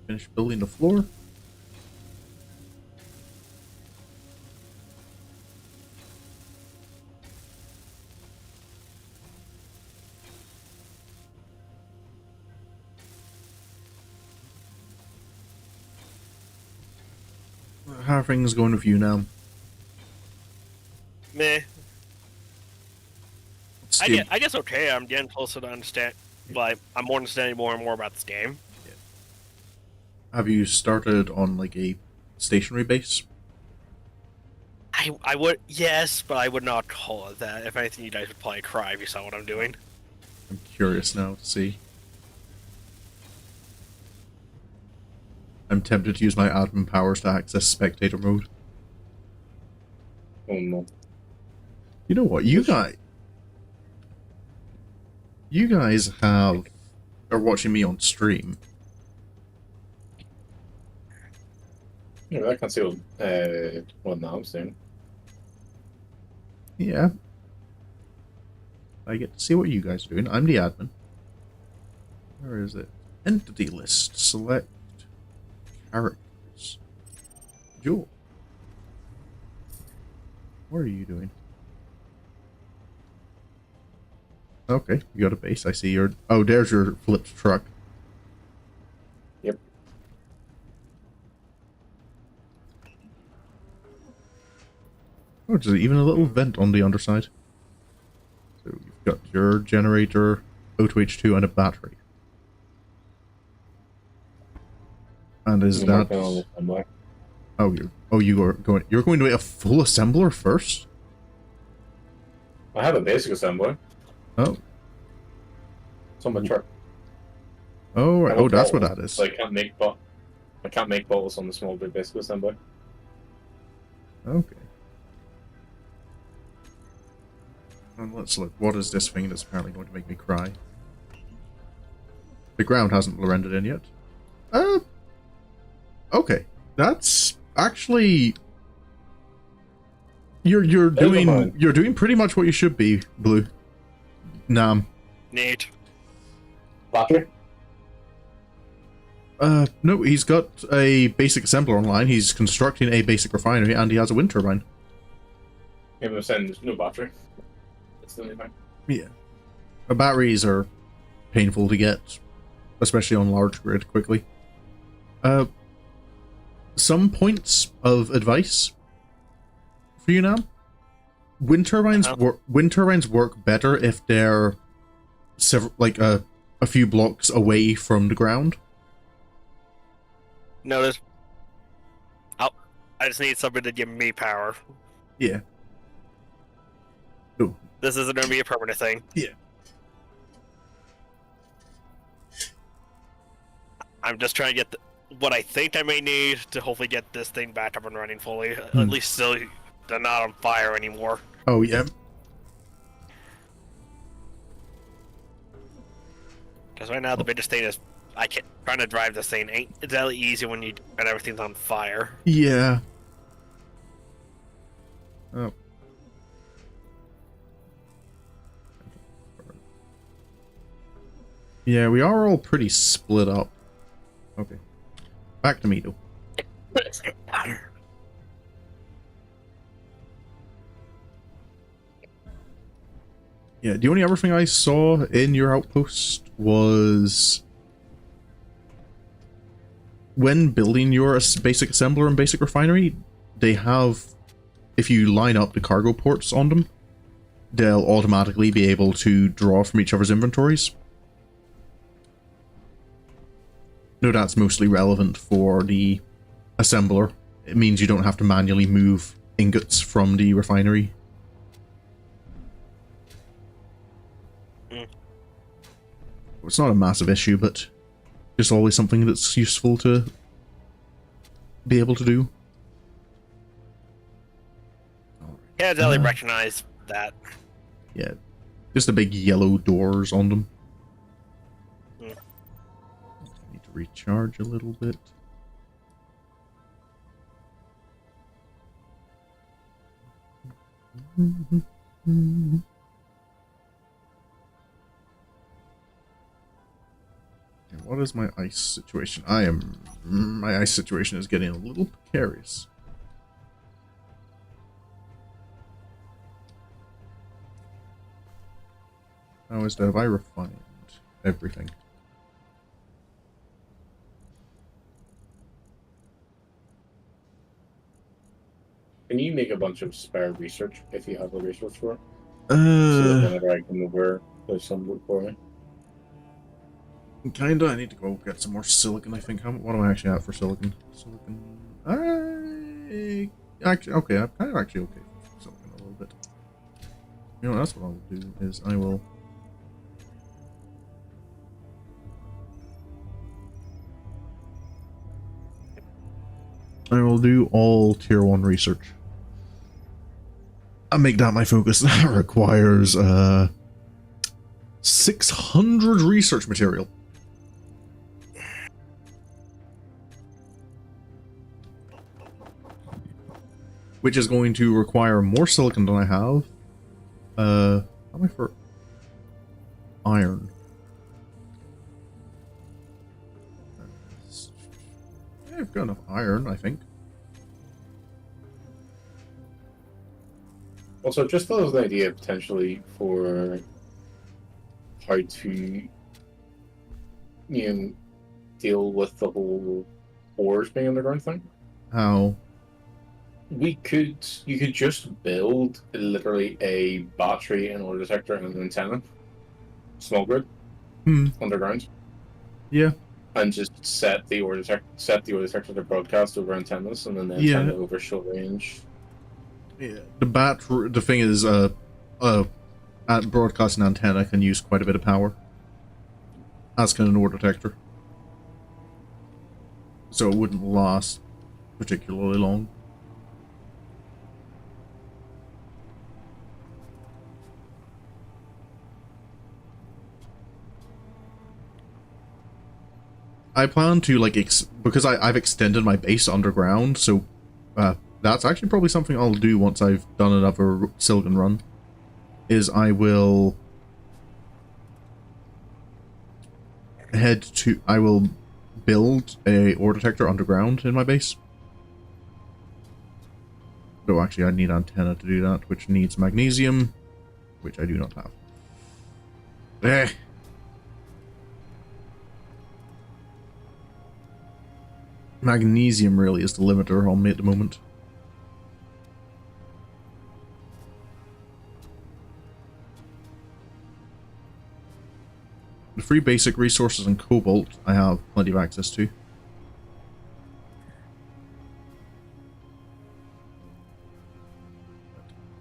Finish building the floor. How are things going with you now? Meh. Steve? I guess okay. I'm getting closer to understand. Like, I'm more understanding more and more about this game. Have you started on like a stationary base? I would, yes, but I would not call it that. If anything, you guys would probably cry if you saw what I'm doing. I'm curious now to see. I'm tempted to use my admin powers to access spectator mode. Oh no. You know what? You guys are watching me on stream. Yeah, I can see what now I'm saying. Yeah. I get to see what you guys are doing. I'm the admin. Where is it? Entity list. Select characters. Jewel. What are you doing? Okay, you got a base. I see your... Oh, there's your flipped truck. Yep. Oh, there's even a little vent on the underside. So you've got your generator, O2H2, and a battery. And is that... Oh, you're going to make a full assembler first? I have a basic assembly. Oh. It's on my truck. Oh, right. Oh, that's what that is. So I can't make bottles on the small basic assembly. Okay. And let's look. What is this thing that's apparently going to make me cry? The ground hasn't rendered in yet. Okay. That's actually... You're doing pretty much what you should be, Blue. Nam. Neat. Battery? No, he's got a basic assembler online. He's constructing a basic refinery, and he has a wind turbine. Yeah, but I'm saying there's no battery. It's the only thing. Yeah. Batteries are painful to get, especially on large grid quickly. Some points of advice for you now. Wind turbines work better if they're a few blocks away from the ground. Notice. Oh, I just need somebody to give me power. Yeah. Oh, This isn't going to be a permanent thing. yeah. I'm just trying to get what I think I may need to hopefully get this thing back up and running fully. At least so they're not on fire anymore. Oh, yeah. Because right now the biggest thing is trying to drive this thing ain't exactly easy when everything's on fire. Yeah. Oh. Yeah, we are all pretty split up. Okay. Back to me, though. Yeah, the only other thing I saw in your outpost was when building your basic assembler and basic refinery, they have, if you line up the cargo ports on them, they'll automatically be able to draw from each other's inventories. No, that's mostly relevant for the assembler. It means you don't have to manually move ingots from the refinery. It's not a massive issue, but just always something that's useful to be able to do. Yeah, they recognize that. Yeah, just the big yellow doors on them. Need to recharge a little bit. And what is my ice situation? My ice situation is getting a little precarious. How is that? Have I refined everything? Can you make a bunch of spare research if you have a resource for it? So that whenever I come over, there's some wood for me. Kinda. I need to go get some more silicon, I think. What do I actually have for silicon? Silicon. Actually, okay. I'm kind of actually okay for silicon a little bit. You know, that's what I'll do is I will do all tier 1 research. I'll make that my focus. That requires 600 research material. Which is going to require more silicon than I have. How am I for iron? Yeah, I've got enough iron, I think. Also, just as an idea potentially for how to, deal with the whole ores being underground thing. How? You could just build literally a battery, an ore detector, and an antenna, small grid, underground. Yeah. And just set the ore detector to broadcast over antennas, and then the antenna over short range. Yeah. The thing is, at broadcasting antenna can use quite a bit of power. As can an ore detector. So it wouldn't last particularly long. I plan to, like, because I've extended my base underground, so that's actually probably something I'll do once I've done another silicon run, is I will build a ore detector underground in my base. Though actually I need antenna to do that, which needs magnesium, which I do not have. Magnesium really is the limiter on me at the moment. The free basic resources and cobalt I have plenty of access to.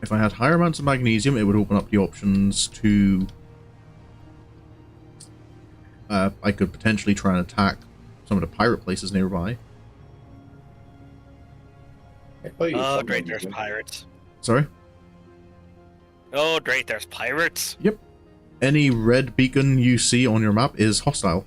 If I had higher amounts of magnesium, it would open up the options to... I could potentially try and attack some of the pirate places nearby. I thought you Oh, found great, one, there's didn't you? pirates. Sorry? Oh, great, there's pirates. Yep. Any red beacon you see on your map is hostile.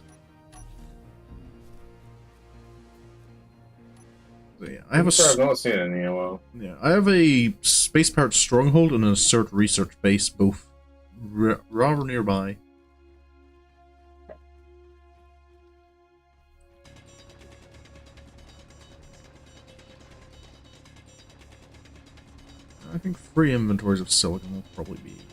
So yeah, I have a... I've not seen any in a while. Yeah, I have a space pirate stronghold and an assert research base, both rather nearby. I think 3 inventories of silicon will probably be enough.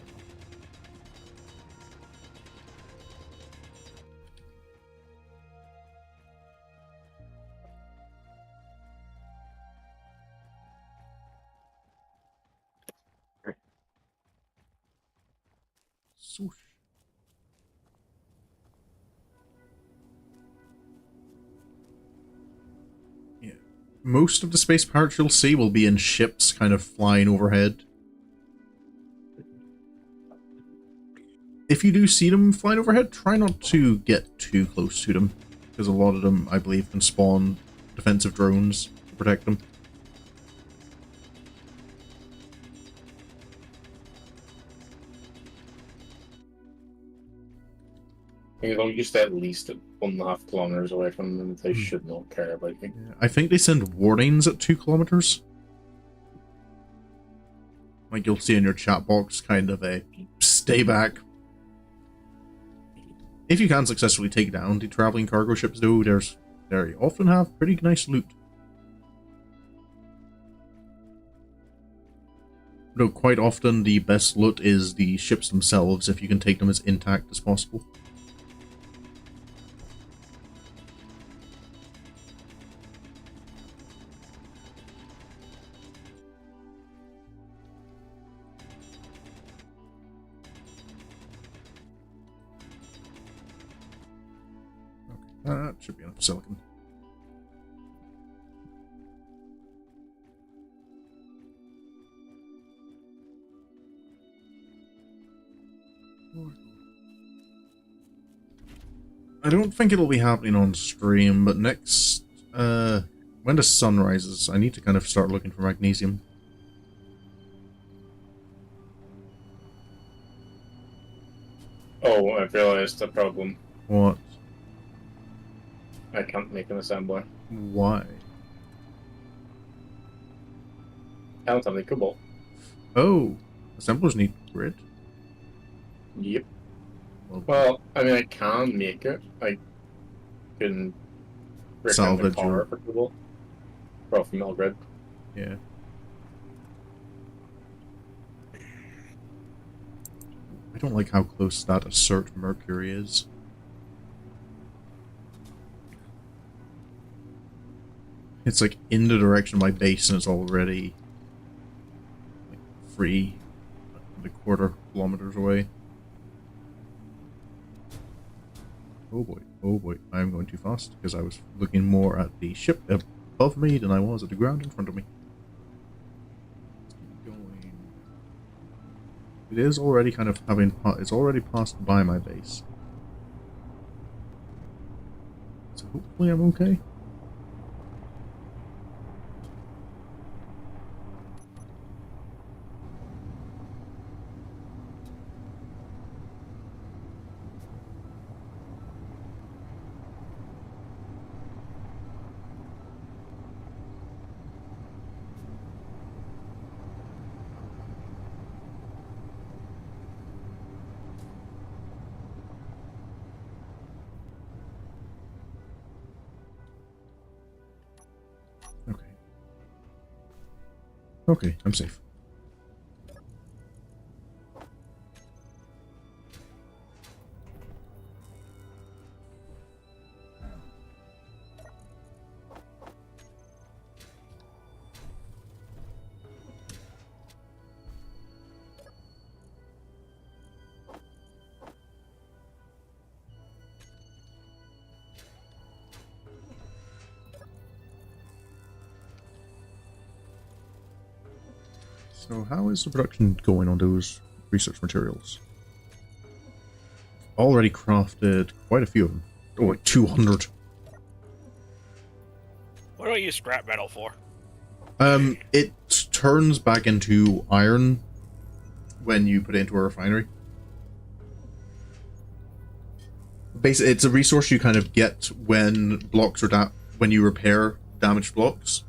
Swoosh. Yeah. Most of the space pirates you'll see will be in ships kind of flying overhead. If you do see them flying overhead, try not to get too close to them, because a lot of them, I believe, can spawn defensive drones to protect them. As long as you stay at least 1.5 kilometers away from them, they Hmm. should not care about you. Yeah, I think they send warnings at 2 kilometers. Like you'll see in your chat box, kind of a stay back. If you can successfully take down the traveling cargo ships, though, they often have pretty nice loot. Though quite often the best loot is the ships themselves, if you can take them as intact as possible. That should be enough silicon. I don't think it'll be happening on stream, but next, when the sun rises, I need to kind of start looking for magnesium. Oh, I've realized the problem. What? I can't make an assembler. Why? I don't have any cobalt. Oh, assemblers need grid? Yep. Well, Well, I mean, I can make it. I can break down the Salvage car your- for cobalt. Well, from Melgrid. yeah. I don't like how close that assert Mercury is. It's like in the direction of my base and it's already like 3.25 kilometers away. Oh boy, I'm going too fast because I was looking more at the ship above me than I was at the ground in front of me. Let's keep going. It is already kind of having, it's already passed by my base. So hopefully I'm okay. Okay. Okay, I'm safe. So how is the production going on those research materials? Already crafted quite a few of them. Oh, like 200. What do I use scrap metal for? It turns back into iron when you put it into a refinery. Basically, it's a resource you kind of get when blocks are when you repair damaged blocks,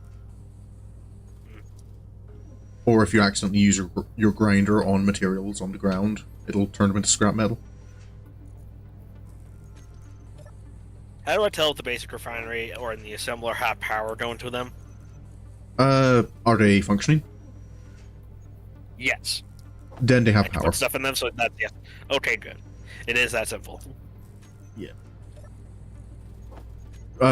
or if you accidentally use your grinder on materials on the ground, it'll turn them into scrap metal. How do I tell if the basic refinery or in the assembler have power going to them? Are they functioning? Yes. Then they I have can power. put stuff in them, so that's yeah. Okay, good. It is that simple. Yeah.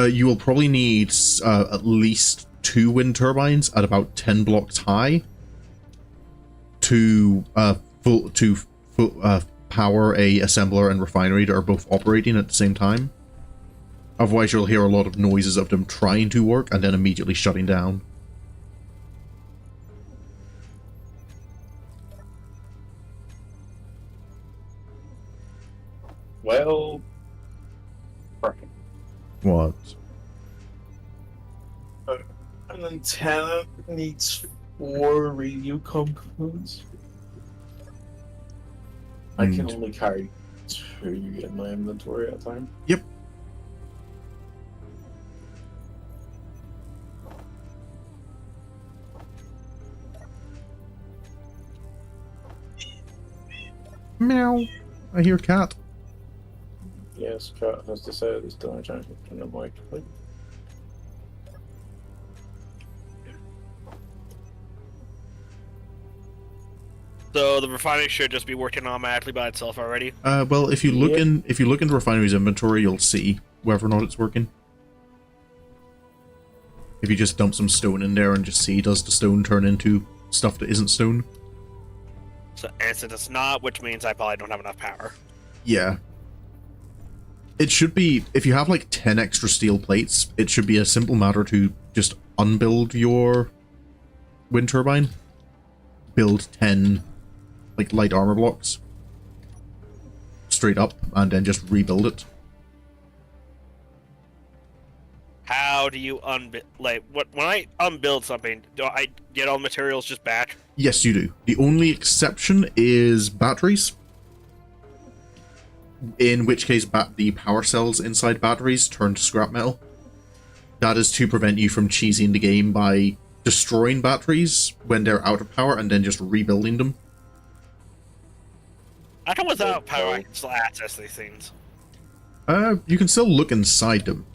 You will probably need at least 2 wind turbines at about 10 blocks high to power a assembler and refinery that are both operating at the same time. Otherwise, you'll hear a lot of noises of them trying to work and then immediately shutting down. Well, perfect. What? An antenna needs 4 radio components. I can only carry 2 in my inventory at a time. Yep. Meow. I hear cat. Yes, cat has decided it's dinner time and I'm like, So the refinery should just be working automatically by itself already. Well, if you look Yep. if you look into refinery's inventory, you'll see whether or not it's working. If you just dump some stone in there and just see, does the stone turn into stuff that isn't stone? So and since it's not, which means I probably don't have enough power. Yeah. It should be, if you have like 10 extra steel plates, it should be a simple matter to just unbuild your wind turbine. Build 10 like light armor blocks straight up and then just rebuild it. How do you when I unbuild something, do I get all the materials just back? Yes, you do. The only exception is batteries. In which case, the power cells inside batteries turn to scrap metal. That is to prevent you from cheesing the game by destroying batteries when they're out of power and then just rebuilding them. I know without power I can still access these things. You can still look inside them.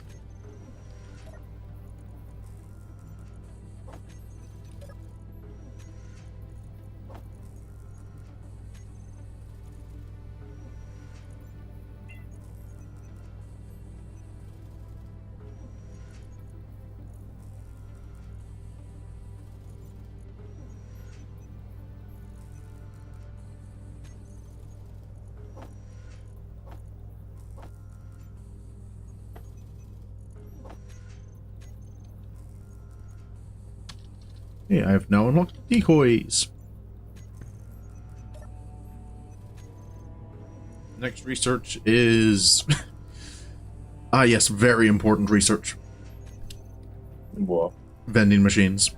Okay, I have now unlocked decoys. Next research is... ah yes, very important research. what? Vending machines.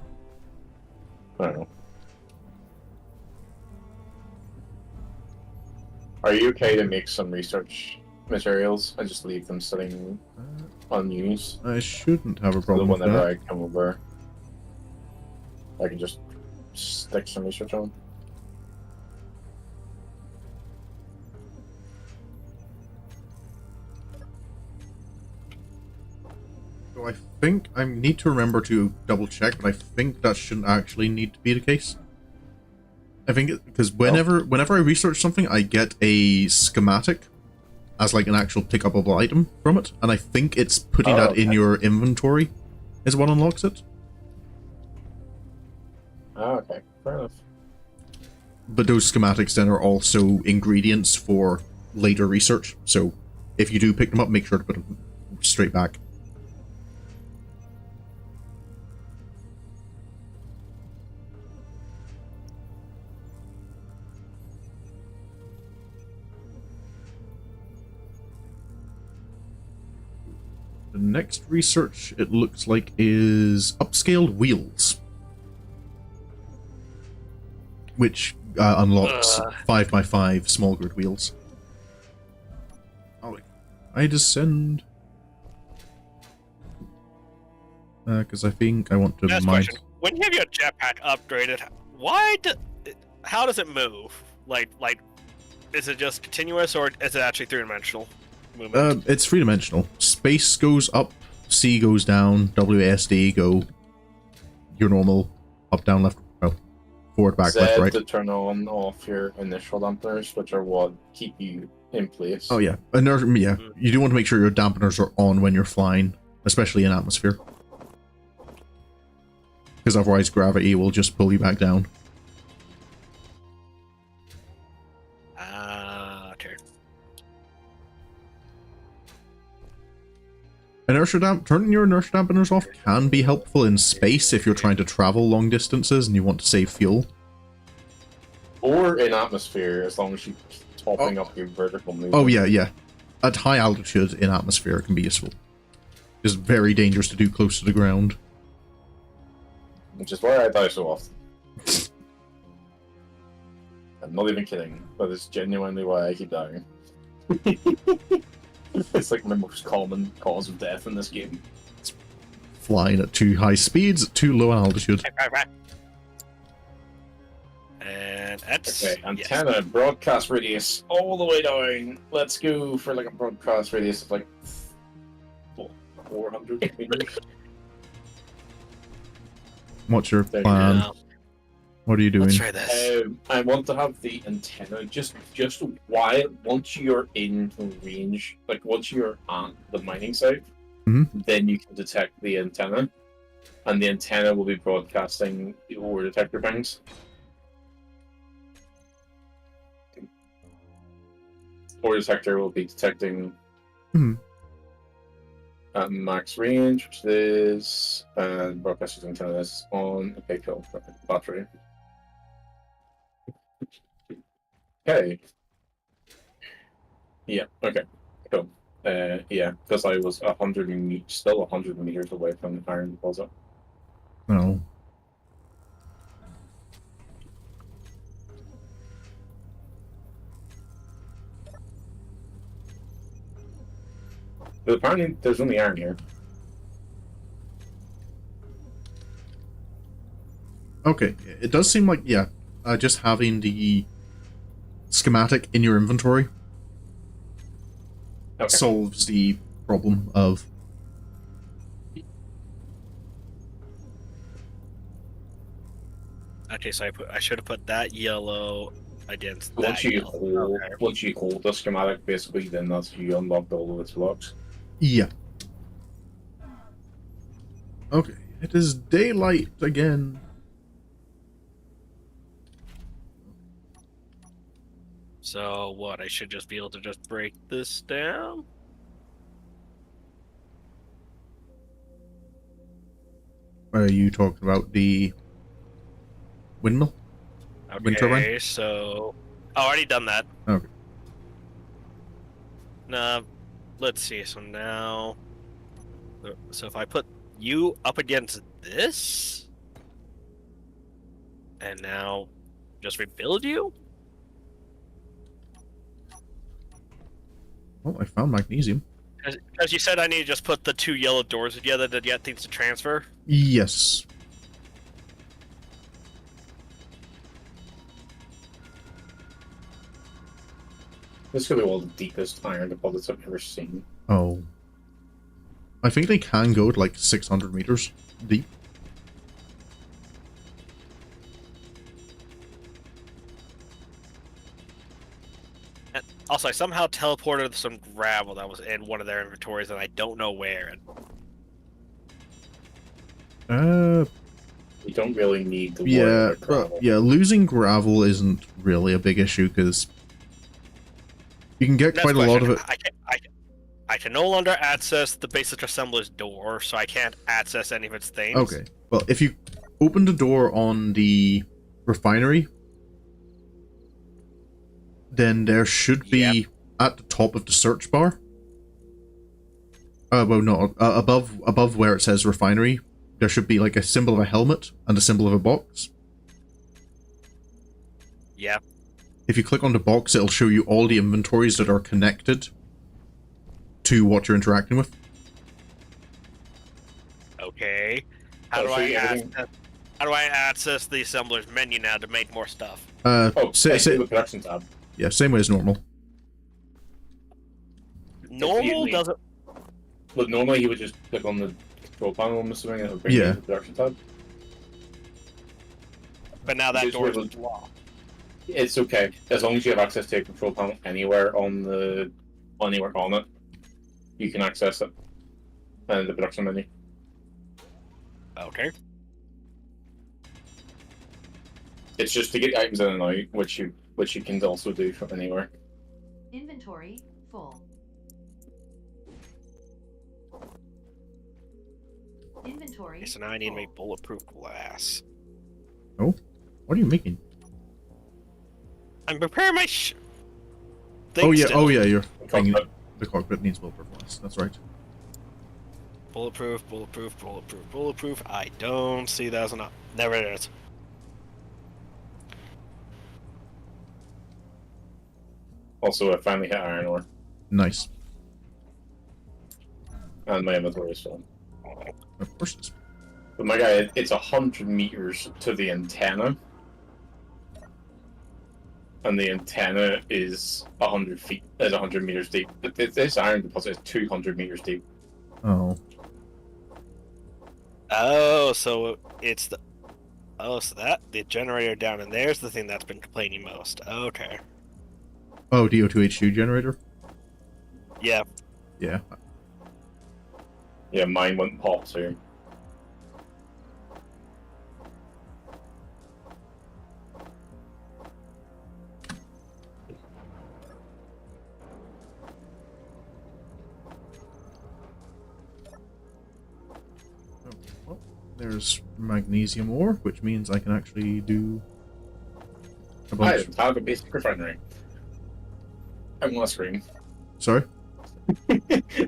I don't know. Are you okay to make some research materials and just leave them sitting unused? I shouldn't have a So that problem with whenever that. I come over, I can just stick some research on. So I think I need to remember to double check, but I think that shouldn't actually need to be the case. I think because whenever I research something, I get a schematic as like an actual pickupable item from it, and I think it's putting that in your inventory is what unlocks it. Oh, okay, fair enough. But those schematics then are also ingredients for later research, so if you do pick them up, make sure to put them straight back. The next research, it looks like, is upscaled wheels. Which unlocks 5x5 small grid wheels. Oh, I descend. Because I think I want to Next mine. question. When you have your jetpack upgraded, how does it move? Like, is it just continuous or is it actually three-dimensional movement? It's three-dimensional. Space goes up, C goes down, WASD go your normal up, down, left, forward, back, Z left, right. to turn on off your initial dampeners, which are what keep you in place. Oh yeah, yeah. You do want to make sure your dampeners are on when you're flying, especially in atmosphere, because otherwise gravity will just pull you back down. Okay. Turning your inertia dampeners off can be helpful in space if you're trying to travel long distances and you want to save fuel. Or in atmosphere, as long as you keep topping up your vertical movement. Oh yeah, yeah. At high altitude in atmosphere it can be useful. It's very dangerous to do close to the ground. Which is why I die so often. I'm not even kidding, but it's genuinely why I keep dying. It's like my most common cause of death in this game. Flying at too high speeds at too low altitude. Right. And that's... Okay, antenna, broadcast radius, all the way down. Let's go for like a broadcast radius of like 400 meters. What's your There you plan? go. What are you doing? Let's try this. I want to have the antenna just once you're in range, like once you're on the mining site, then you can detect the antenna, and the antenna will be broadcasting the ore detector banks. Ore detector will be detecting at max range, which is, and broadcaster's antenna is on. Okay, cool. Battery. Okay. Yeah. Okay. Cool. Yeah, because I was still 100 meters away from the iron deposit. No. But apparently, there's only iron here. Okay, it does seem like, yeah, just having the schematic in your inventory solves the problem of... Okay, so I should have put that yellow against that Once you yellow. hold the schematic, basically, then that's you unlocked all of its blocks. Yeah. Okay, it is daylight again. So what? I should just be able to just break this down? You talked about the windmill? Wind turbine? Okay, so I've already done that. Okay. Let's see. So now, so if I put you up against this, and now just rebuild you. Oh, I found magnesium. As you said, I need to just put the two yellow doors together to get things to transfer. Yes. This could be one of the deepest iron deposits I've ever seen. Oh. I think they can go to like 600 meters deep. And also, I somehow teleported some gravel that was in one of their inventories, and I don't know where. You don't really need to worry Yeah, about gravel. but yeah, losing gravel isn't really a big issue because you can get Next quite a lot of question. it. I can no longer access the basic assembler's door, so I can't access any of its things. Okay, well, if you open the door on the refinery, then there should be at the top of the search bar Well, no, above where it says refinery, there should be like a symbol of a helmet and a symbol of a box. Yeah. If you click on the box, it'll show you all the inventories that are connected to what you're interacting with. Okay. How do I access the assembler's menu now to make more stuff? The production tab. Yeah, same way as normal. Normal doesn't. But normally you would just click on the control panel, I'm assuming, and it would bring you to the production tab. But now that door is locked. It's okay as long as you have access to a control panel anywhere on it, you can access it. And the production menu. Okay. It's just to get items in and out, which you can also do from anywhere. Inventory full. Inventory. Okay, so now I need to make bulletproof glass. Oh, what are you making? I'm preparing my oh yeah, still. oh yeah, you're Cockpit. the cockpit needs bulletproof glass. That's right. Bulletproof, bulletproof, bulletproof, bulletproof. I don't see that as enough. Never it is. Also, I finally hit iron ore, Nice. and my inventory is full. Of course it's. But my guy, it's 100 meters to the antenna. And the antenna is 100 feet, is 100 meters deep. But this iron deposit is 200 meters deep. Oh. Oh, so it's the. Oh, so the generator down in there's the thing that's been complaining most. Okay. Oh, DO2H2 generator? Yeah. Yeah. Yeah, mine went pop too. Well, there's magnesium ore, which means I can actually do a bunch. I have a basic refinery. I'm on screen. Sorry?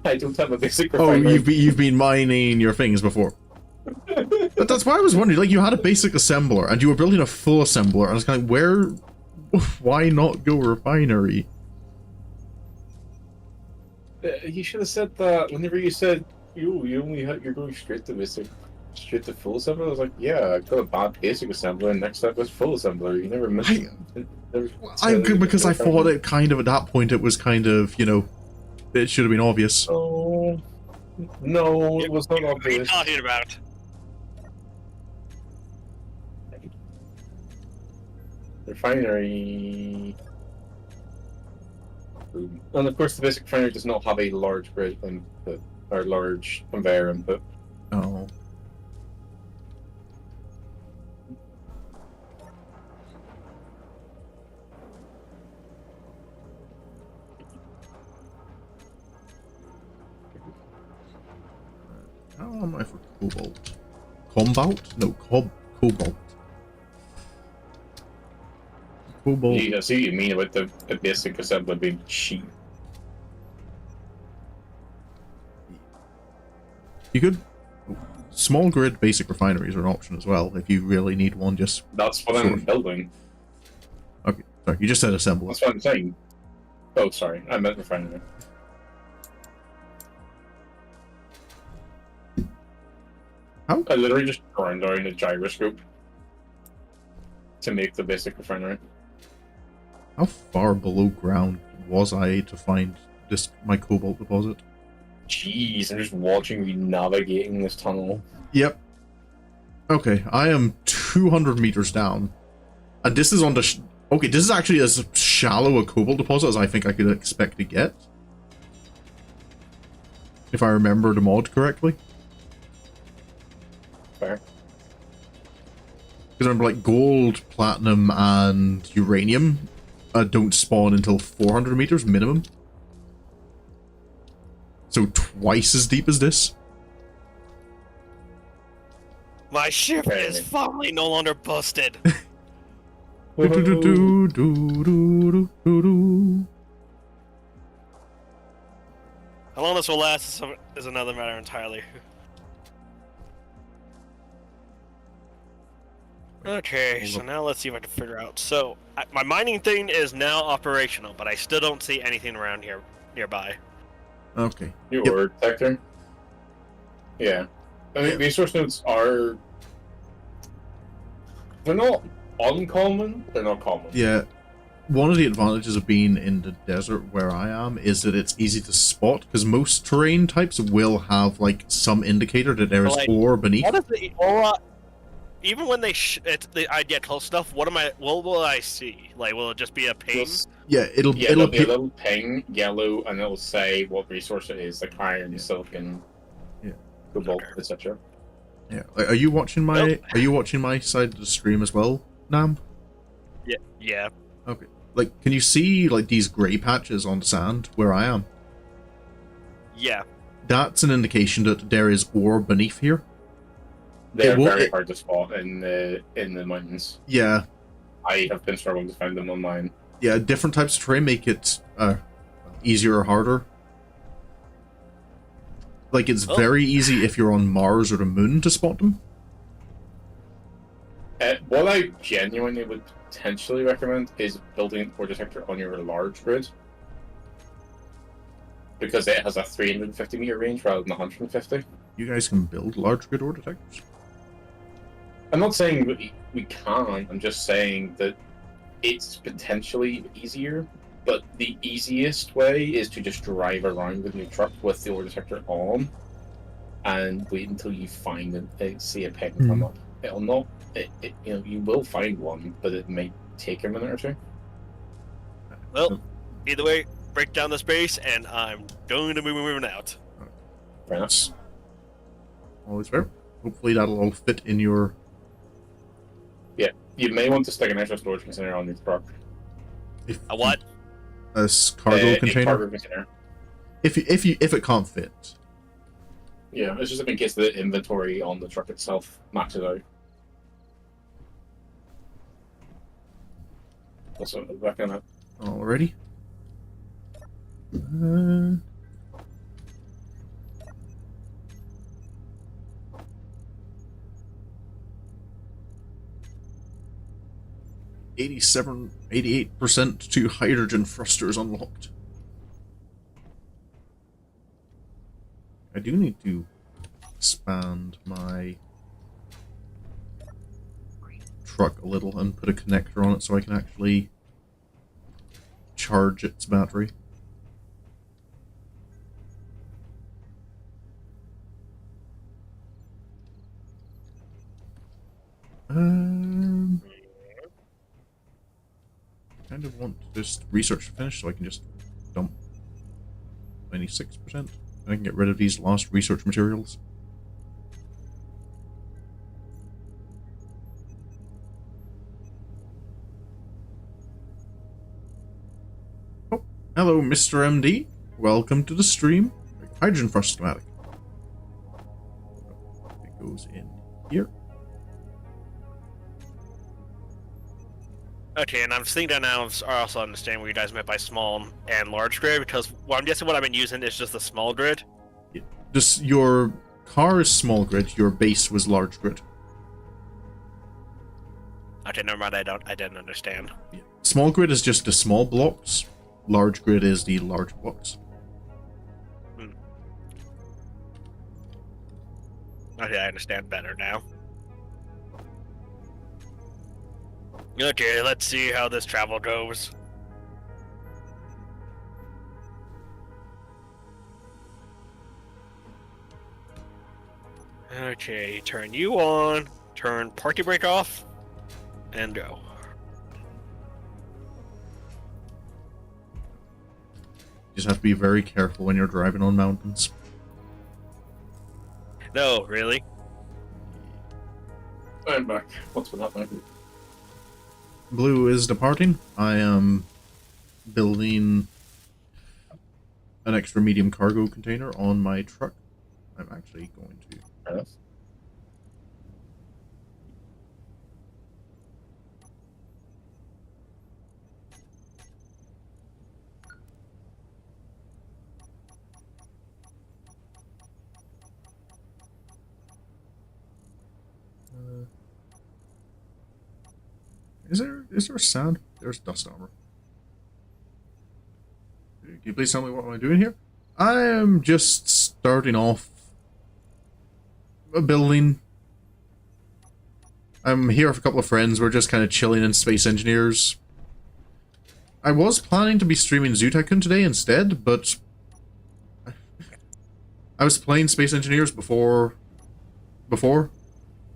I don't have a basic Oh, refinery. you've been mining your things before. That's why I was wondering. Like, you had a basic assembler, and you were building a full assembler, and I was kind of like, why not go refinery? You should have said that whenever you said you're going straight to full assembler. I was like, yeah, I got a bad basic assembler, and next step was full assembler. You never mentioned. Because I thought it kind of at that point it was kind of, you know, it should have been obvious. Oh no, it was not What are you obvious. talking about? Refinery. And of course, the basic refinery does not have a large grid input or large conveyor input. Oh. How am I for cobalt? Cobalt? No, cobalt. Cobalt. I see what you mean about the basic assembly being cheap. You could. Small grid basic refineries are an option as well if you really need one. Just That's what I'm building. okay. Sorry, you just said assemble. That's what I'm saying. Oh, sorry, I meant refinery. How? I literally just turned down a gyroscope to make the basic refinery. How far below ground was I to find my cobalt deposit? Jeez, I'm just watching you navigating this tunnel. Yep. Okay, I am 200 meters down, and this is on the. Okay, this is actually as shallow a cobalt deposit as I think I could expect to get, if I remember the mod correctly. Fair. Because remember, like, gold, platinum, and uranium don't spawn until 400 meters minimum. So twice as deep as this. My ship is finally no longer busted. Do, do, do, do, do, do, do, do. How long this will last is another matter entirely. Okay, Hold so up. now let's see if I can figure out. So, my mining thing is now operational, but I still don't see anything around here nearby. Okay. New Yep. ore detector. Yeah. I mean, resource nodes are... They're not uncommon, they're not common. Yeah. One of the advantages of being in the desert where I am is that it's easy to spot, because most terrain types will have, like, some indicator that there is Like, ore beneath. What is the aura? Even when I get close enough, what will I see? Like, will it just be a ping? Yeah, it'll there'll be a appear. little ping, yellow, and it'll say what resource it is, like iron, Yeah. silicon, Yeah. cobalt, Okay. etc. Yeah. Are you watching my Nope. Are you watching my side of the stream as well, Nam? Yeah. Okay. Like, can you see like these grey patches on the sand where I am? Yeah. That's an indication that there is ore beneath here. They're will- very it- hard to spot in the mountains. Yeah. I have been struggling to find them on mine. Yeah. Different types of terrain make it easier or harder. Like, it's Oh. very easy if you're on Mars or the moon to spot them. What I genuinely would potentially recommend is building an ore detector on your large grid. Because it has a 350 meter range rather than 150. You guys can build large grid ore detectors. I'm not saying we can't, I'm just saying that it's potentially easier, but the easiest way is to just drive around with your truck with the ore detector on and wait until you find and see a ping come up. It'll not, you will find one, but it may take a minute or two. Well, either way, break down the space, and I'm going to be moving out. Fair enough. Always fair. Hopefully that'll all fit in your... You may want to stick an extra storage container on your truck. A what? A cargo A container. cargo container. If it can't fit. Yeah, it's just in case the inventory on the truck itself maxes out. Also, back on it. Alrighty. 88% to hydrogen thrusters unlocked. I do need to expand my truck a little and put a connector on it so I can actually charge its battery. Kind of want this research to finish so I can just dump 96%. And I can get rid of these lost research materials. Oh, hello, Mr. MD. Welcome to the stream. Hydrogen first schematic. It goes in here. Okay, and I'm thinking now I also understand what you guys meant by small and large grid, because I'm guessing what I've been using is just the small grid. Just your car is small grid, your base was large grid. Okay, never mind, I didn't understand. Yeah. Small grid is just the small blocks, large grid is the large blocks. Okay, I understand better now. Okay, let's see how this travel goes. Okay, turn you on, turn party brake off, and go. You just have to be very careful when you're driving on mountains. No, really? I'm back. What's been happening? Blue is departing. I am building an extra medium cargo container on my truck. I'm actually going to... Fair enough. Is there sand? There's dust armor. Can you please tell me what am I doing here? I am just starting off a building. I'm here with a couple of friends. We're just kind of chilling in Space Engineers. I was planning to be streaming Zoo Tycoon today instead, but I was playing Space Engineers before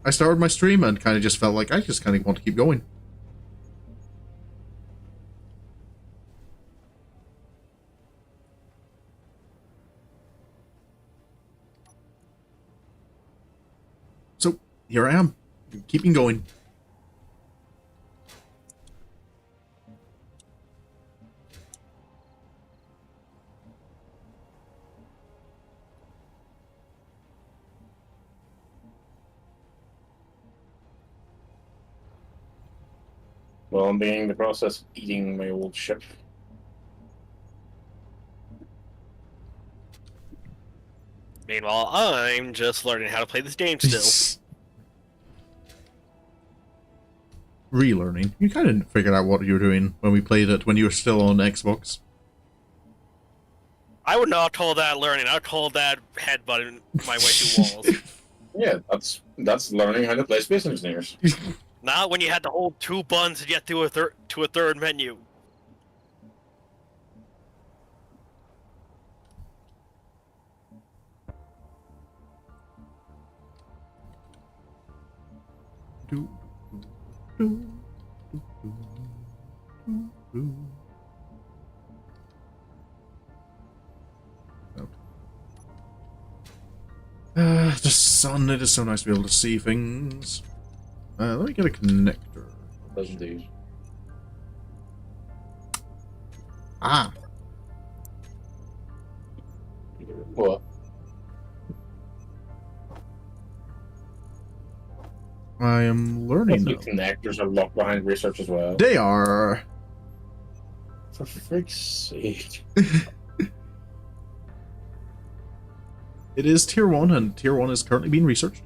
I started my stream and kind of just felt like I just kind of want to keep going. So, here I am, keeping going. Well, I'm beginning the process of eating my old ship. Meanwhile, I'm just learning how to play this game still. Relearning. You kind of figured out what you were doing when we played it when you were still on Xbox. I would not call that learning. I would call that headbutting my way through walls. Yeah, that's learning how to play Space Engineers. Not when you had to hold 2 buttons to get to a third menu. Do, do, do, do, do. The sun, it is so nice to be able to see things. Let me get a connector. Doesn't do. Ah, What? I am learning The now. connectors are locked behind research as well. They are. For freak's sake. It is tier 1, and tier 1 is currently being researched.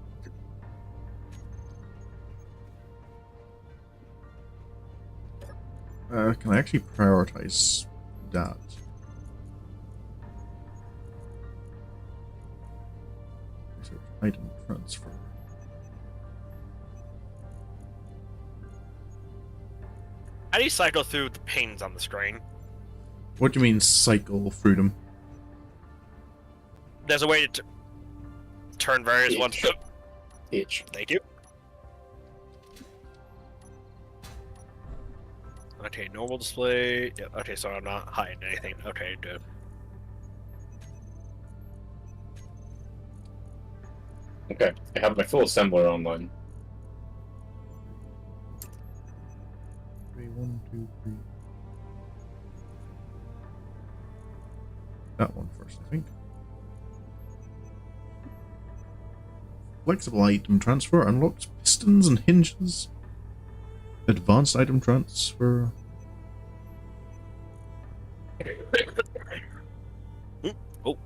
Can I actually prioritize that? Research item transfer. How do you cycle through the panes on the screen? What do you mean cycle through them? There's a way to turn various ones. H. Thank you. Okay, normal display. Yep. Okay, so I'm not hiding anything. Okay, good. Okay, I have my full assembler online. 3, 1, 2, 3. That one first, I think. Flexible item transfer unlocks pistons and hinges. Advanced item transfer. Oh.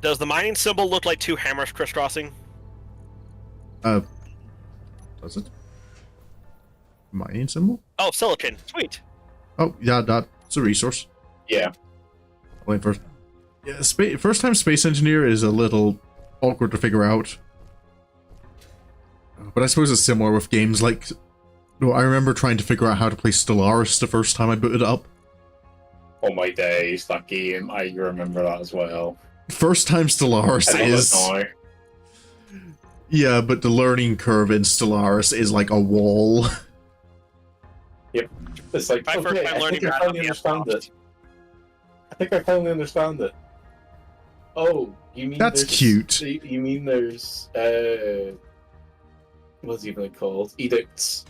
Does the mining symbol look like 2 hammers crisscrossing? Does it? Mining symbol? Oh, silicon. Sweet. Oh, yeah, that's a resource. Yeah. Wait first. Yeah, first time Space Engineer is a little awkward to figure out. But I suppose it's similar with games like... No, I remember trying to figure out how to play Stellaris the first time I booted it up. Oh my days, that game. I remember that as well. First time Stellaris I know is... that now. Yeah, but the learning curve in Stellaris is like a wall. Yep. It's like, My first okay, time I learning think I how to finally be a understand soft. it. I think I finally understand it. Oh, you mean That's there's- cute. You mean there's what's it even called? Edicts.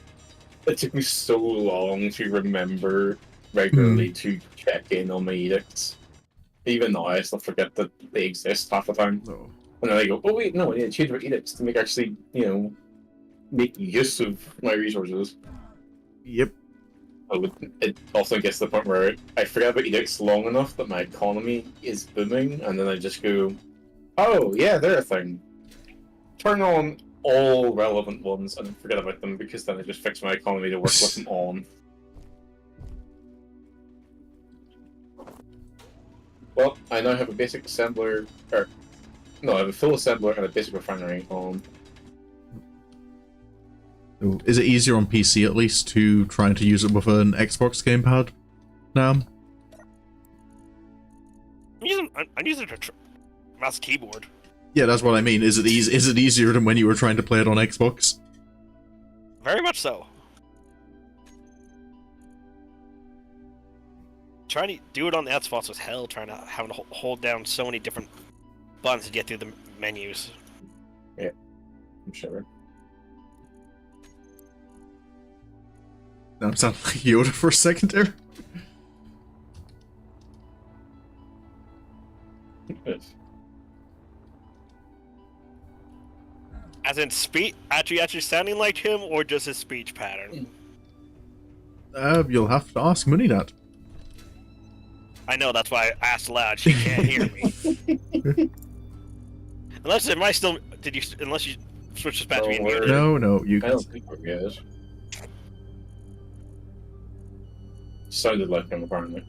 It took me so long to remember regularly to check in on my edicts. Even now, I still forget that they exist half the time. No. And then I go, oh wait, no, I need to change my edicts to make actually, make use of my resources. Yep. It also gets to the point where I forget about edicts long enough that my economy is booming, and then I just go, oh yeah, they're a thing. Turn on all relevant ones and then forget about them because then I just fix my economy to work with them on. Well, I now have a basic assembler, or no, I have a full assembler and a basic refinery on. Is it easier on PC at least to try to use it with an Xbox gamepad now? I'm using a mouse keyboard. Yeah, that's what I mean. Is it easier than when you were trying to play it on Xbox? Very much so. Trying to do it on the Xbox was hell. Having to hold down so many different buttons to get through the menus. Yeah, I'm sure. Now I'm sounding like Yoda for a second there. As in speech, actually sounding like him, or just his speech pattern? You'll have to ask Mooney that. I know, that's why I asked aloud. She can't hear me. Unless am I still? Did you? Unless you switch this back to being muted. No, you I can. don't think we're good. Sounded like him, apparently.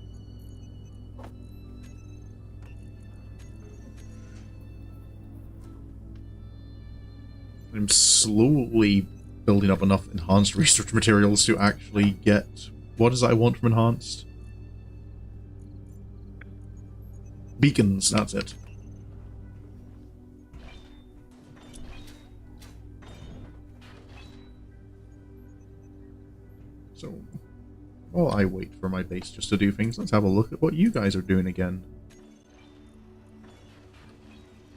I'm slowly building up enough enhanced research materials to actually get what is it I want from enhanced? Beacons, that's it. So, while I wait for my base just to do things, let's have a look at what you guys are doing again.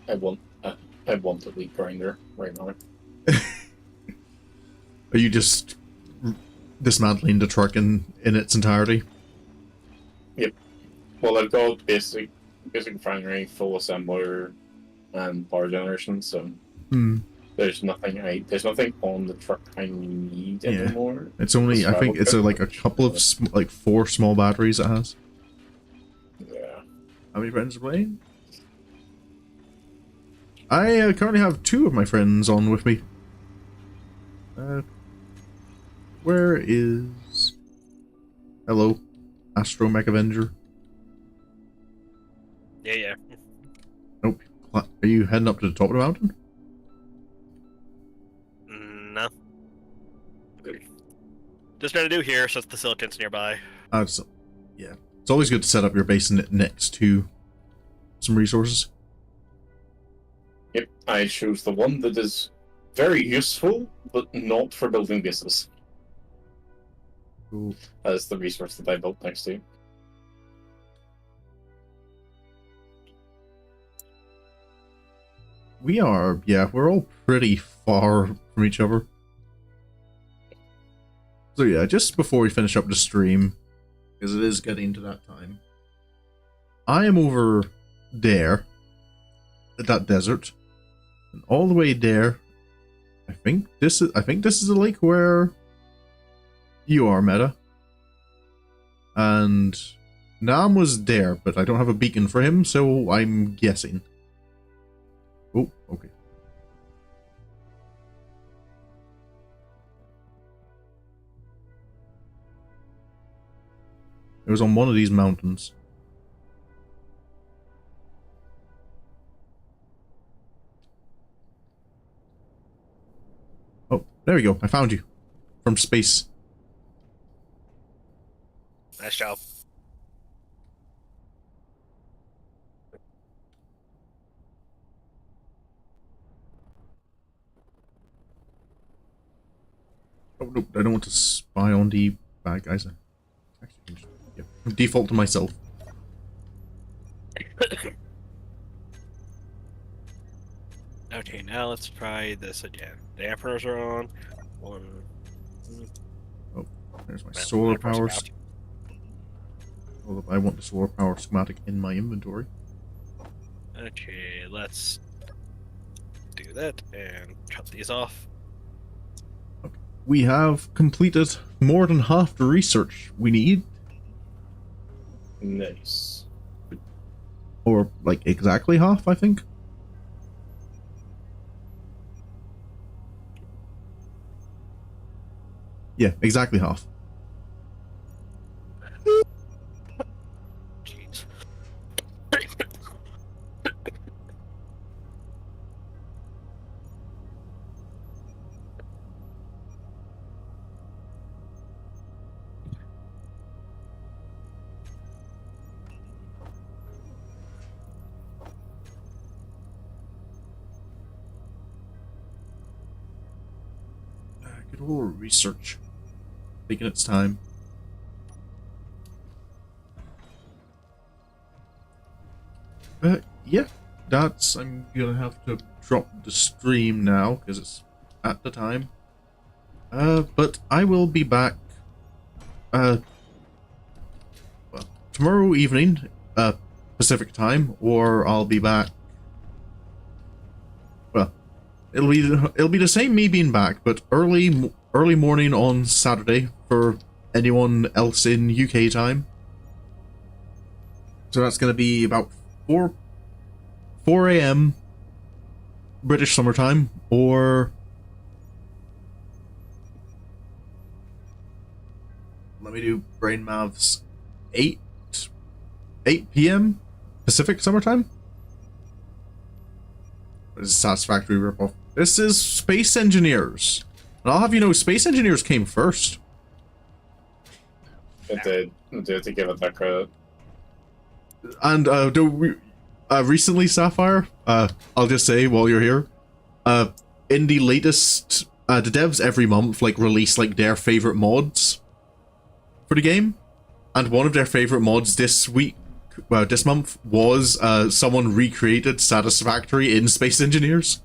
I want a wheat grinder right now. Are you just dismantling the truck in its entirety? Yep. Well, I've got basic refinery, full assembler, and power generation. So there's nothing on the truck I need anymore. It's only I think it's like a couple of like 4 small batteries it has. Yeah. How many friends are playing? I currently have 2 of my friends on with me. Where is... Hello, Astro Mech Avenger. Yeah. Nope. Are you heading up to the top of the mountain? No. Just trying to do here since the silicon's nearby. Yeah. It's always good to set up your base next to some resources. Yep. I chose the one that is very useful, but not for building bases. Cool. As the resource that I built next to. We're all pretty far from each other. So yeah, just before we finish up the stream, because it is getting to that time, I am over there, at that desert, and all the way there. I think this is the lake where you are, Meta. And Nam was there, but I don't have a beacon for him, so I'm guessing. Oh, okay. It was on one of these mountains. Oh, there we go. I found you. From space. Nice job. Oh, no, I don't want to spy on the bad guys. Actually, yeah, default to myself. Okay, now let's try this again. The Dampers are on. Oh, there's my solar power. Well, I want the solar power schematic in my inventory. Okay, let's do that and cut these off. Okay. We have completed more than half the research we need. Nice. Or, like, exactly half, I think. Yeah, exactly half. Jeez. Good old research. Taking its time. Yeah, that's... I'm gonna have to drop the stream now, because it's at the time. But I will be back, well, tomorrow evening, Pacific time, or I'll be back... Well, it'll be the same me being back, but early morning on Saturday for anyone else in UK time. So that's gonna be about 4 a.m. British summertime, or let me do brain maths, 8 p.m. Pacific summertime. This is Satisfactory ripoff. This is Space Engineers, and I'll have you know, Space Engineers came first. It did. It did, to give it that credit. And recently, Sapphire, I'll just say while you're here, in the latest, the devs every month like release like their favorite mods for the game, and one of their favorite mods this month was someone recreated Satisfactory in Space Engineers.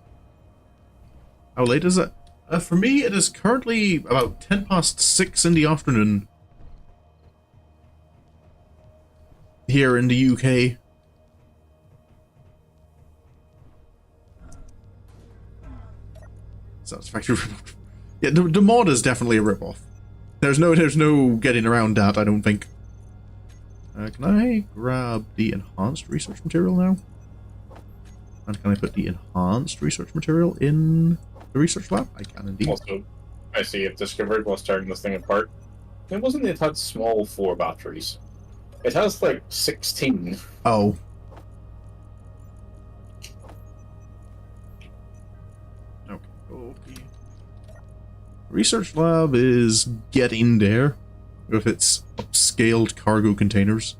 How late is it? For me, it is currently about 6:10 in the afternoon here in the UK. Satisfactory. Yeah, the mod is definitely a ripoff. There's no getting around that, I don't think. Can I grab the enhanced research material now? And can I put the enhanced research material in the research lab? I can indeed. Also, I see I've discovered while starting this thing apart, it wasn't it had small 4 batteries. It has like 16. Oh. Okay. Research lab is getting there with its upscaled cargo containers.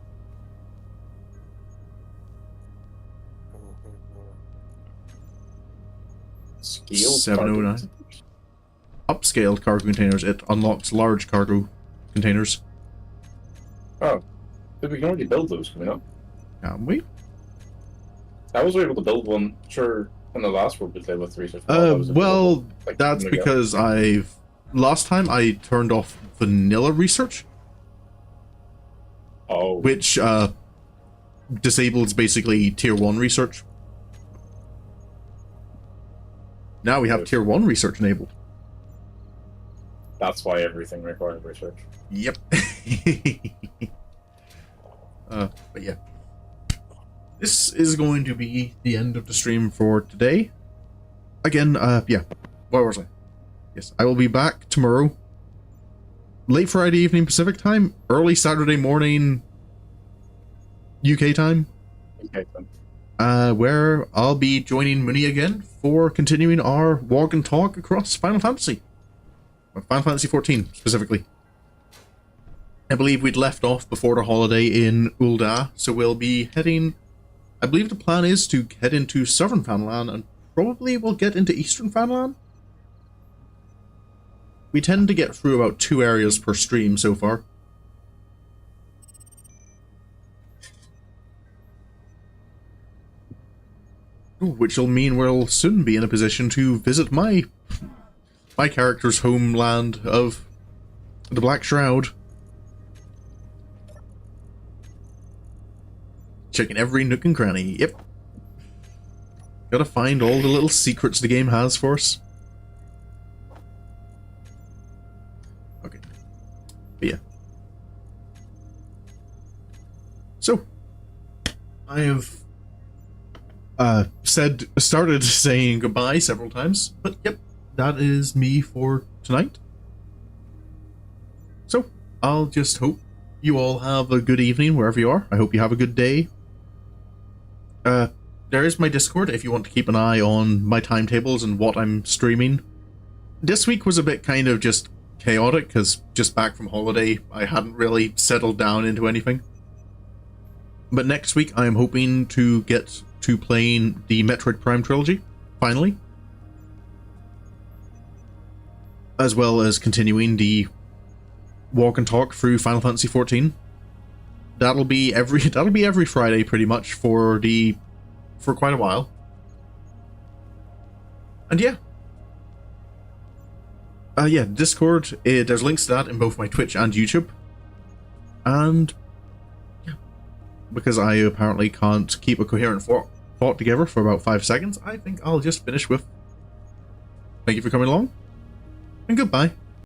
Scale 709. Upscaled cargo containers. It unlocks large cargo containers. Oh, but we can already build those coming up. Can we? I was able to build one, sure, in the last world we played with research. That was Well, available, like, that's a month ago. because last time I turned off vanilla research, Oh, which disables basically tier 1 research. Now we have tier 1 research enabled. that's why everything required research. Yep. But yeah. This is going to be the end of the stream for today. Again, yeah. What was I? Yes, I will be back tomorrow. Late Friday evening Pacific time, early Saturday morning UK time. Okay, then. Where I'll be joining Mooney again for continuing our walk and talk across Final Fantasy. Final Fantasy 14, specifically. I believe we'd left off before the holiday in Ul'dah, so we'll be heading... I believe the plan is to head into Southern Fanlan, and probably we'll get into Eastern Fanlan? We tend to get through about 2 areas per stream so far. Which will mean we'll soon be in a position to visit my character's homeland of the Black Shroud. Checking every nook and cranny, yep. Gotta find all the little secrets the game has for us. Okay. But yeah. So, I have started saying goodbye several times, but yep, that is me for tonight. So, I'll just hope you all have a good evening wherever you are. I hope you have a good day. There is my Discord if you want to keep an eye on my timetables and what I'm streaming. This week was a bit kind of just chaotic, because just back from holiday, I hadn't really settled down into anything. But next week, I am hoping to get to playing the Metroid Prime trilogy, finally. As well as continuing the walk and talk through Final Fantasy XIV. That'll be every Friday pretty much for quite a while. And yeah. Yeah, Discord, there's links to that in both my Twitch and YouTube. And yeah, because I apparently can't keep a coherent thought together for about 5 seconds, I think I'll just finish with thank you for coming along, and goodbye.